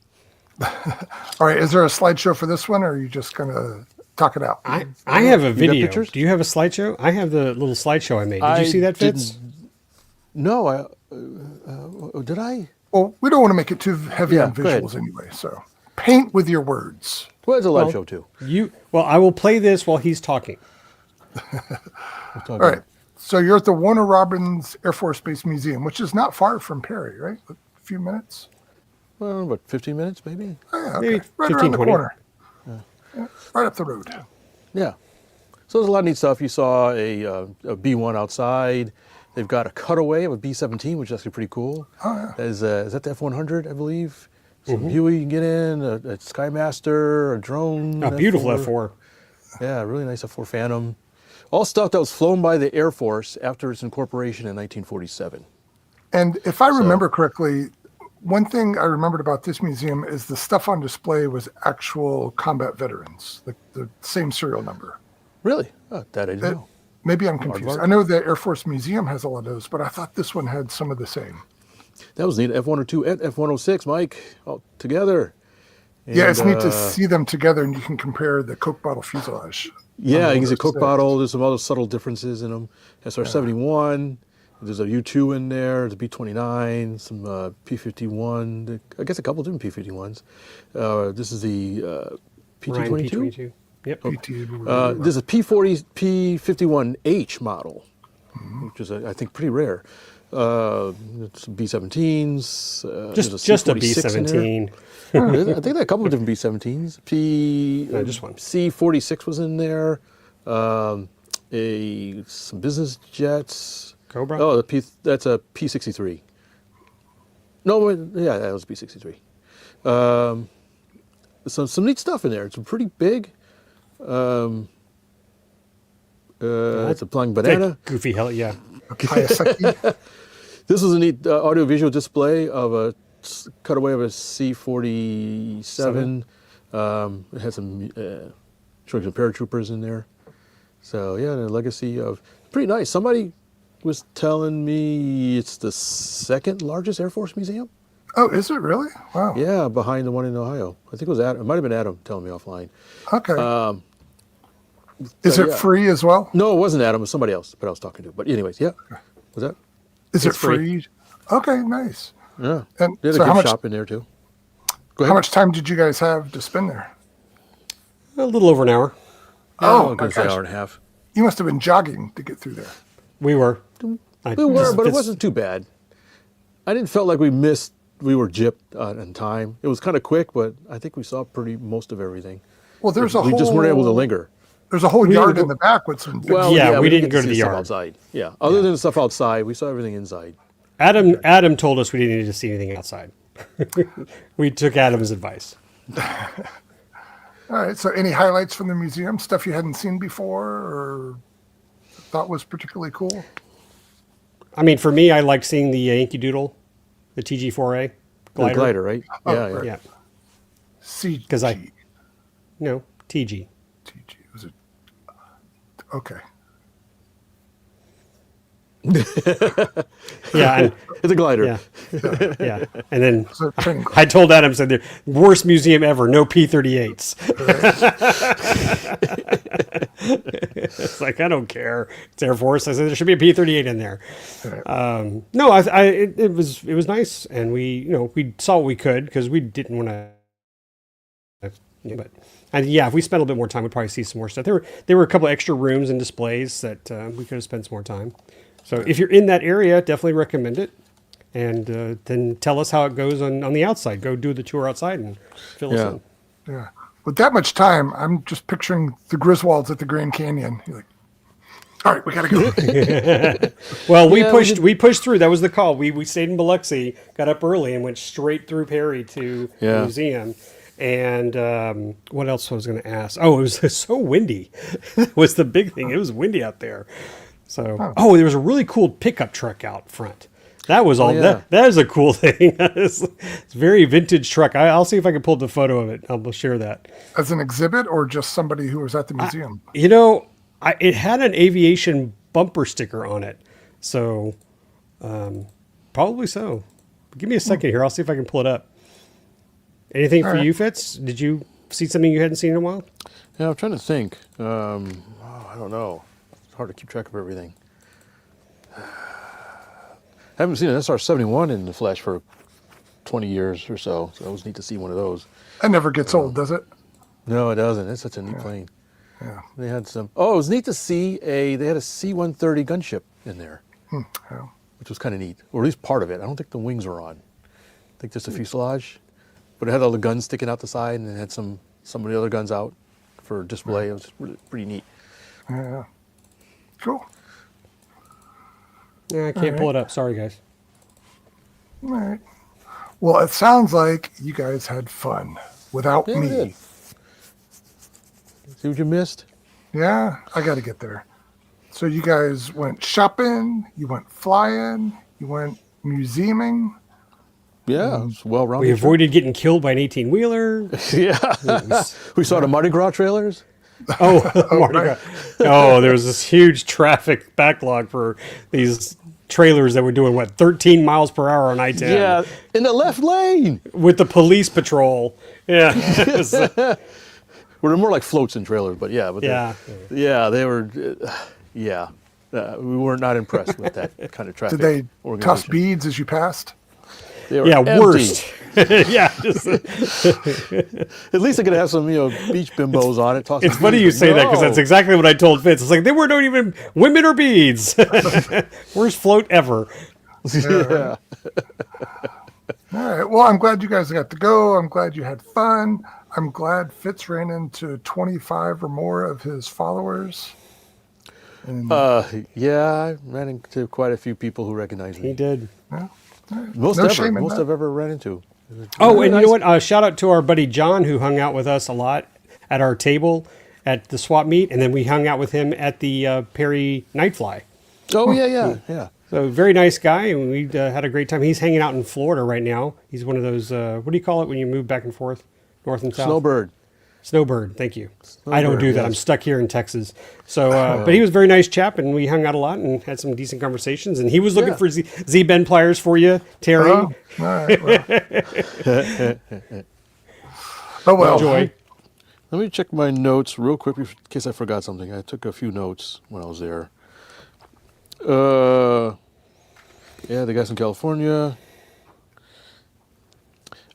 Speaker 2: All right. Is there a slideshow for this one, or are you just going to talk it out?
Speaker 3: I have a video.
Speaker 1: pictures?
Speaker 3: Do you have a slideshow? I have the little slideshow I made. Did you see that, Fitz?
Speaker 1: No, did I?
Speaker 2: Well, we don't want to make it too heavy on
Speaker 1: go ahead.
Speaker 2: visuals anyway, so paint with your words.
Speaker 1: Well, it's a live show too.
Speaker 3: I will play this while he's talking.
Speaker 2: All right. So you're at the Warner Robins Air Force Base Museum, which is not far from Perry, right? A few minutes.
Speaker 1: Well, what, 15 minutes maybe?
Speaker 2: Oh, yeah, okay.
Speaker 3: Maybe
Speaker 2: Right
Speaker 3: 15,
Speaker 2: around the
Speaker 3: 20.
Speaker 2: corner. Yeah, right up the road.
Speaker 1: Yeah. So there's a lot of neat stuff. You saw a B-1 outside. They've got a cutaway of a B-17, which is actually pretty cool.
Speaker 2: Oh, yeah.
Speaker 1: Is that the F-100, I believe? Some Huey you can get in, a Skymaster, a drone.
Speaker 3: Oh, beautiful F4.
Speaker 1: Yeah, really nice F-4 Phantom. All stuff that was flown by the Air Force after its incorporation in 1947.
Speaker 2: And if I remember correctly, one thing I remembered about this museum is the stuff on display was actual combat veterans, like the same serial number.
Speaker 1: Really? Oh, that I didn't know.
Speaker 2: Maybe I'm confused.
Speaker 1: Aardvark?
Speaker 2: I know the Air Force Museum has a lot of those, but I thought this one had some of the same.
Speaker 1: That was neat. F-102 and F-106, Mike, all together.
Speaker 2: Yeah, it's
Speaker 1: And,
Speaker 2: neat to see them together, and you can compare the Coke bottle fuselage.
Speaker 1: Yeah,
Speaker 2: on
Speaker 1: you can see
Speaker 2: those
Speaker 1: Coke
Speaker 2: things.
Speaker 1: bottle. There's some other subtle differences in them. SR-71. There's a U-2 in there. There's a B-29. Some P-51. I guess a couple different P-51s. This is the
Speaker 3: Ryan
Speaker 1: PT-22.
Speaker 3: P22. Yep.
Speaker 1: This is a P-40, P-51H model, which is, I think, pretty rare. It's B-17s. there's
Speaker 3: Just a
Speaker 1: C-46 in there.
Speaker 3: B-17.
Speaker 1: I think there are a couple of different B-17s.
Speaker 3: Just one.
Speaker 1: C-46 was in there. Some business jets.
Speaker 3: Cobra?
Speaker 1: Oh, that's a P-63. No, yeah, that was P-63. Some neat stuff in there. It's pretty big. It's a flying banana.
Speaker 3: That goofy hell, yeah.
Speaker 2: Hayaseki.
Speaker 1: This was a neat audiovisual display of a cutaway of a C-47. It had some showing some paratroopers in there. So yeah, the legacy of pretty nice. Somebody was telling me it's the second largest Air Force museum.
Speaker 2: Oh, is it really? Wow.
Speaker 1: Yeah, behind the one in Ohio. I think it was Adam. It might have been Adam telling me offline.
Speaker 2: Okay. Is it free as well?
Speaker 1: No, it wasn't Adam. It was somebody else. But I was talking to. But anyways, yeah. Was that?
Speaker 2: Is it
Speaker 3: It's free.
Speaker 2: free? Okay, nice.
Speaker 1: Yeah.
Speaker 2: And
Speaker 1: They had
Speaker 2: so
Speaker 1: a
Speaker 2: how
Speaker 1: gift
Speaker 2: much?
Speaker 1: shop in there too. Go ahead.
Speaker 2: How much time did you guys have to spend there?
Speaker 3: A little over an hour.
Speaker 2: Oh,
Speaker 1: I'm
Speaker 2: my
Speaker 1: gonna say
Speaker 2: gosh.
Speaker 1: hour and a half.
Speaker 2: You must have been jogging to get through there.
Speaker 3: We were.
Speaker 1: We were, but it wasn't too bad. I didn't feel like we were gypped on time. It was kind of quick, but I think we saw most of everything.
Speaker 2: Well, there's a
Speaker 1: we
Speaker 2: whole.
Speaker 1: just weren't able to linger.
Speaker 2: There's a whole
Speaker 3: We
Speaker 2: yard
Speaker 3: didn't
Speaker 2: in the back with some.
Speaker 1: Well,
Speaker 3: Yeah, we didn't
Speaker 1: get
Speaker 3: go to
Speaker 1: see
Speaker 3: the
Speaker 1: stuff
Speaker 3: yard.
Speaker 1: outside. Yeah, other than the stuff outside, we saw everything inside.
Speaker 3: Adam told us we didn't need to see anything outside. We took Adam's advice.
Speaker 2: All right. So, any highlights from the museum? Stuff you hadn't seen before, or thought was particularly cool?
Speaker 3: I mean, for me, I like seeing the Yankee Doodle, the TG4A
Speaker 1: The glider, right?
Speaker 2: Oh,
Speaker 1: yeah,
Speaker 2: right.
Speaker 1: yeah.
Speaker 3: Yeah,
Speaker 2: CG.
Speaker 3: 'Cause no, TG.
Speaker 2: TG. Was it? Okay.
Speaker 3: Yeah, and,
Speaker 1: It's a glider.
Speaker 3: yeah, yeah. And then
Speaker 2: So training
Speaker 3: I told Adam, said the worst museum ever, no P-38s. It's like, I don't care. It's Air Force. I said there should be a P-38 in there. No, it was nice, and we saw what we could because we didn't want to. But if we spent a little bit more time, we'd probably see some more stuff. There were a couple of extra rooms and displays that we could have spent some more time. So if you're in that area, definitely recommend it. And then tell us how it goes on the outside. Go do the tour outside and fill us in.
Speaker 2: Yeah. With that much time, I'm just picturing the Griswolds at the Grand Canyon. You're like, all right, we gotta go.
Speaker 3: Well, we pushed through. That was the call. We stayed in Biloxi, got up early, and went straight through Perry to the museum. And what else was I going to ask? Oh, it was so windy. That was the big thing. It was windy out there. So, there was a really cool pickup truck out front. That was all.
Speaker 1: yeah.
Speaker 3: That is a cool thing. It's a very vintage truck. I'll see if I can pull up the photo of it. I'll share that.
Speaker 2: As an exhibit or just somebody who was at the museum?
Speaker 3: It had an aviation bumper sticker on it. So, probably so. Give me a second here. I'll see if I can pull it up. Anything for you, Fitz? Did you see something you hadn't seen in a while?
Speaker 1: Yeah, I'm trying to think. I don't know. It's hard to keep track of everything. I haven't seen an SR-71 in the flesh for 20 years or so. So it was neat to see one of those.
Speaker 2: That never gets old, does it?
Speaker 1: No, it doesn't. It's such a neat plane.
Speaker 2: Yeah.
Speaker 1: They had some. Oh, it was neat to see they had a C-130 gunship in there,
Speaker 2: Yeah.
Speaker 1: which was kind of neat, or at least part of it. I don't think the wings were on. I think just a fuselage, but it had all the guns sticking out the side, and it had some of the other guns out for display. It was really pretty neat.
Speaker 2: Yeah. Cool.
Speaker 3: Yeah, I can't pull it up. Sorry, guys.
Speaker 2: All right. Well, it sounds like you guys had fun without
Speaker 1: Yeah, we
Speaker 2: me.
Speaker 1: did. See what you missed?
Speaker 2: Yeah, I got to get there. So you guys went shopping, you went flying, you went museuming.
Speaker 1: Yeah, it was well-rounded.
Speaker 3: We avoided getting killed by an 18-wheeler.
Speaker 1: Yeah. We saw the Mardi Gras trailers.
Speaker 3: Oh, Mardi Gras. Oh, there was this huge traffic backlog for these trailers that were doing, 13 miles per hour on I-10.
Speaker 1: Yeah, in the left lane.
Speaker 3: With the police patrol. Yeah.
Speaker 1: Well, they're more like floats than trailers, but yeah. But
Speaker 3: Yeah.
Speaker 1: they were, yeah. We were not impressed with that kind of traffic.
Speaker 2: Did they toss
Speaker 1: organization.
Speaker 2: beads as you passed?
Speaker 1: They were
Speaker 3: Yeah,
Speaker 1: empty.
Speaker 3: worst. Yeah.
Speaker 1: At least they could have some, beach bimbos on it. Toss
Speaker 3: It's
Speaker 1: some
Speaker 3: funny you
Speaker 1: beads.
Speaker 3: say that because
Speaker 1: No.
Speaker 3: that's exactly what I told Fitz. It's like, they weren't even women or beads. Worst float ever.
Speaker 1: Yeah.
Speaker 2: All right. Well, I'm glad you guys got to go. I'm glad you had fun. I'm glad Fitz ran into 25 or more of his followers. And
Speaker 1: Yeah, I ran into quite a few people who recognized
Speaker 3: He
Speaker 1: me.
Speaker 3: did.
Speaker 1: Most
Speaker 2: No shame in
Speaker 1: most
Speaker 2: that.
Speaker 1: I've ever ran into.
Speaker 3: Oh,
Speaker 1: Very
Speaker 3: and
Speaker 1: nice.
Speaker 3: you know what? Shout out to our buddy John, who hung out with us a lot at our table at the swap meet, and then we hung out with him at the Perry Night Fly.
Speaker 1: Oh, yeah.
Speaker 3: So very nice guy, and we had a great time. He's hanging out in Florida right now. He's one of those, what do you call it when you move back and forth, north and south?
Speaker 1: Snowbird.
Speaker 3: Snowbird, thank you. I don't
Speaker 1: Snowbird,
Speaker 3: do that. I'm
Speaker 1: yes.
Speaker 3: stuck here in Texas. So, but he was a very nice chap, and we hung out a lot and had some decent conversations. And he was looking
Speaker 1: Yeah.
Speaker 3: for Z-bend pliers for you, Terry.
Speaker 2: all right. Well. well.
Speaker 3: Enjoy.
Speaker 1: Let me check my notes real quick in case I forgot something. I took a few notes when I was there. Yeah, the guys in California.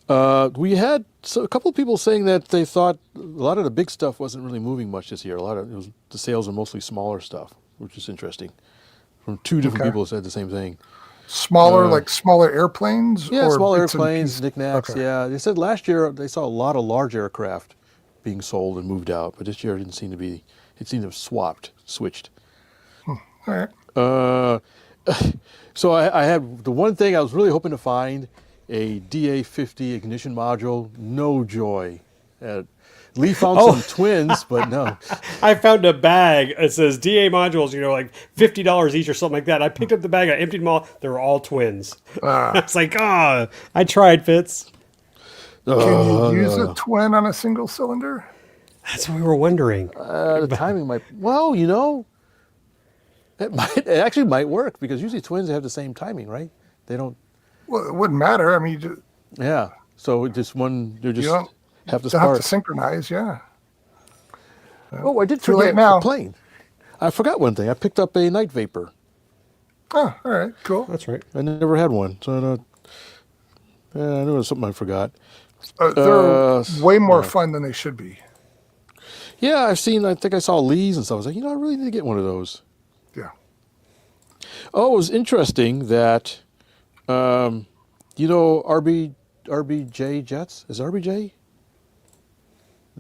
Speaker 1: We had a couple of people saying that they thought a lot of the big stuff wasn't really moving much this year. The sales are mostly smaller stuff, which is interesting. From two different people said the same thing.
Speaker 2: Smaller, like smaller airplanes?
Speaker 1: Yeah,
Speaker 2: or
Speaker 1: small
Speaker 2: bits and
Speaker 1: airplanes,
Speaker 2: pieces?
Speaker 1: knickknacks.
Speaker 2: Okay.
Speaker 1: Yeah, they said last year they saw a lot of large aircraft being sold and moved out, but this year it didn't seem to be. It seemed to have switched.
Speaker 2: All right.
Speaker 1: So I had the one thing I was really hoping to find, a DA50 ignition module. No joy. Lee found some twins, but no.
Speaker 3: I found a bag. It says DA modules, like $50 each or something like that. I picked up the bag, I emptied them all. They were all twins. It's like, I tried, Fitz.
Speaker 2: Can you use a twin on a single cylinder?
Speaker 3: That's what we were wondering.
Speaker 1: The timing might. Well, it actually might work because usually twins have the same timing, right? They don't.
Speaker 2: Well, it wouldn't matter. I mean,
Speaker 1: Yeah. So just one. They're just
Speaker 2: you don't
Speaker 1: have to
Speaker 2: have
Speaker 1: start.
Speaker 2: to synchronize. Yeah.
Speaker 1: Oh, I did
Speaker 2: Too late
Speaker 1: forget
Speaker 2: now.
Speaker 1: a plane. I forgot one thing. I picked up a night vapor.
Speaker 2: Oh, all right, cool.
Speaker 3: That's right.
Speaker 1: I never had one, so I knew it was something I forgot.
Speaker 2: They're way more fun than they should be.
Speaker 1: Yeah, I think I saw Lee's and stuff. I was like, I really need to get one of those.
Speaker 2: Yeah.
Speaker 1: Oh, it was interesting that, RBJ jets? Is RBJ?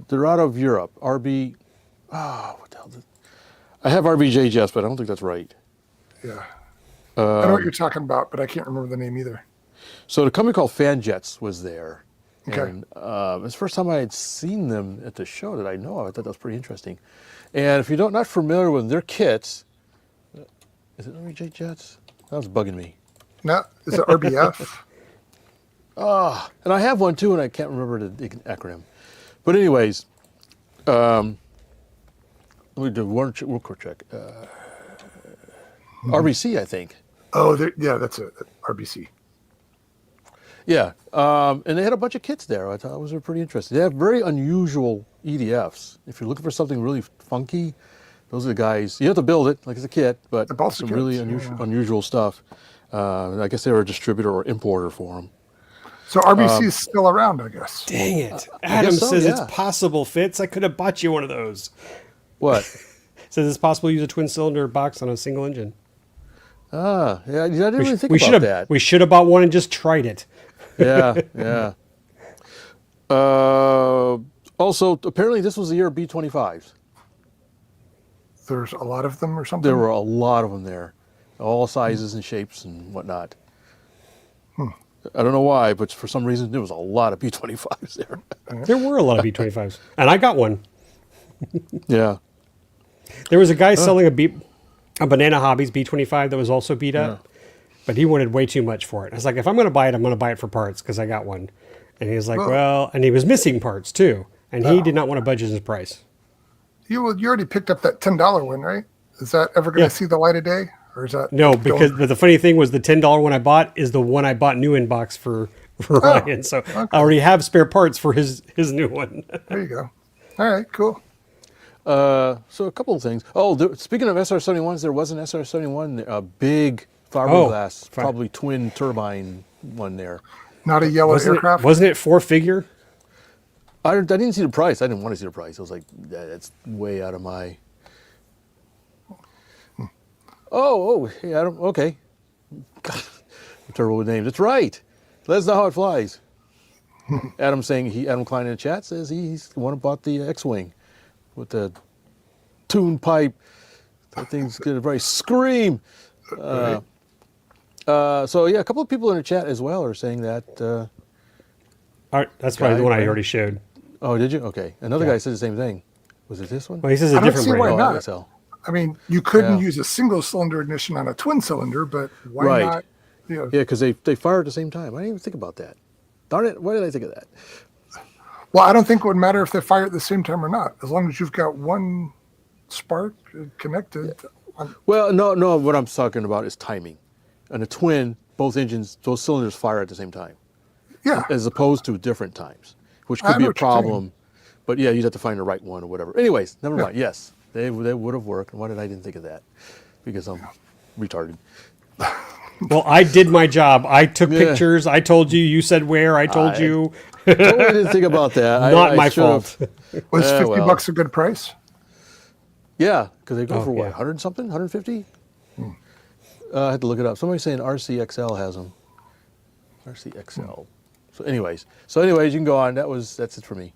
Speaker 1: They're out of Europe. what the hell? I have RBJ jets, but I don't think that's right.
Speaker 2: Yeah. I know what you're talking about, but I can't remember the name either.
Speaker 1: So the company called Fan Jets was there.
Speaker 2: Okay.
Speaker 1: And it's the first time I had seen them at the show that I know of. I thought that was pretty interesting. And if you're not familiar with their kits, is it RBJ Jets? That was bugging me.
Speaker 2: No, is it RBF?
Speaker 1: And I have one too, and I can't remember the acronym. But anyways, let me do one quick check. RBC, I think.
Speaker 2: Oh, yeah, that's it. RBC.
Speaker 1: Yeah, and they had a bunch of kits there. I thought it was pretty interesting. They have very unusual EDFs. If you're looking for something really funky, those are the guys. You have to build it like it's a kit, but
Speaker 2: The balsa
Speaker 1: some
Speaker 2: kits,
Speaker 1: really
Speaker 2: yeah.
Speaker 1: unusual stuff. I guess they were a distributor or importer for them.
Speaker 2: So RBC is still around, I guess.
Speaker 3: Dang it. Adam
Speaker 1: so,
Speaker 3: says
Speaker 1: yeah.
Speaker 3: it's possible, Fitz. I could have bought you one of those.
Speaker 1: What?
Speaker 3: Says it's possible to use a twin cylinder box on a single engine.
Speaker 1: Yeah, I didn't really think
Speaker 3: should
Speaker 1: about
Speaker 3: have
Speaker 1: that.
Speaker 3: we should have bought one and just tried it.
Speaker 1: Yeah. Also, apparently this was the year of B-25s.
Speaker 2: There's a lot of them or something?
Speaker 1: There were a lot of them there, all sizes and shapes and whatnot. I don't know why, but for some reason there was a lot of B-25s there.
Speaker 3: There were a lot of B-25s. And I got one.
Speaker 1: Yeah.
Speaker 3: There was a guy selling a Banana Hobbies B-25 that was also beat up, but he wanted way too much for it. I was like, if I'm going to buy it, I'm going to buy it for parts because I got one. And he was like, and he was missing parts too. And he did not want to budge his price.
Speaker 2: You already picked up that $10 one, right? Is that ever going to see the light of day? Or is that
Speaker 3: No, but the funny thing was the $10 one I bought is the one I bought new in box for Ryan. So I already have spare parts for his new one.
Speaker 2: There you go. All right, cool.
Speaker 1: So a couple of things. Oh, speaking of SR-71s, there was an SR-71, a big fiberglass, probably twin turbine one there.
Speaker 2: Not a yellow aircraft?
Speaker 3: Wasn't it 4-figure?
Speaker 1: I didn't see the price. I didn't want to see the price. I was like, that's way out of my... Hey, Adam, okay. God, I'm terrible with names. That's right. Let us know how it flies. Adam Klein in the chat says he's the one who bought the X-Wing with the tune pipe. That thing's going to probably scream. So yeah, a couple of people in the chat as well are saying that.
Speaker 3: All right, that's probably the one I already showed.
Speaker 1: Oh, did you? Okay. Another guy said the same thing. Was it this one?
Speaker 3: Well, he says a
Speaker 2: I don't
Speaker 3: different
Speaker 2: see why
Speaker 3: brand.
Speaker 2: not.
Speaker 1: XL.
Speaker 2: I mean, you couldn't use a single cylinder ignition on a twin cylinder, but why not?
Speaker 1: Yeah, because they fire at the same time. I didn't even think about that. Darn it! Why did I think of that?
Speaker 2: Well, I don't think it would matter if they fire at the same time or not, as long as you've got one spark connected.
Speaker 1: Well, no. What I'm talking about is timing. On a twin, both cylinders fire at the same time.
Speaker 2: Yeah.
Speaker 1: As opposed to different times, which
Speaker 2: I
Speaker 1: could be
Speaker 2: know
Speaker 1: a
Speaker 2: what you're saying.
Speaker 1: problem. But yeah, you'd have to find the right one or whatever. Anyways, never mind. Yes, they would have worked. Why did I didn't think of that? Because I'm retarded.
Speaker 3: Well, I did my job. I took
Speaker 1: Yeah.
Speaker 3: pictures. I told you. You said where. I told you.
Speaker 1: Totally didn't think about that.
Speaker 3: Not my
Speaker 1: should've-
Speaker 3: fault.
Speaker 2: Was
Speaker 1: Yeah,
Speaker 2: 50
Speaker 1: well.
Speaker 2: bucks a good price?
Speaker 1: Yeah, because they go
Speaker 3: Oh,
Speaker 1: for what,
Speaker 3: yeah.
Speaker 1: 100 something, 150? I had to look it up. Somebody's saying RCXL has them. RCXL. So anyways, you can go on. That's it for me.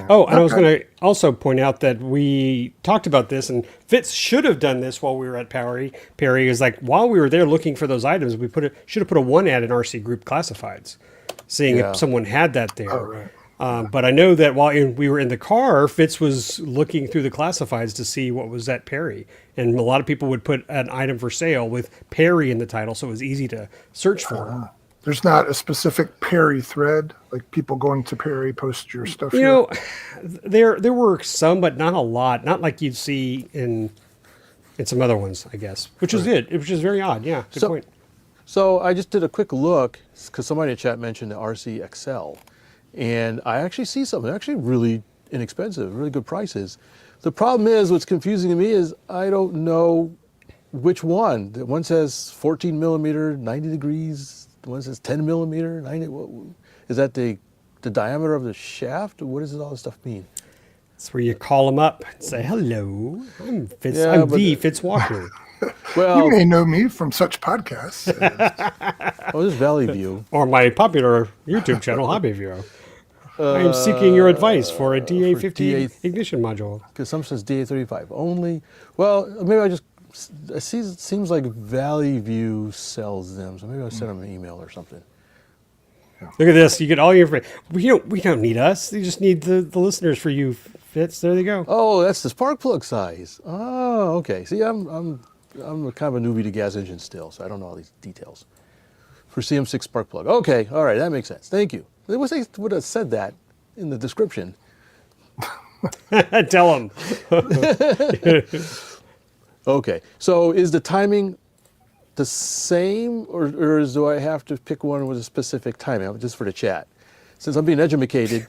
Speaker 3: Oh, and I was
Speaker 2: Okay.
Speaker 3: going to also point out that we talked about this, and Fitz should have done this while we were at Perry. Perry is like, while we were there looking for those items, we should have put a one ad in RC Group Classifieds, seeing
Speaker 1: Yeah.
Speaker 3: if someone had that there.
Speaker 2: Oh, right.
Speaker 3: But I know that while we were in the car, Fitz was looking through the classifieds to see what was at Perry, and a lot of people would put an item for sale with Perry in the title, so it was easy to search for.
Speaker 2: There's not a specific Perry thread, like people going to Perry post your stuff
Speaker 3: You
Speaker 2: here?
Speaker 3: know, there were some, but not a lot. Not like you'd see in some other ones, I guess, which is good. Which is very odd. Yeah, good point.
Speaker 1: So I just did a quick look because somebody in the chat mentioned the RCXL, and I actually see something. They're actually really inexpensive, really good prices. The problem is, what's confusing to me is I don't know which one. The one says 14 millimeter, 90 degrees. The one says 10 millimeter, 90. Is that the diameter of the shaft? What does all this stuff mean?
Speaker 3: It's where you call them up and say, "Hello, I'm Fitz.
Speaker 1: Yeah,
Speaker 3: I'm
Speaker 1: but-
Speaker 3: the Fitz Walker."
Speaker 1: Well,
Speaker 2: You may know me from such podcasts.
Speaker 1: oh, this is Valley View.
Speaker 3: Or my popular YouTube channel, Hobby View. I am seeking your advice for a DA50
Speaker 1: DA
Speaker 3: ignition module.
Speaker 1: Because some says DA35 only. Well, maybe I see. It seems like Valley View sells them, so maybe I'll send them an email or something.
Speaker 3: Look at this. You get all your information. We don't need us. You just need the listeners for you, Fitz. There they go.
Speaker 1: Oh, that's the spark plug size. Oh, okay. See, I'm kind of a newbie to gas engines still, so I don't know all these details. For CM6 spark plug. Okay, all right, that makes sense. Thank you. They would have said that in the description.
Speaker 3: Tell them.
Speaker 1: Okay, so is the timing the same, or do I have to pick one with a specific timing, just for the chat? Since I'm being educated,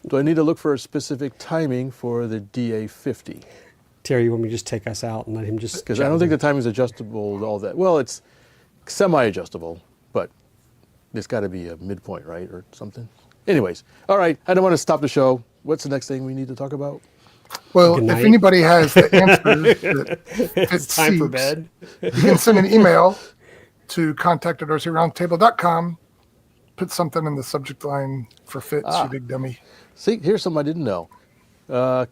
Speaker 1: do I need to look for a specific timing for the DA50?
Speaker 3: Terry, you want me to just take us out and let him just...
Speaker 1: Because I don't think the timing is adjustable, all that. Well, it's semi-adjustable, but there's got to be a midpoint, right, or something? Anyways, all right, I don't want to stop the show. What's the next thing we need to talk about?
Speaker 2: Well,
Speaker 3: Good
Speaker 2: if
Speaker 3: night.
Speaker 2: anybody has the answers that
Speaker 3: It's
Speaker 2: Fitz
Speaker 3: time for
Speaker 2: seeks,
Speaker 3: bed.
Speaker 2: you can send an email to contact@rcroundtable.com. Put something in the subject line for Fitz, you big dummy.
Speaker 1: See, here's something I didn't know.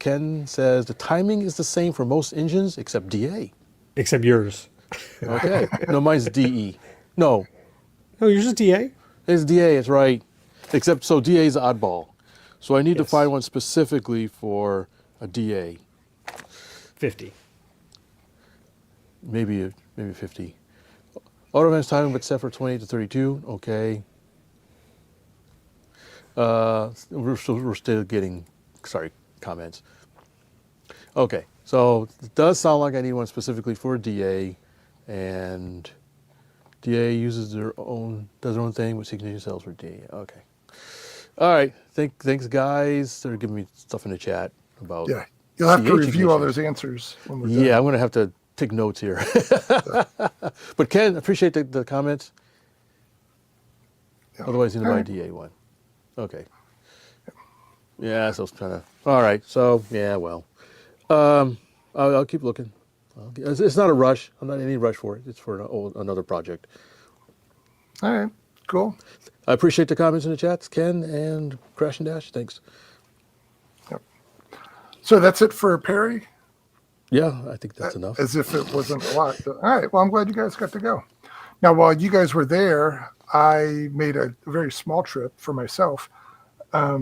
Speaker 1: Ken says the timing is the same for most engines except DA.
Speaker 3: Except yours.
Speaker 1: Okay. No, mine's DE. No,
Speaker 3: No, yours is DA.
Speaker 1: it's DA, it's right. Except, so DA is oddball. So I need to
Speaker 3: Yes.
Speaker 1: find one specifically for a DA.
Speaker 3: 50.
Speaker 1: Maybe 50. Autovans timing, but set for 28 to 32. Okay. We're still getting, comments. Okay, so it does sound like I need one specifically for DA, and DA does their own thing with signature cells for DA. Okay. All right. Thanks, guys. They're giving me stuff in the chat about.
Speaker 2: Yeah, you'll have to
Speaker 1: CH
Speaker 2: review all
Speaker 1: ignitions.
Speaker 2: those answers when we're done.
Speaker 1: Yeah, I'm going to have to take notes here. But Ken, appreciate the comments.
Speaker 2: Yeah.
Speaker 1: Otherwise, you need to
Speaker 2: All
Speaker 1: buy a
Speaker 2: right.
Speaker 1: DA one. Okay. Yeah, so it's kind of. All right. So, yeah, well. I'll keep looking. It's not a rush. I'm not in any rush for it. It's for another project.
Speaker 2: All right, cool.
Speaker 1: I appreciate the comments in the chats, Ken and Crash and Dash. Thanks.
Speaker 2: So that's it for Perry,
Speaker 1: Yeah, I think that's enough.
Speaker 2: as if it wasn't a lot. All right, well, I'm glad you guys got to go. Now, while you guys were there, I made a very small trip for myself. I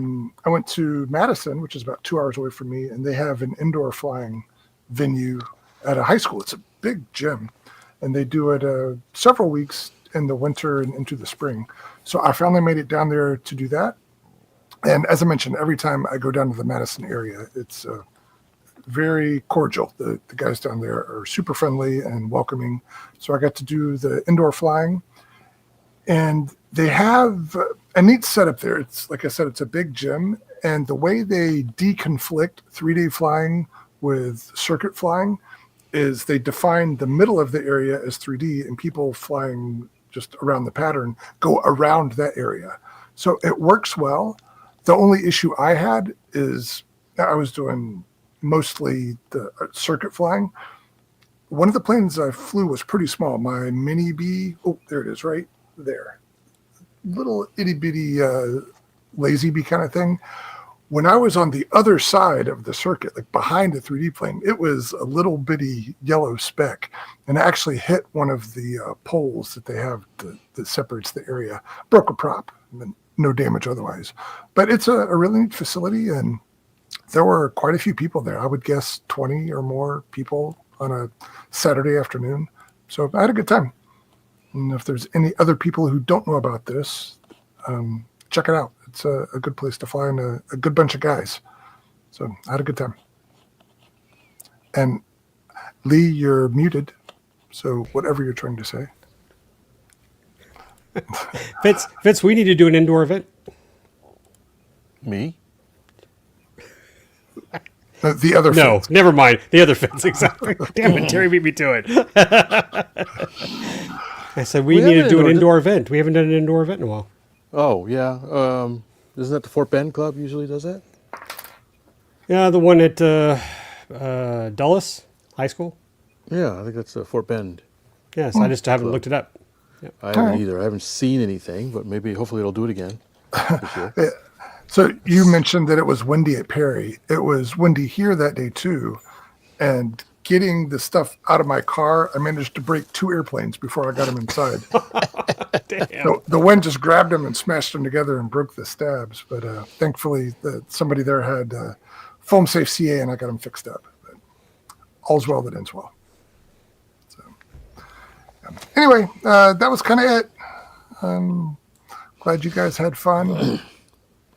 Speaker 2: went to Madison, which is about 2 hours away from me, and they have an indoor flying venue at a high school. It's a big gym, and they do it several weeks in the winter and into the spring. So I finally made it down there to do that. And as I mentioned, every time I go down to the Madison area, it's very cordial. The guys down there are super friendly and welcoming. So I got to do the indoor flying. And they have a neat setup there. It's, like I said, it's a big gym. And the way they deconflict 3D flying with circuit flying is they define the middle of the area as 3D, and people flying just around the pattern, go around that area. So it works well. The only issue I had is I was doing mostly the circuit flying. One of the planes I flew was pretty small. My mini bee, oh, there it is, right there. Little itty bitty lazy bee kind of thing. When I was on the other side of the circuit, like behind the 3D plane, it was a little bitty yellow speck and actually hit one of the poles that they have that separates the area. Broke a prop, no damage otherwise. But it's a really neat facility, and there were quite a few people there. I would guess 20 or more people on a Saturday afternoon. So I had a good time. And if there's any other people who don't know about this, check it out. It's a good place to fly and a good bunch of guys. So I had a good time. And Lee, you're muted. So whatever you're trying to say.
Speaker 3: Fitz, we need to do an indoor event.
Speaker 1: Me?
Speaker 2: The other
Speaker 3: No,
Speaker 2: Fitz.
Speaker 3: never mind. The other Fitz, exactly. Damn it, Terry beat me to it. I said we need to do an indoor event. We haven't done an indoor event in a while.
Speaker 1: Oh, yeah. Isn't that the Fort Bend Club usually does that?
Speaker 3: Yeah, the one at Dulles High School.
Speaker 1: Yeah, I think that's Fort Bend.
Speaker 3: Yes, I just haven't looked it up.
Speaker 1: I haven't either. I haven't seen anything, but maybe hopefully it'll do it again this year.
Speaker 2: So you mentioned that it was windy at Perry. It was windy here that day too. And getting the stuff out of my car, I managed to break 2 airplanes before I got them inside.
Speaker 3: Damn.
Speaker 2: The wind just grabbed them and smashed them together and broke the stabs. But thankfully, somebody there had foam safe CA and I got them fixed up. But all's well that ends well. So anyway, that was kind of it. Glad you guys had fun.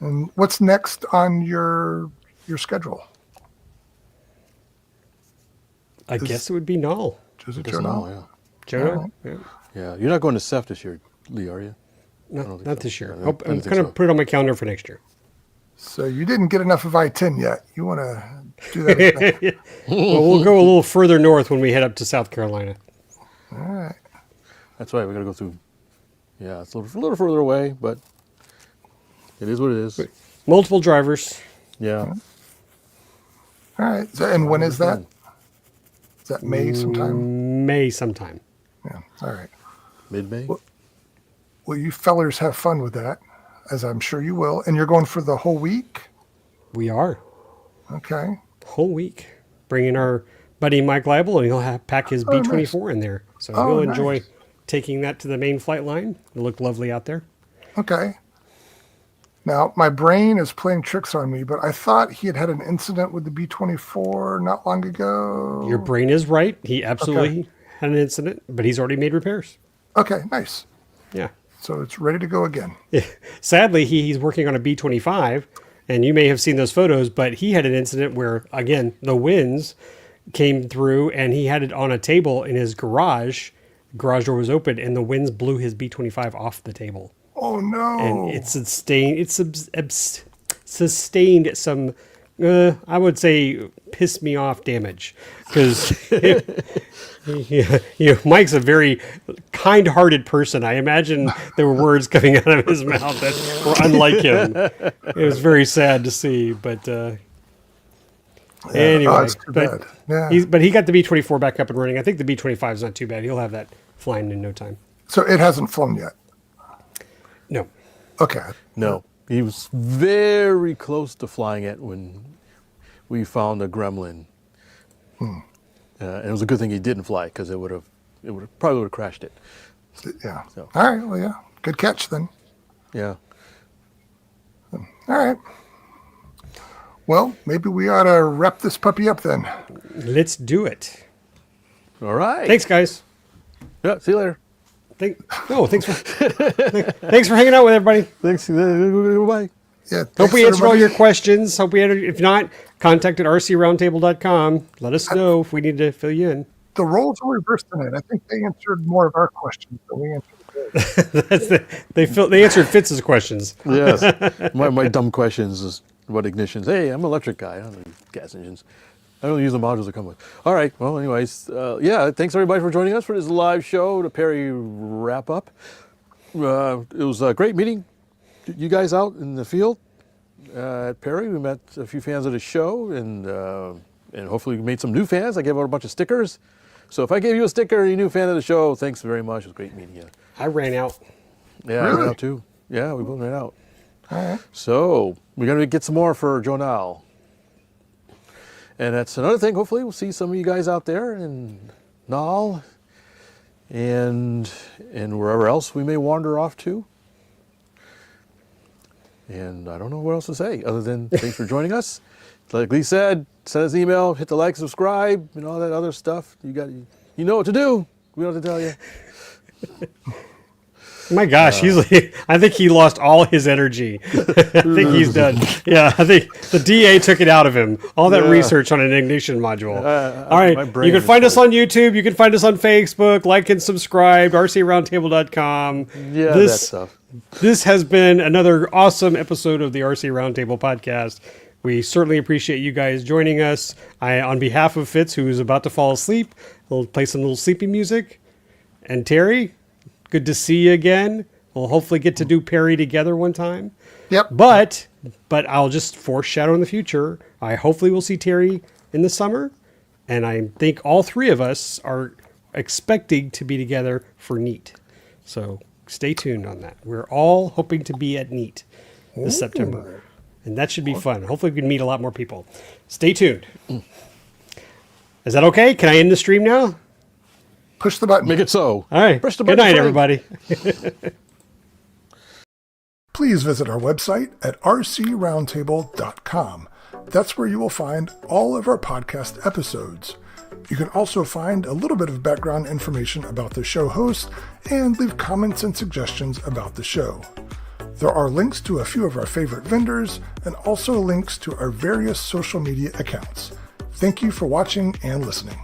Speaker 2: And what's next on your schedule?
Speaker 3: I guess it would be Null.
Speaker 2: Is it
Speaker 1: Just now, yeah.
Speaker 3: Jono? Yeah.
Speaker 1: Yeah, you're not going to CEF this year, Lee, are you?
Speaker 3: Not this year.
Speaker 1: I
Speaker 3: I'm
Speaker 1: didn't think
Speaker 3: going to
Speaker 1: so.
Speaker 3: put it on my calendar for next year.
Speaker 2: So you didn't get enough of I-10 yet. You want to do that again?
Speaker 3: Well, we'll go a little further north when we head up to South Carolina.
Speaker 2: All right.
Speaker 1: That's right. We got to go through. Yeah, it's a little further away, but it is what it is.
Speaker 3: Multiple drivers.
Speaker 1: Yeah.
Speaker 2: All right. So, and when is that? Is that May sometime?
Speaker 3: May sometime.
Speaker 2: Yeah. All right.
Speaker 1: Mid-May.
Speaker 2: Well, you fellers have fun with that, as I'm sure you will. And you're going for the whole week?
Speaker 3: We are.
Speaker 2: Okay.
Speaker 3: Whole week. Bringing our buddy Mike Leibel, and he'll pack his B-24 in there. So he'll enjoy
Speaker 2: nice.
Speaker 3: taking that to the main flight line. It'll look lovely out there.
Speaker 2: Okay. Now, my brain is playing tricks on me, but I thought he had an incident with the B-24 not long ago.
Speaker 3: Your brain is right. He absolutely had an incident, but he's already made repairs.
Speaker 2: Okay, nice.
Speaker 3: Yeah.
Speaker 2: So it's ready to go again.
Speaker 3: Sadly, he's working on a B-25, and you may have seen those photos, but he had an incident where, again, the winds came through, and he had it on a table in his garage. Garage door was open, and the winds blew his B-25 off the table.
Speaker 2: Oh, no.
Speaker 3: And it sustained some, I would say, piss me off damage. Because Mike's a very kind-hearted person. I imagine there were words coming out of his mouth that were unlike him. It was very sad to see, but anyway.
Speaker 2: It's too bad. Yeah.
Speaker 3: But he got the B-24 back up and running. I think the B-25 is not too bad. He'll have that flying in no time.
Speaker 2: So it hasn't flown yet?
Speaker 3: No.
Speaker 2: Okay.
Speaker 1: No, he was very close to flying it when we found the Gremlin. And it was a good thing he didn't fly because it probably would have crashed it.
Speaker 2: Yeah.
Speaker 1: So.
Speaker 2: All right. Well, yeah. Good catch then.
Speaker 1: Yeah.
Speaker 2: All right. Well, maybe we ought to wrap this puppy up then.
Speaker 3: Let's do it.
Speaker 1: All right.
Speaker 3: Thanks, guys.
Speaker 1: Yeah. See you later.
Speaker 3: Thanks for hanging out with everybody.
Speaker 1: Thanks. Bye.
Speaker 2: Yeah.
Speaker 3: Hope we answered all
Speaker 2: everybody.
Speaker 3: your questions. If not, contact at rcroundtable.com. Let us know if we need to fill you in.
Speaker 2: The roles are reversed tonight. I think they answered more of our questions than we answered theirs.
Speaker 3: They answered Fitz's questions.
Speaker 1: Yes. My dumb questions is what ignitions. Hey, I'm an electric guy. I don't know gas engines. I only use the modules that come with. All right. Well, anyways, yeah. Thanks everybody for joining us for this live show, the Perry wrap up. It was a great meeting you guys out in the field at Perry. We met a few fans of the show, and hopefully we made some new fans. I gave out a bunch of stickers. So if I gave you a sticker and you're a new fan of the show, thanks very much. It was great meeting you.
Speaker 3: I ran out.
Speaker 1: Yeah,
Speaker 2: Really?
Speaker 1: I ran out too. Yeah, we both ran out.
Speaker 2: All right.
Speaker 1: So we're going to get some more for Jonal. And that's another thing. Hopefully we'll see some of you guys out there in Nal and wherever else we may wander off to. And I don't know what else to say other than thanks for joining us. Like Lee said, send us an email, hit the like, subscribe, and all that other stuff. You know what to do. We don't have to tell you.
Speaker 3: My gosh, I think he lost all his energy. I think he's done. Yeah, I think the DA took it out of him. All that research on an ignition module. All right, you can find us on YouTube. You can find us on Facebook. Like and subscribe, rcroundtable.com.
Speaker 1: Yeah, that stuff.
Speaker 3: This has been another awesome episode of the RC Roundtable podcast. We certainly appreciate you guys joining us. On behalf of Fitz, who is about to fall asleep, we'll play some little sleepy music. And Terry, good to see you again. We'll hopefully get to do Perry together one time.
Speaker 2: Yep.
Speaker 3: But I'll just foreshadow in the future. I hopefully will see Terry in the summer. And I think all three of us are expecting to be together for NEAT. So stay tuned on that. We're all hoping to be at NEAT this September. And that should be fun. Hopefully we can meet a lot more people. Stay tuned. Is that okay? Can I end the stream now?
Speaker 2: Push the button.
Speaker 1: Make it so.
Speaker 3: All right.
Speaker 1: Push the
Speaker 3: Good
Speaker 1: button,
Speaker 3: night,
Speaker 1: Frank.
Speaker 3: everybody.
Speaker 2: Please visit our website at rcroundtable.com. That's where you will find all of our podcast episodes. You can also find a little bit of background information about the show host and leave comments and suggestions about the show. There are links to a few of our favorite vendors and also links to our various social media accounts. Thank you for watching and listening.